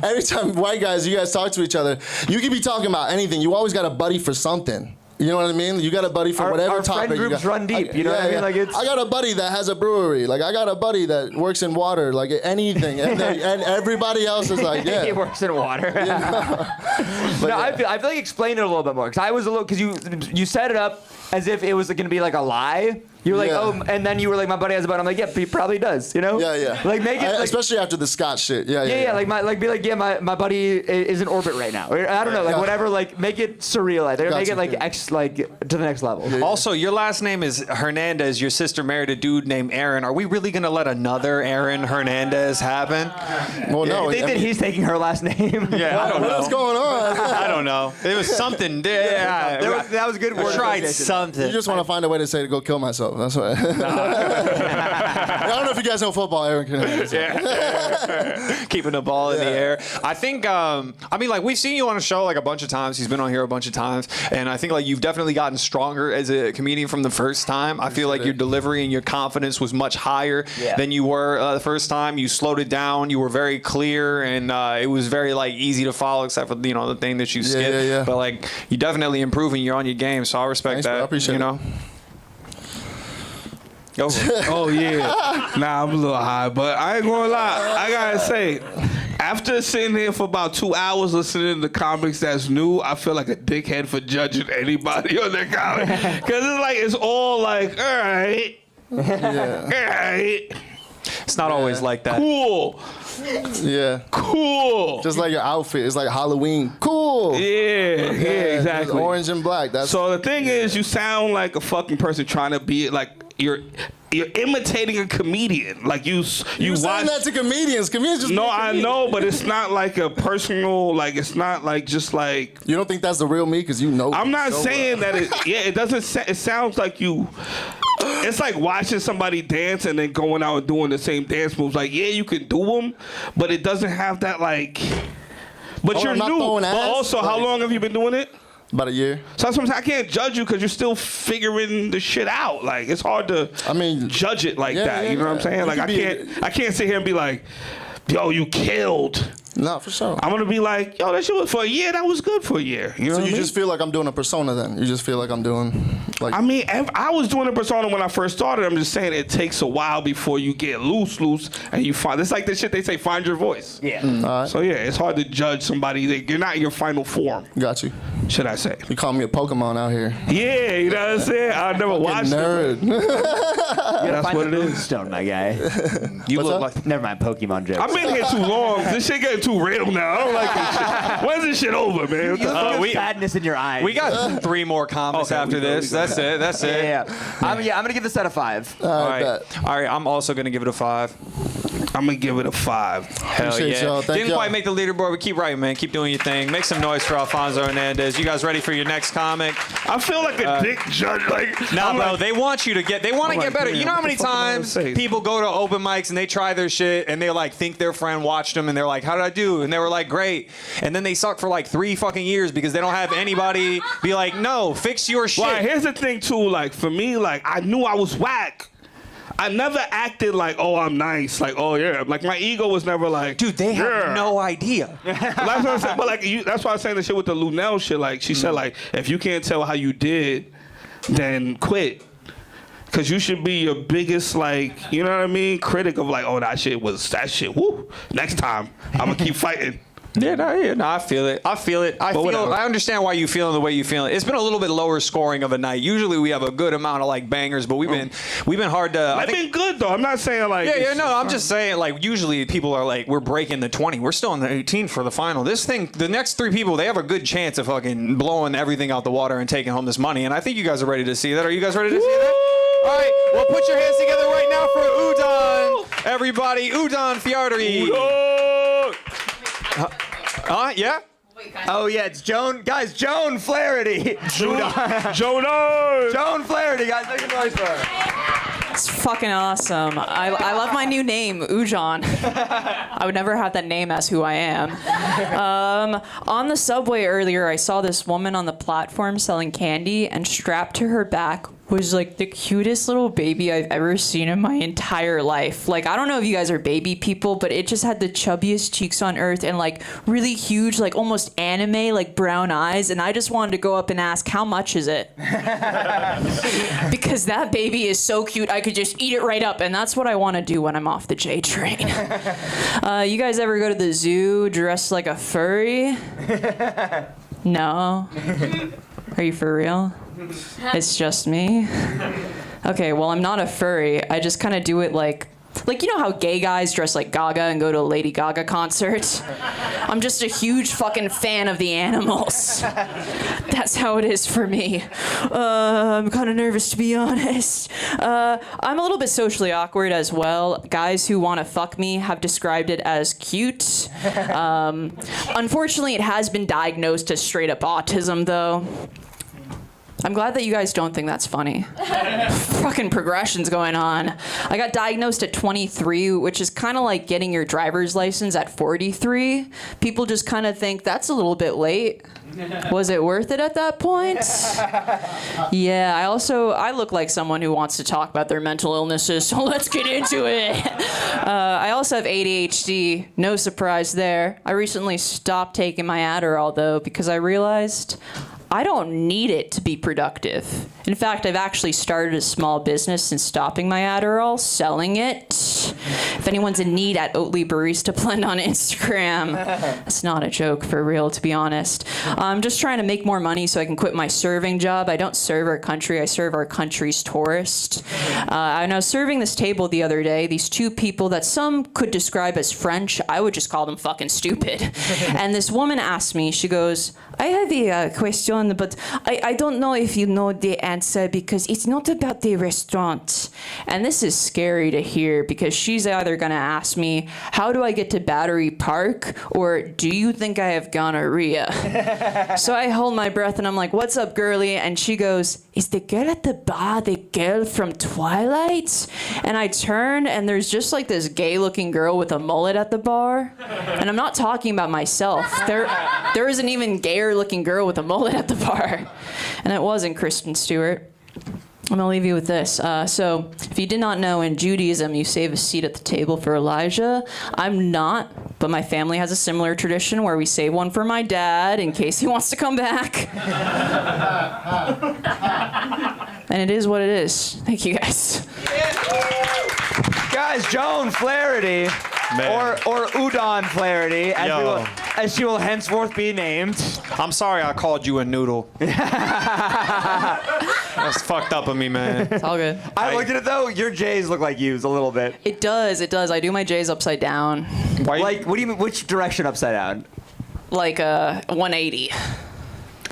every time white guys, you guys talk to each other, you could be talking about anything. You always got a buddy for something. You know what I mean? You got a buddy for whatever our topic. Our friend groups run deep. You know what I mean? Like I got a buddy that has a brewery. Like I got a buddy that works in water. Like anything, and everybody else is like, yeah. He works in water. You know? No, I feel like explain it a little bit more, because I was because you set it up as if it was going to be like a lie. You were like, and then you were like, my buddy has a boat. I'm like, yeah, he probably does, you know? Yeah. Like make it, especially after the Scott shit. Yeah. Be like, yeah, my buddy is in orbit right now. Or, I don't know, like whatever. Like make it surreal. Like make it like to the next level. Yeah. Also, your last name is Hernandez. Your sister married a dude named Aaron. Are we really gonna let another Aaron Hernandez happen? Well, no. You think that he's taking her last name? Yeah, I don't know. What's going on? I don't know. It was something. That was good word. I tried something. You just want to find a way to say to go kill myself. That's what. I don't know if you guys know football, Aaron. Keeping the ball in the air. I think. I mean, like we've seen you on a show like a bunch of times. He's been on here a bunch of times, and I think like you've definitely gotten stronger as a comedian from the first time. I feel like your delivery and your confidence was much higher than you were the first time. You slowed it down. You were very clear, and it was very like easy to follow, except for the thing that you skipped. Yeah. But like you definitely improving. You're on your game, so I respect that. I appreciate it. Go for it. Oh yeah. Nah, I'm a little high, but I ain't gonna lie. I gotta say, after sitting here for about 2 hours listening to comics that's new, I feel like a dickhead for judging anybody on their comic. Cause it's all like, all right. Yeah. All right. It's not always like that. Cool. Yeah. Cool. Just like your outfit. It's like Halloween. Cool. Yeah, exactly. Orange and black. So the thing is, you sound like a fucking person trying to be like you're imitating a comedian. Like you You're saying that to comedians. Comedians just No, be I comedians. know, but it's not like a personal. Like it's not like just like. You don't think that's the real me because you know. I'm not so saying well. that. It doesn't. It sounds like you. It's like watching somebody dance and then going out and doing the same dance moves. Like, yeah, you can do them, but it doesn't have that like. But Oh, you're I'm not new. throwing But ass, also, how like- long have you been doing it? About a year. So that's what I'm saying. I can't judge you because you're still figuring the shit out. Like it's hard to judge it like yeah, that. yeah, You know what I'm yeah. saying? You Like could I can't sit here and be like, yo, you killed. No, for sure. I'm gonna be like, yo, that shit was for a year. That was good for a year. You know So what you I mean? just feel like I'm doing a persona then? You just feel like I'm doing like. I mean, I was doing a persona when I first started. I'm just saying it takes a while before you get loose, and you find. It's like the shit they say, find your voice. Yeah. All right. So yeah, it's hard to judge somebody. You're not in your final form. Got you. Should I say? You call me a Pokemon out here. Yeah, you know what I'm saying? I never watched nerd. That's what it is. Stone, my guy. You What's look up? like. Never mind Pokemon jokes. I've been here too long. This shit getting too real now. I don't like this shit. When's this shit over, man? What the fuck? we sadness in your eyes. We got 3 more comments after this. That's it. That's it. Yeah. I'm gonna give this at a 5. All right. All right. I'm also gonna give it a 5. I'm gonna give it a 5. Hell Appreciate yeah. y'all. Thank Didn't y'all. quite make the leaderboard, but keep writing, man. Keep doing your thing. Make some noise for Alonso Hernandez. You guys ready for your next comic? I feel like a dick judge. Like, nah, I'm bro. like- they want you to get. They want to I'm get like, better. damn, You know how what many the fuck am I gonna times say? people go to open mics and they try their shit and they like think their friend watched them and they're like, "How did I do?" And they were like, "Great." And then they suck for like 3 fucking years because they don't have anybody be like, "No, fix your shit." Well, here's the thing too. Like for me, like I knew I was whack. I never acted like, oh, I'm nice. Like, oh yeah. Like my ego was never like, dude, they have yeah. no idea. That's what I'm saying. But like, that's why I was saying the shit with the Lunel shit. Like she said, like if you can't tell how you did, then quit. Cause you should be your biggest, like, you know what I mean, critic of like, oh, that shit. Woo. Next time, I'm gonna keep fighting. Yeah, no, I feel it. I understand why you feeling the way you feeling. It's been a little bit lower scoring of a night. Usually we have a good amount of like bangers, but we've been hard to. I've been good though. I'm not saying like. Yeah, no. I'm just saying like usually people are like we're breaking the 20. We're still in the 18 for the final. This thing, the next 3 people, they have a good chance of fucking blowing everything out the water and taking home this money. And I think you guys are ready to see that. Are you guys ready to see that? All right. Well, put your hands together right now for Udon, everybody. Udon Flarity. Yeah? Oh yeah, it's Joan. Guys, Joan Flarity. Joan Flarity, guys. Make a noise for her. It's fucking awesome. I love my new name, Ujan. I would never have that name as who I am. On the subway earlier, I saw this woman on the platform selling candy, and strapped to her back was like the cutest little baby I've ever seen in my entire life. Like, I don't know if you guys are baby people, but it just had the chubbiest cheeks on earth and like really huge, like almost anime, like brown eyes. And I just wanted to go up and ask, how much is it? Because that baby is so cute, I could just eat it right up. And that's what I want to do when I'm off the J train. You guys ever go to the zoo dressed like a furry? No? Are you for real? It's just me? Okay, well, I'm not a furry. I just kind of do it like you know how gay guys dress like Gaga and go to a Lady Gaga concert? I'm just a huge fucking fan of the animals. That's how it is for me. I'm kind of nervous, to be honest. I'm a little bit socially awkward as well. Guys who want to fuck me have described it as cute. Unfortunately, it has been diagnosed as straight up autism, though. I'm glad that you guys don't think that's funny. Fucking progression's going on. I got diagnosed at 23, which is kind of like getting your driver's license at 43. People just kind of think that's a little bit late. Was it worth it at that point? Yeah, I look like someone who wants to talk about their mental illnesses, so let's get into it. I also have ADHD, no surprise there. I recently stopped taking my Adderall, though, because I realized I don't need it to be productive. In fact, I've actually started a small business since stopping my Adderall, selling it. If anyone's in need at Oatly Barista Blend on Instagram, that's not a joke for real, to be honest. I'm just trying to make more money so I can quit my serving job. I don't serve our country, I serve our country's tourists. And I was serving this table the other day, these two people that some could describe as French. I would just call them fucking stupid. And this woman asked me, she goes, I have a question, but I don't know if you know the answer because it's not about the restaurant. And this is scary to hear because she's either gonna ask me, how do I get to Battery Park? Or do you think I have gonorrhea? So I hold my breath and I'm like, what's up, girly? And she goes, is the girl at the bar the girl from Twilight? And I turn and there's just like this gay looking girl with a mullet at the bar. And I'm not talking about myself. There is an even gayer looking girl with a mullet at the bar. And it wasn't Kristen Stewart. I'm gonna leave you with this. So, if you did not know, in Judaism, you save a seat at the table for Elijah. I'm not, but my family has a similar tradition where we save one for my dad in case he wants to come back. And it is what it is. Thank you, guys. Guys, Joan Flarity, or Udon Flarity, as she will henceforth be named. I'm sorry I called you a noodle. That's fucked up of me, man. It's all good. I looked at it though. Your J's look like U's a little bit. It does. I do my J's upside down. Like, what do you mean? Which direction upside down? Like 180.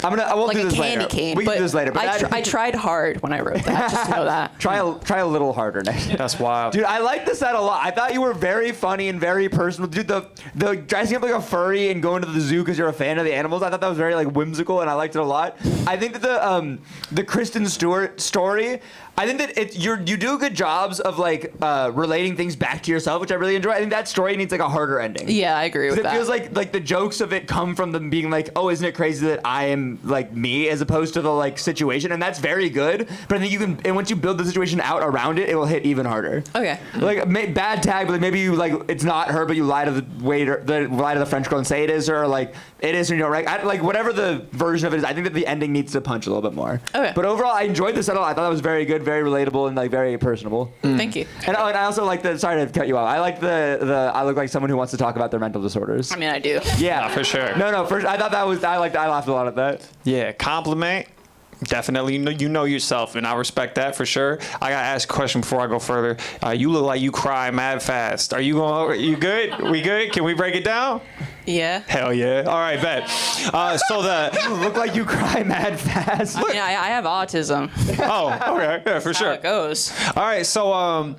I won't like do this a candy later. cane. We can do this later. But I tried hard when I wrote that. Just know that. Try a little harder next time. That's wild. Dude, I like the set a lot. I thought you were very funny and very personal. Dude, the dressing up like a furry and going to the zoo because you're a fan of the animals, I thought that was very like whimsical and I liked it a lot. I think that the Kristen Stewart story, I think that you do good jobs of like relating things back to yourself, which I really enjoy. I think that story needs like a harder ending. Yeah, I agree with that. It feels like the jokes of it come from them being like, oh, isn't it crazy that I am like me, as opposed to the like situation, and that's very good. But I think you can, and once you build the situation out around it, it will hit even harder. Okay. Like bad tag, but like, maybe you like it's not her, but you lie to the waiter, lie to the French girl and say it is her, or like it is her, you know, right? Like whatever the version of it is, I think that the ending needs to punch a little bit more. Okay. But overall, I enjoyed the set a lot. I thought that was very good, very relatable, and like very personable. Thank you. And I also like the. Sorry to cut you off. I like the. I look like someone who wants to talk about their mental disorders. I mean, I do. Yeah, for sure. No. First, I thought that was. I laughed a lot at that. Yeah, compliment. Definitely, you know yourself, and I respect that for sure. I gotta ask a question before I go further. You look like you cry mad fast. Are you good? We good? Can we break it down? Yeah. Hell yeah. All right, bet. You look like you cry mad fast. I mean, I have autism. Oh, okay. Yeah, for sure. How it goes. All right, so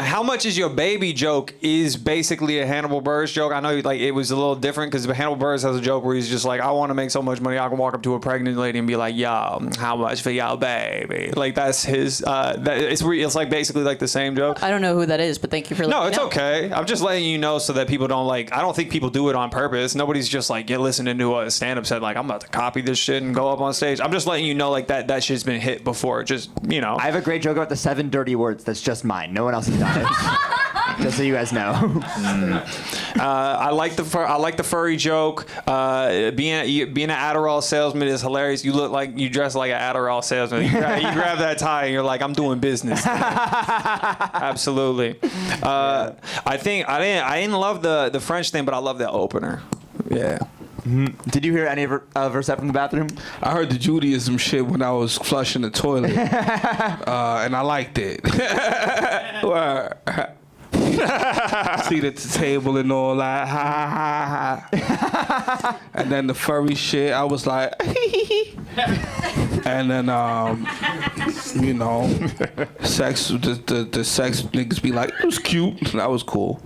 how much is your baby joke is basically a Hannibal Buress joke. I know like it was a little different because Hannibal Buress has a joke where he's just like, I want to make so much money I can walk up to a pregnant lady and be like, yo, how much for y'all baby? Like that's his. It's like basically like the same joke. I don't know who that is, but thank you for letting me know. No, it's okay. I'm just letting you know so that people don't like. I don't think people do it on purpose. Nobody's just like listening to a stand-up set like I'm about to copy this shit and go up on stage. I'm just letting you know like that shit's been hit before. Just I have a great joke about the 7 dirty words. That's just mine. No one else has done it. Just so you guys know. I like the furry joke. Being an Adderall salesman is hilarious. You dress like an Adderall salesman. You grab that tie and you're like, I'm doing business. Absolutely. I think I didn't love the French thing, but I love the opener. Yeah. Did you hear any of her set from the bathroom? I heard the Judaism shit when I was flushing the toilet, and I liked it. Seat at the table and all that, ha ha ha. And then the furry shit, I was like, and then sex. The sex niggas be like, it was cute. That was cool.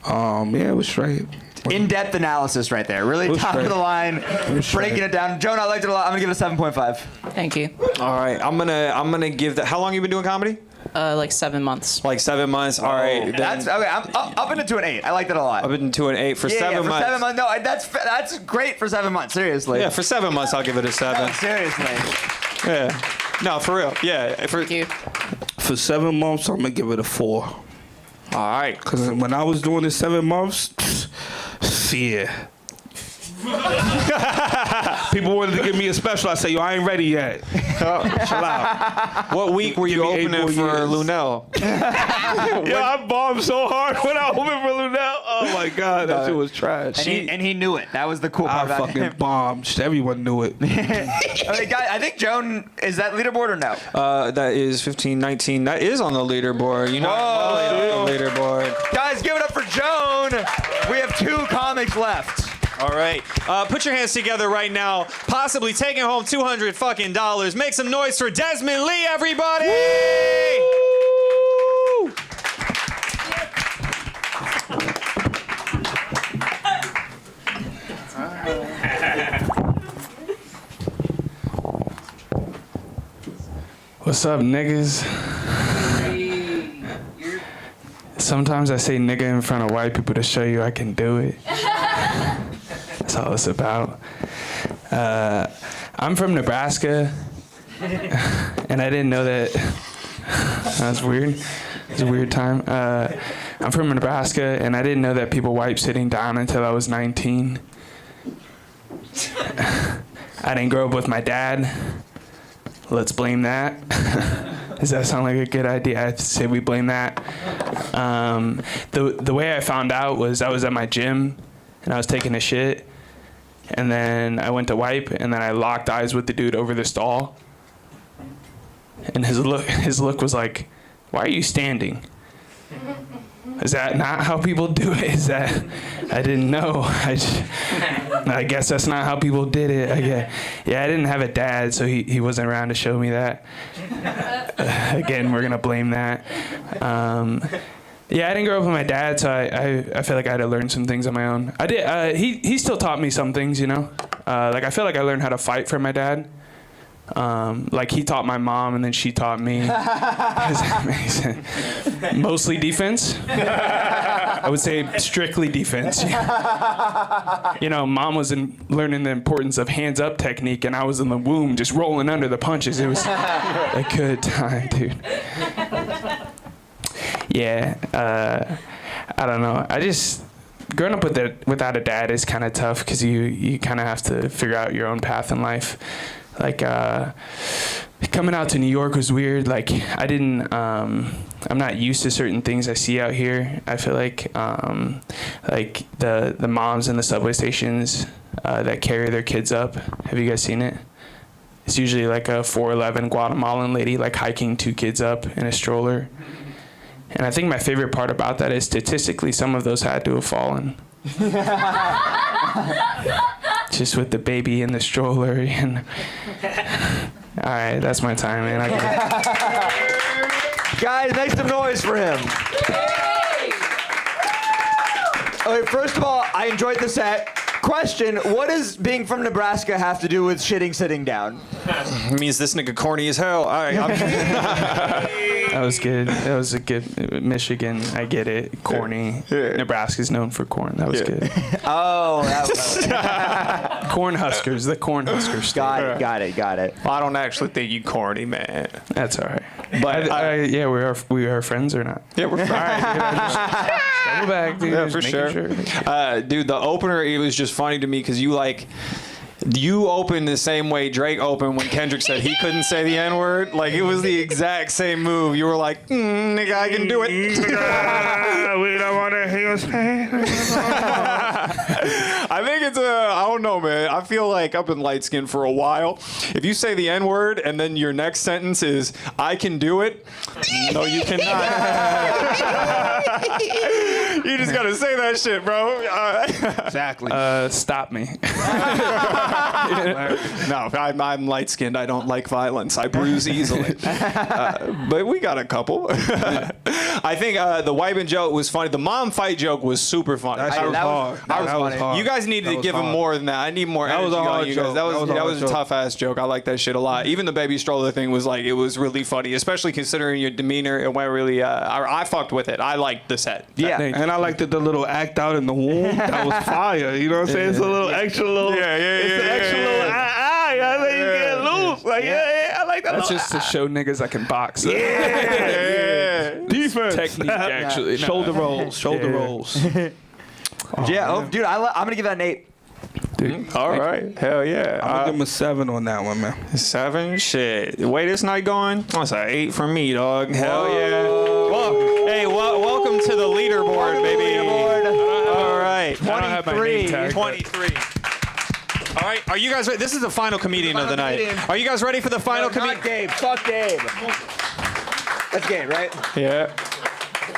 Yeah, it was straight. In-depth analysis right there. Really top of the line, breaking it down. Joan, I liked it a lot. I'm gonna give it a 7.5. Thank you. All right, I'm gonna give that. How long you been doing comedy? Like 7 months. Like 7 months. All right. That's okay. I'm up into an 8. I liked it a lot. Up into an 8 for 7 months. 7 months. No, that's great for 7 months. Seriously. Yeah, for 7 months I'll give it a 7. No, seriously. Yeah. No, for real. Yeah. Thank you. For 7 months, I'm gonna give it a 4. All right. Cause when I was doing the 7 months, fear. People wanted to give me a special. I say, yo, I ain't ready yet. Chill out. What week were you opening for Lunel? Yo, I bombed so hard when I opened for Lunel. Oh my God, that shit was trash. And he knew it. That was the cool part I about fucking him. bombed. Everyone knew it. I think Joan, is that leaderboard or no? That is 15-19. That is on the leaderboard. You know, on the leaderboard. Guys, give it up for Joan. We have 2 comics left. All right. Put your hands together right now. Possibly taking home $200 fucking dollars. Make some noise for Desmond Lee, everybody! Woo! What's up, niggas? Sometimes I say nigga in front of white people to show you I can do it. That's all it's about. I'm from Nebraska, and I didn't know that. That's weird. It's a weird time. I'm from Nebraska, and I didn't know that people wipe sitting down until I was 19. I didn't grow up with my dad. Let's blame that. Does that sound like a good idea? I'd say we blame that. The way I found out was I was at my gym and I was taking a shit, and then I went to wipe, and then I locked eyes with the dude over the stall, and his look was like, "Why are you standing? Is that not how people do it? Is that? I didn't know. I guess that's not how people did it. I didn't have a dad, so he wasn't around to show me that. Again, we're gonna blame that. I didn't grow up with my dad, so I feel like I had to learn some things on my own. I did. He still taught me some things, you know. Like I feel like I learned how to fight from my dad. Like he taught my mom, and then she taught me. Mostly defense. I would say strictly defense. You know, mom was learning the importance of hands up technique, and I was in the womb just rolling under the punches. It was a good time, dude. Yeah, I don't know. Growing up without a dad is kind of tough because you kind of have to figure out your own path in life. Like coming out to New York was weird. Like I'm not used to certain things I see out here. I feel like the moms in the subway stations that carry their kids up. Have you guys seen it? It's usually like a 4'11" Guatemalan lady like hiking 2 kids up in a stroller. And I think my favorite part about that is statistically some of those had to have fallen. Just with the baby in the stroller. And all right, that's my time, man. I Guys, make some noise for him. Okay, first of all, I enjoyed the set. Question, what does being from Nebraska have to do with shitting sitting down? It means this nigga corny as hell. All right, That was good. That was a good Michigan. I get it. Corny. Nebraska's known for corn. That was good. Oh, that was Corn Huskers. The Corn Huskers. Got it. Well, I don't actually think you corny, man. That's all right. But we are friends or not? Yeah, we're friends. Double back, dude. Yeah, for sure. Dude, the opener, it was just funny to me because you opened the same way Drake opened when Kendrick said he couldn't say the N-word. Like, it was the exact same move. You were like, nigga, I can do it. We don't want to hear us. I think it's I don't know, man. I feel like I've been light-skinned for a while. If you say the N-word and then your next sentence is, I can do it, no, you cannot. You just got to say that shit, bro. Exactly. Stop me. No, I'm light-skinned. I don't like violence. I bruise easily. But we got a couple. I think the wiping joke was funny. The mom fight joke was super funny. That was hard. That was hard. You guys needed to give him more than that. I need more That was energy a hard on you guys. joke. That was a tough-ass joke. I like that shit a lot. Even the baby stroller thing was like, it was really funny, especially considering your demeanor. It went really, I fucked with it. I liked the set. Yeah. And I liked the little act out in the womb. That was fire. You know what I'm saying? It's a little extra little. Yeah. It's an extra little. I think you get loose. Like, I like that. That's just to show niggas I can box. Yeah. Defense. Technique, actually. Shoulder rolls. Yeah, dude, I'm going to give that an 8. dude. All right. Hell yeah. I'm gonna give him a 7 on that one, man. 7? Shit. The way this night going, that's an 8 from me, dog. Hell yeah. Well, hey, welcome to the leaderboard, baby. All right. 23. All right. Are you guys ready? This is the final comedian of the night. Are you guys ready for the final comedian? Not Gabe. Fuck Gabe. That's Gabe, right? Yeah.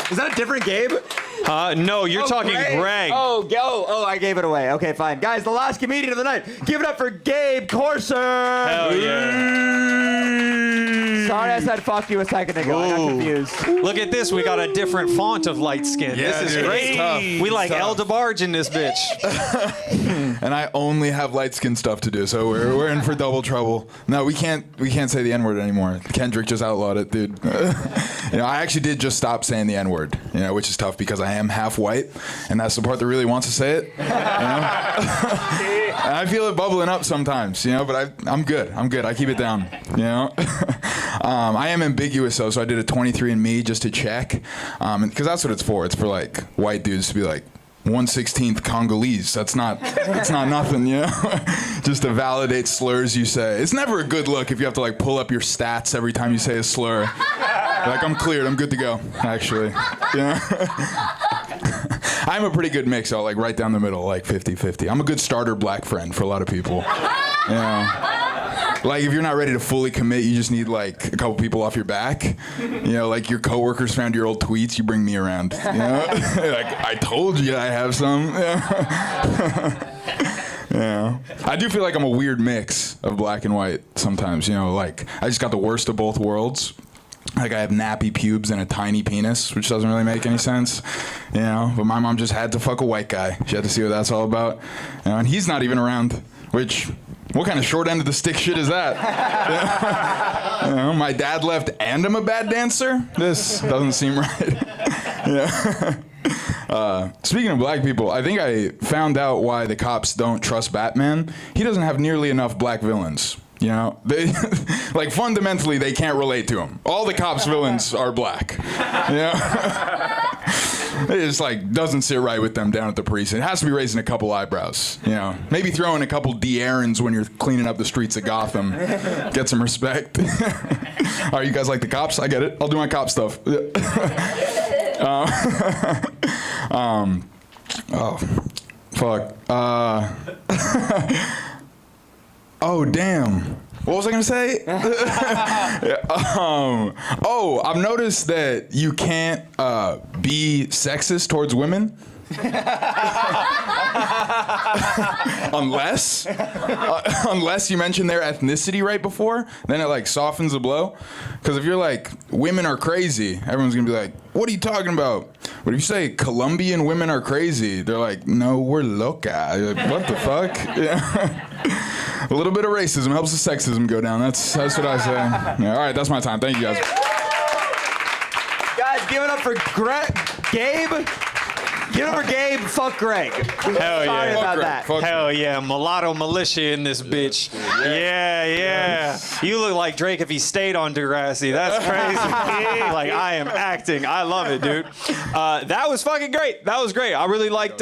Is that a different Gabe? No, you're talking Greg. Oh, I gave it away. Okay, fine. Guys, the last comedian of the night. Give it up for Gabe Corser. Hell yeah. Sorry I said fuck you a second ago. I got confused. Look at this. We got a different font of light skin. Yeah, this is dude, great. it's tough. We like El DeBarge in this bitch. And I only have light skin stuff to do, so we're in for double trouble. No, we can't say the N-word anymore. Kendrick just outlawed it, dude. I actually did just stop saying the N-word, which is tough because I am half white, and that's the part that really wants to say it. And I feel it bubbling up sometimes, but I'm good. I keep it down, I am ambiguous though, so I did a 23andMe just to check, because that's what it's for. It's for like white dudes to be like 1/16 Congolese. That's not nothing, just to validate slurs you say. It's never a good look if you have to like pull up your stats every time you say a slur. Like, I'm cleared, I'm good to go, actually. I'm a pretty good mix, like right down the middle, like 50-50. I'm a good starter black friend for a lot of people. Like, if you're not ready to fully commit, you just need like a couple people off your back. Like your coworkers found your old tweets, you bring me around. Like, I told you I have some. I do feel like I'm a weird mix of black and white sometimes. Like I just got the worst of both worlds. Like I have nappy pubes and a tiny penis, which doesn't really make any sense, But my mom just had to fuck a white guy. She had to see what that's all about, and he's not even around. What kind of short end of the stick shit is that? My dad left, and I'm a bad dancer. This doesn't seem right. Speaking of black people, I think I found out why the cops don't trust Batman. He doesn't have nearly enough black villains. They like fundamentally they can't relate to him. All the cops' villains are black. It just like doesn't sit right with them down at the precinct. It has to be raising a couple eyebrows. Maybe throw in a couple D-errands when you're cleaning up the streets of Gotham. Get some respect. All right, you guys like the cops? I get it. I'll do my cop stuff. Oh, fuck. Oh, damn. What was I gonna say? I've noticed that you can't be sexist towards women. Unless you mention their ethnicity right before, then it like softens the blow. Because if you're like, women are crazy, everyone's gonna be like, what are you talking about? But if you say Colombian women are crazy, they're like, no, we're loca. You're like, what the fuck? A little bit of racism helps the sexism go down. That's what I say. All right, that's my time. Thank you guys. Guys, give it up for Gabe. Give it up for Gabe. Fuck Greg. Hell yeah. Sorry about that. Hell yeah. Mulatto militia in this bitch. Yeah. You look like Drake if he stayed on Degrassi. That's crazy. Like, I am acting. I love it, dude. That was fucking great. That was great. I really liked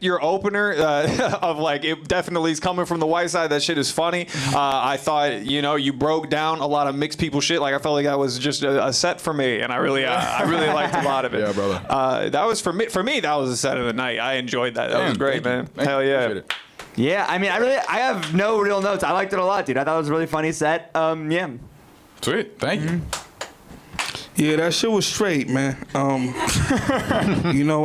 your opener of like, it definitely is coming from the white side. That shit is funny. I thought, you broke down a lot of mixed people shit. Like, I felt like that was just a set for me. And I really liked a lot of it. Yeah, brother. That was for me, that was a set of the night. I enjoyed that. That was great, man. Hell yeah. Yeah, I mean, I have no real notes. I liked it a lot, dude. I thought it was a really funny set. Yeah. Sweet. Thank you. Yeah, that shit was straight, man.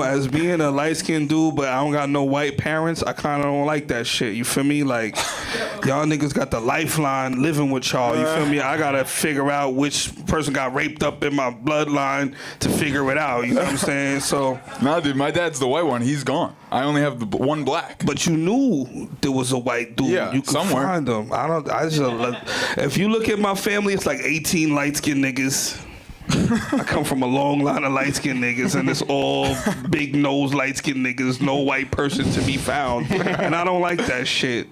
As being a light-skinned dude, but I don't got no white parents, I kind of don't like that shit. You feel me? Like, y'all niggas got the lifeline living with y'all. You feel me? I gotta figure out which person got raped up in my bloodline to figure it out. You know what I'm saying? So. Nah, dude, my dad's the white one. He's gone. I only have the one black. But you knew there was a white dude. Yeah, you could somewhere. find him. If you look at my family, it's like 18 light-skinned niggas. I come from a long line of light-skinned niggas, and it's all big-nosed light-skinned niggas, no white person to be found. And I don't like that shit.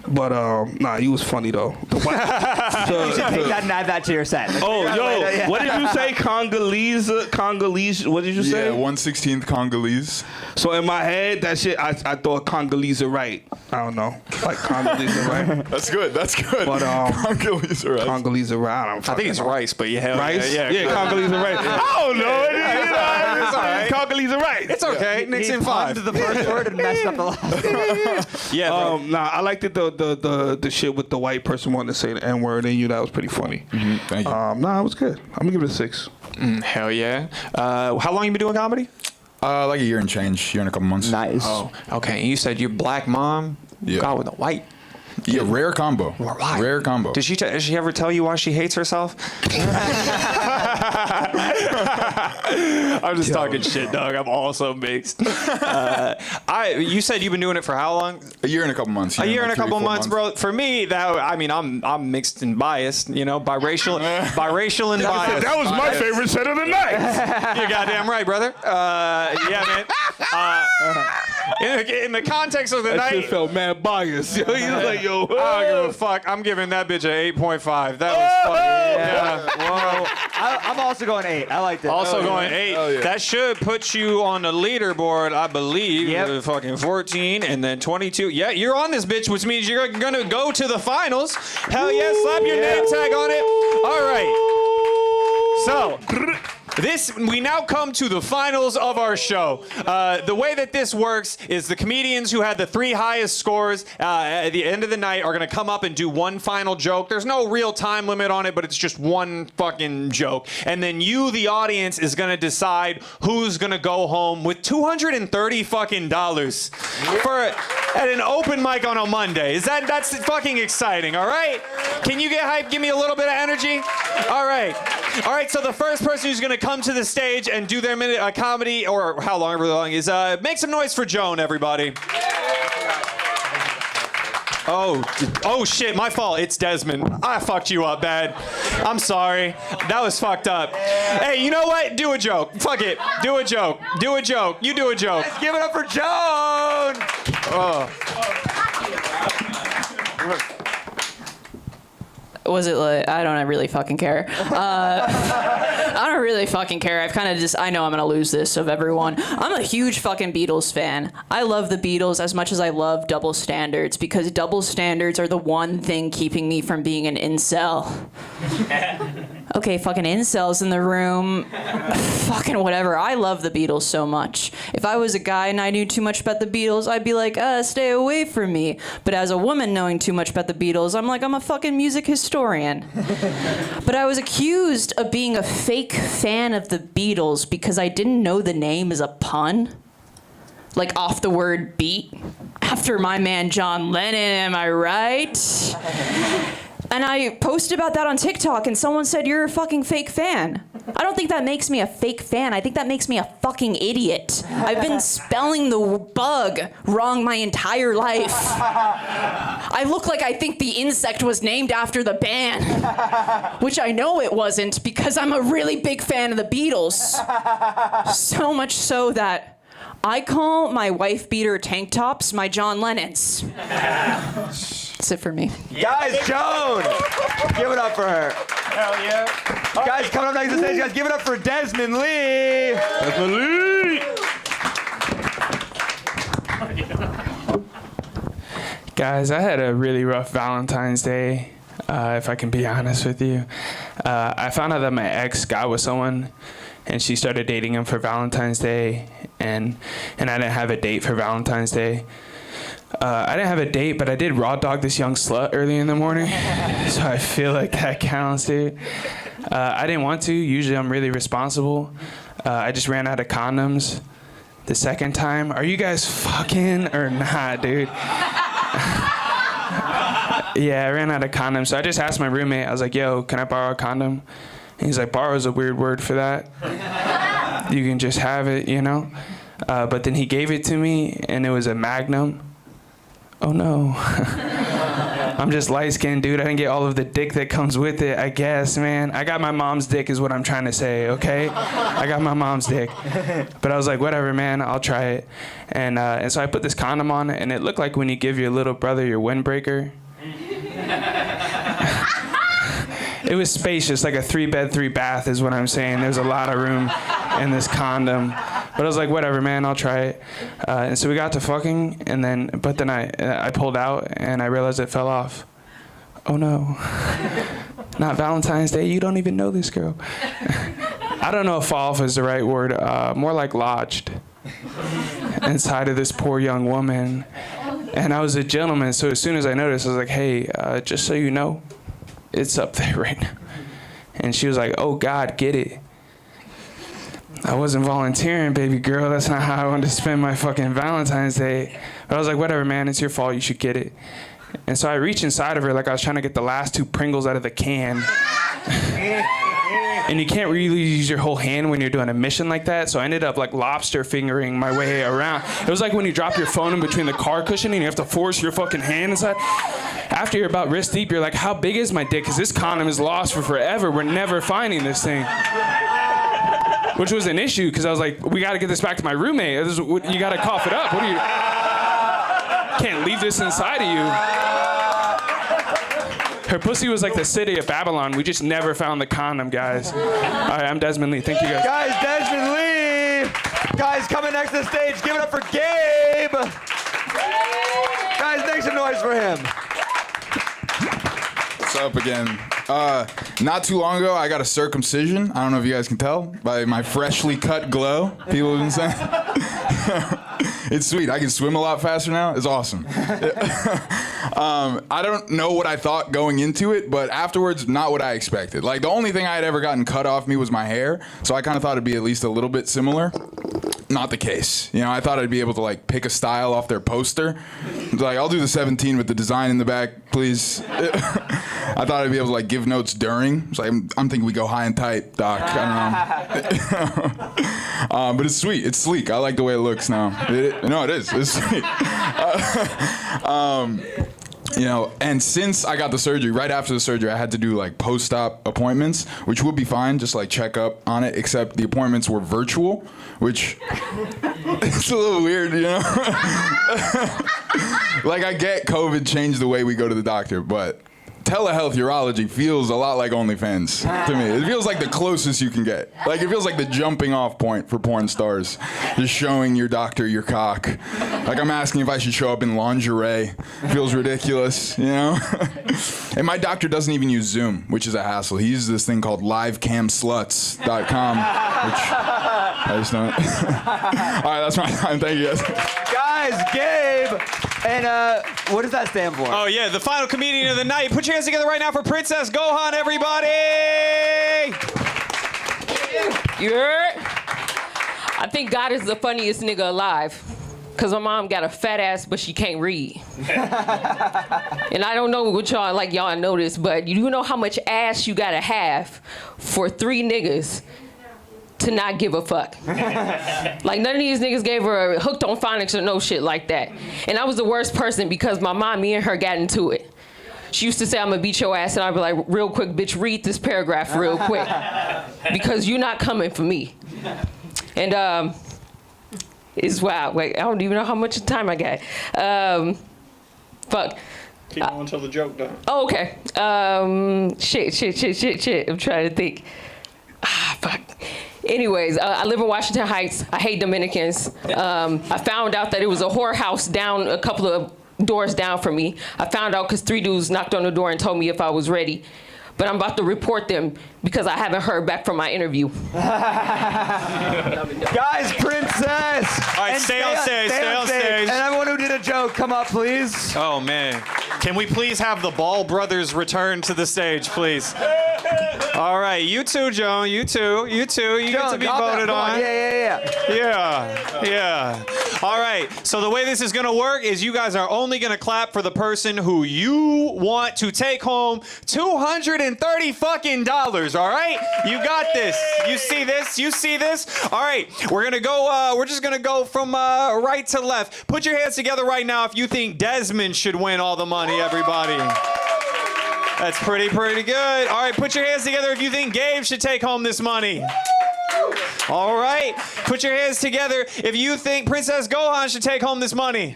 But nah, he was funny though. You should take that and add that to your set. Like, Oh, figure out yo, later, yeah. what did you say? Congolese, what did you say? Yeah, 1/16 Congolese. So in my head, that shit, I thought Congolese are right. I don't know. Like Congolese are right. That's good. That's good. But Congolese are right. Congolese are right. I don't I think it's rice, but yeah. Rice? Yeah, Congolese are right. I don't know. It's all right. Congolese are right. It's okay. Nick's in 5. To the first word and messed up the last. Yeah, bro. Nah, I liked it the shit with the white person wanting to say the N word and you. That was pretty funny. Thank you. Nah, it was good. I'm gonna give it a 6. Hell yeah. How long you been doing comedy? Like a year and change, year and a couple months. Nice. Oh, okay. And you said your black mom got with a white. Yeah, rare combo. Rare combo. Did she ever tell you why she hates herself? I'm just talking shit, dog. I'm also mixed. You said you've been doing it for how long? A year and a couple months. A year and like a couple 3-4 months, bro. For me, I'm mixed and biased. You know, biracial and biased. That was my favorite set of the night. You're goddamn right, brother. Yeah, man. In the context of the That night, shit felt mad biased. Yo, he was like, yo. I don't give a fuck. I'm giving that bitch an 8.5. That was fucking. Yeah. Whoa. I'm also going 8. I liked it. Also going 8. yeah. That should put you on the leaderboard, I believe. Yep. Fucking 14 and then 22. Yeah, you're on this bitch, which means you're gonna go to the finals. Hell yeah, slap your name tag on it. All right. So. We now come to the finals of our show. The way that this works is the comedians who had the 3 highest scores at the end of the night are going to come up and do one final joke. There's no real time limit on it, but it's just one fucking joke. And then you, the audience, is going to decide who's going to go home with $230 fucking dollars at an open mic on a Monday. That's fucking exciting, all right? Can you get hyped? Give me a little bit of energy? All right. All right, so the first person who's going to come to the stage and do their minute comedy, or however long, is make some noise for Joan, everybody. Oh shit, my fault. It's Desmond. I fucked you up bad. I'm sorry. That was fucked up. Hey, you know what? Do a joke. Fuck it. Do a joke. Do a joke. You do a joke. Let's give it up for Joan. Was it like, I don't really fucking care. I don't really fucking care. I've kind of just, I know I'm gonna lose this of everyone. I'm a huge fucking Beatles fan. I love the Beatles as much as I love double standards because double standards are the one thing keeping me from being an incel. Okay, fucking incels in the room. Fucking whatever. I love the Beatles so much. If I was a guy and I knew too much about the Beatles, I'd be like, stay away from me. But as a woman knowing too much about the Beatles, I'm like, I'm a fucking music historian. But I was accused of being a fake fan of the Beatles because I didn't know the name is a pun. Like off the word beat. After my man John Lennon, am I right? And I posted about that on TikTok and someone said, you're a fucking fake fan. I don't think that makes me a fake fan. I think that makes me a fucking idiot. I've been spelling the bug wrong my entire life. I look like I think the insect was named after the band, which I know it wasn't because I'm a really big fan of the Beatles. So much so that I call my wife beater tank tops my John Lennons. That's it for me. Guys, Joan! Give it up for her. Hell yeah. Guys, coming up next to the stage, guys, give it up for Desmond Lee. Desmond Lee! Guys, I had a really rough Valentine's Day, if I can be honest with you. I found out that my ex got with someone, and she started dating him for Valentine's Day, and I didn't have a date for Valentine's Day. I didn't have a date, but I did raw dog this young slut early in the morning, so I feel like that counts, dude. I didn't want to. Usually I'm really responsible. I just ran out of condoms the second time. Are you guys fucking or not, dude? Yeah, I ran out of condoms, so I just asked my roommate. I was like, yo, can I borrow a condom? And he's like, borrow is a weird word for that. You can just have it, you know? But then he gave it to me, and it was a Magnum. Oh, no. I'm just light-skinned, dude. I didn't get all of the dick that comes with it, I guess, man. I got my mom's dick is what I'm trying to say, okay? I got my mom's dick. But I was like, whatever, man, I'll try it. And so I put this condom on, and it looked like when you give your little brother your windbreaker. It was spacious, like a 3-bed, 3-bath is what I'm saying. There's a lot of room in this condom. But I was like, whatever, man, I'll try it. And so we got to fucking, but then I pulled out, and I realized it fell off. Oh, no. Not Valentine's Day. You don't even know this girl. I don't know if fall off is the right word. More like lodged inside of this poor young woman. And I was a gentleman, so as soon as I noticed, I was like, hey, just so you know, it's up there right now. And she was like, oh, God, get it. I wasn't volunteering, baby girl. That's not how I wanted to spend my fucking Valentine's Day. But I was like, whatever, man. It's your fault. You should get it. And so I reached inside of her like I was trying to get the last 2 Pringles out of the can. And you can't really use your whole hand when you're doing a mission like that. So I ended up like lobster fingering my way around. It was like when you drop your phone in between the car cushion and you have to force your fucking hand inside. After you're about wrist deep, you're like, how big is my dick? Because this condom is lost for forever. We're never finding this thing. Which was an issue because I was like, we got to get this back to my roommate. You got to cough it up. What are you? Can't leave this inside of you. Her pussy was like the city of Babylon. We just never found the condom, guys. All right, I'm Desmond Lee. Thank you, guys. Guys, Desmond Lee. Guys, coming next to the stage. Give it up for Gabe. Guys, make some noise for him. What's up again? Not too long ago, I got a circumcision. I don't know if you guys can tell by my freshly cut glow. People have been saying. It's sweet. I can swim a lot faster now. It's awesome. I don't know what I thought going into it, but afterwards, not what I expected. Like, the only thing I had ever gotten cut off me was my hair, so I kind of thought it'd be at least a little bit similar. Not the case. You know, I thought I'd be able to, like, pick a style off their poster. Like, I'll do the 17 with the design in the back, please. I thought I'd be able to, like, give notes during. It's like, I'm thinking we go high and tight, Doc. I don't know. But it's sweet. It's sleek. I like the way it looks now. No, it is. It's sweet. You know, and since I got the surgery, right after the surgery, I had to do like post-op appointments, which would be fine, just like check up on it, except the appointments were virtual, which it's a little weird, you know? Like, I get COVID changed the way we go to the doctor, but telehealth urology feels a lot like OnlyFans to me. It feels like the closest you can get. Like, it feels like the jumping off point for porn stars. Just showing your doctor your cock. Like, I'm asking if I should show up in lingerie. Feels ridiculous, you know? And my doctor doesn't even use Zoom, which is a hassle. He uses this thing called livecamsluts.com, which I just don't. All right, that's my time. Thank you, guys. Guys, Gabe. And what does that stand for? Oh, yeah, the final comedian of the night. Put your hands together right now for Princess Gohan, everybody! You heard? I think God is the funniest nigga alive. Because my mom got a fat ass, but she can't read. And I don't know what y'all, like y'all notice, but you know how much ass you gotta have for 3 niggas to not give a fuck. Like, none of these niggas gave her a hooked on phonics or no shit like that. And I was the worst person because my mom, me and her got into it. She used to say, I'm gonna beat your ass, and I'd be like, real quick, bitch, read this paragraph real quick. Because you're not coming for me. And it's wild. Wait, I don't even know how much time I got. Fuck. Keep on until the joke done. Oh, okay. Shit. I'm trying to think. Fuck. Anyways, I live in Washington Heights. I hate Dominicans. I found out that it was a whorehouse down a couple of doors down from me. I found out because 3 dudes knocked on the door and told me if I was ready. But I'm about to report them because I haven't heard back from my interview. Guys, Princess! All right, stay on stage. And everyone who did a joke, come up, please. Oh, man. Can we please have the Ball brothers return to the stage, please? All right, you too, Joan. You too. You get to be voted on. Yeah. Yeah. All right, so the way this is gonna work is you guys are only gonna clap for the person who you want to take home $230 fucking dollars, all right? You got this. You see this? You see this? All right, we're gonna go, we're just gonna go from right to left. Put your hands together right now if you think Desmond should win all the money, everybody. That's pretty good. All right, put your hands together if you think Gabe should take home this money. All right, put your hands together if you think Princess Gohan should take home this money.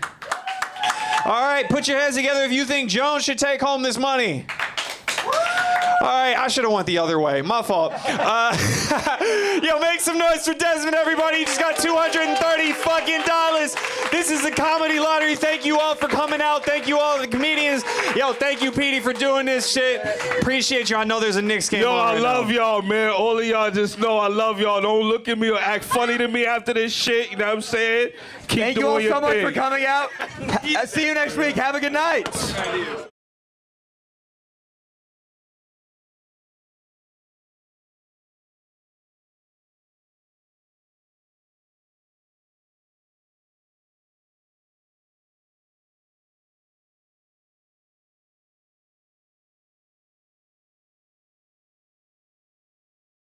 All right, put your hands together if you think Joan should take home this money. All right, I should have went the other way. My fault. Yo, make some noise for Desmond, everybody. He just got $230 fucking dollars. This is the Comedy Lottery. Thank you all for coming out. Thank you all the comedians. Yo, thank you, Petey, for doing this shit. Appreciate you. I know there's a Knicks game. Yo, on I right love now. y'all, man. All of y'all just know I love y'all. Don't look at me or act funny to me after this shit. You know what I'm saying? Keep Thank you doing all your so much thing. for coming out. See you next week. Have a good night.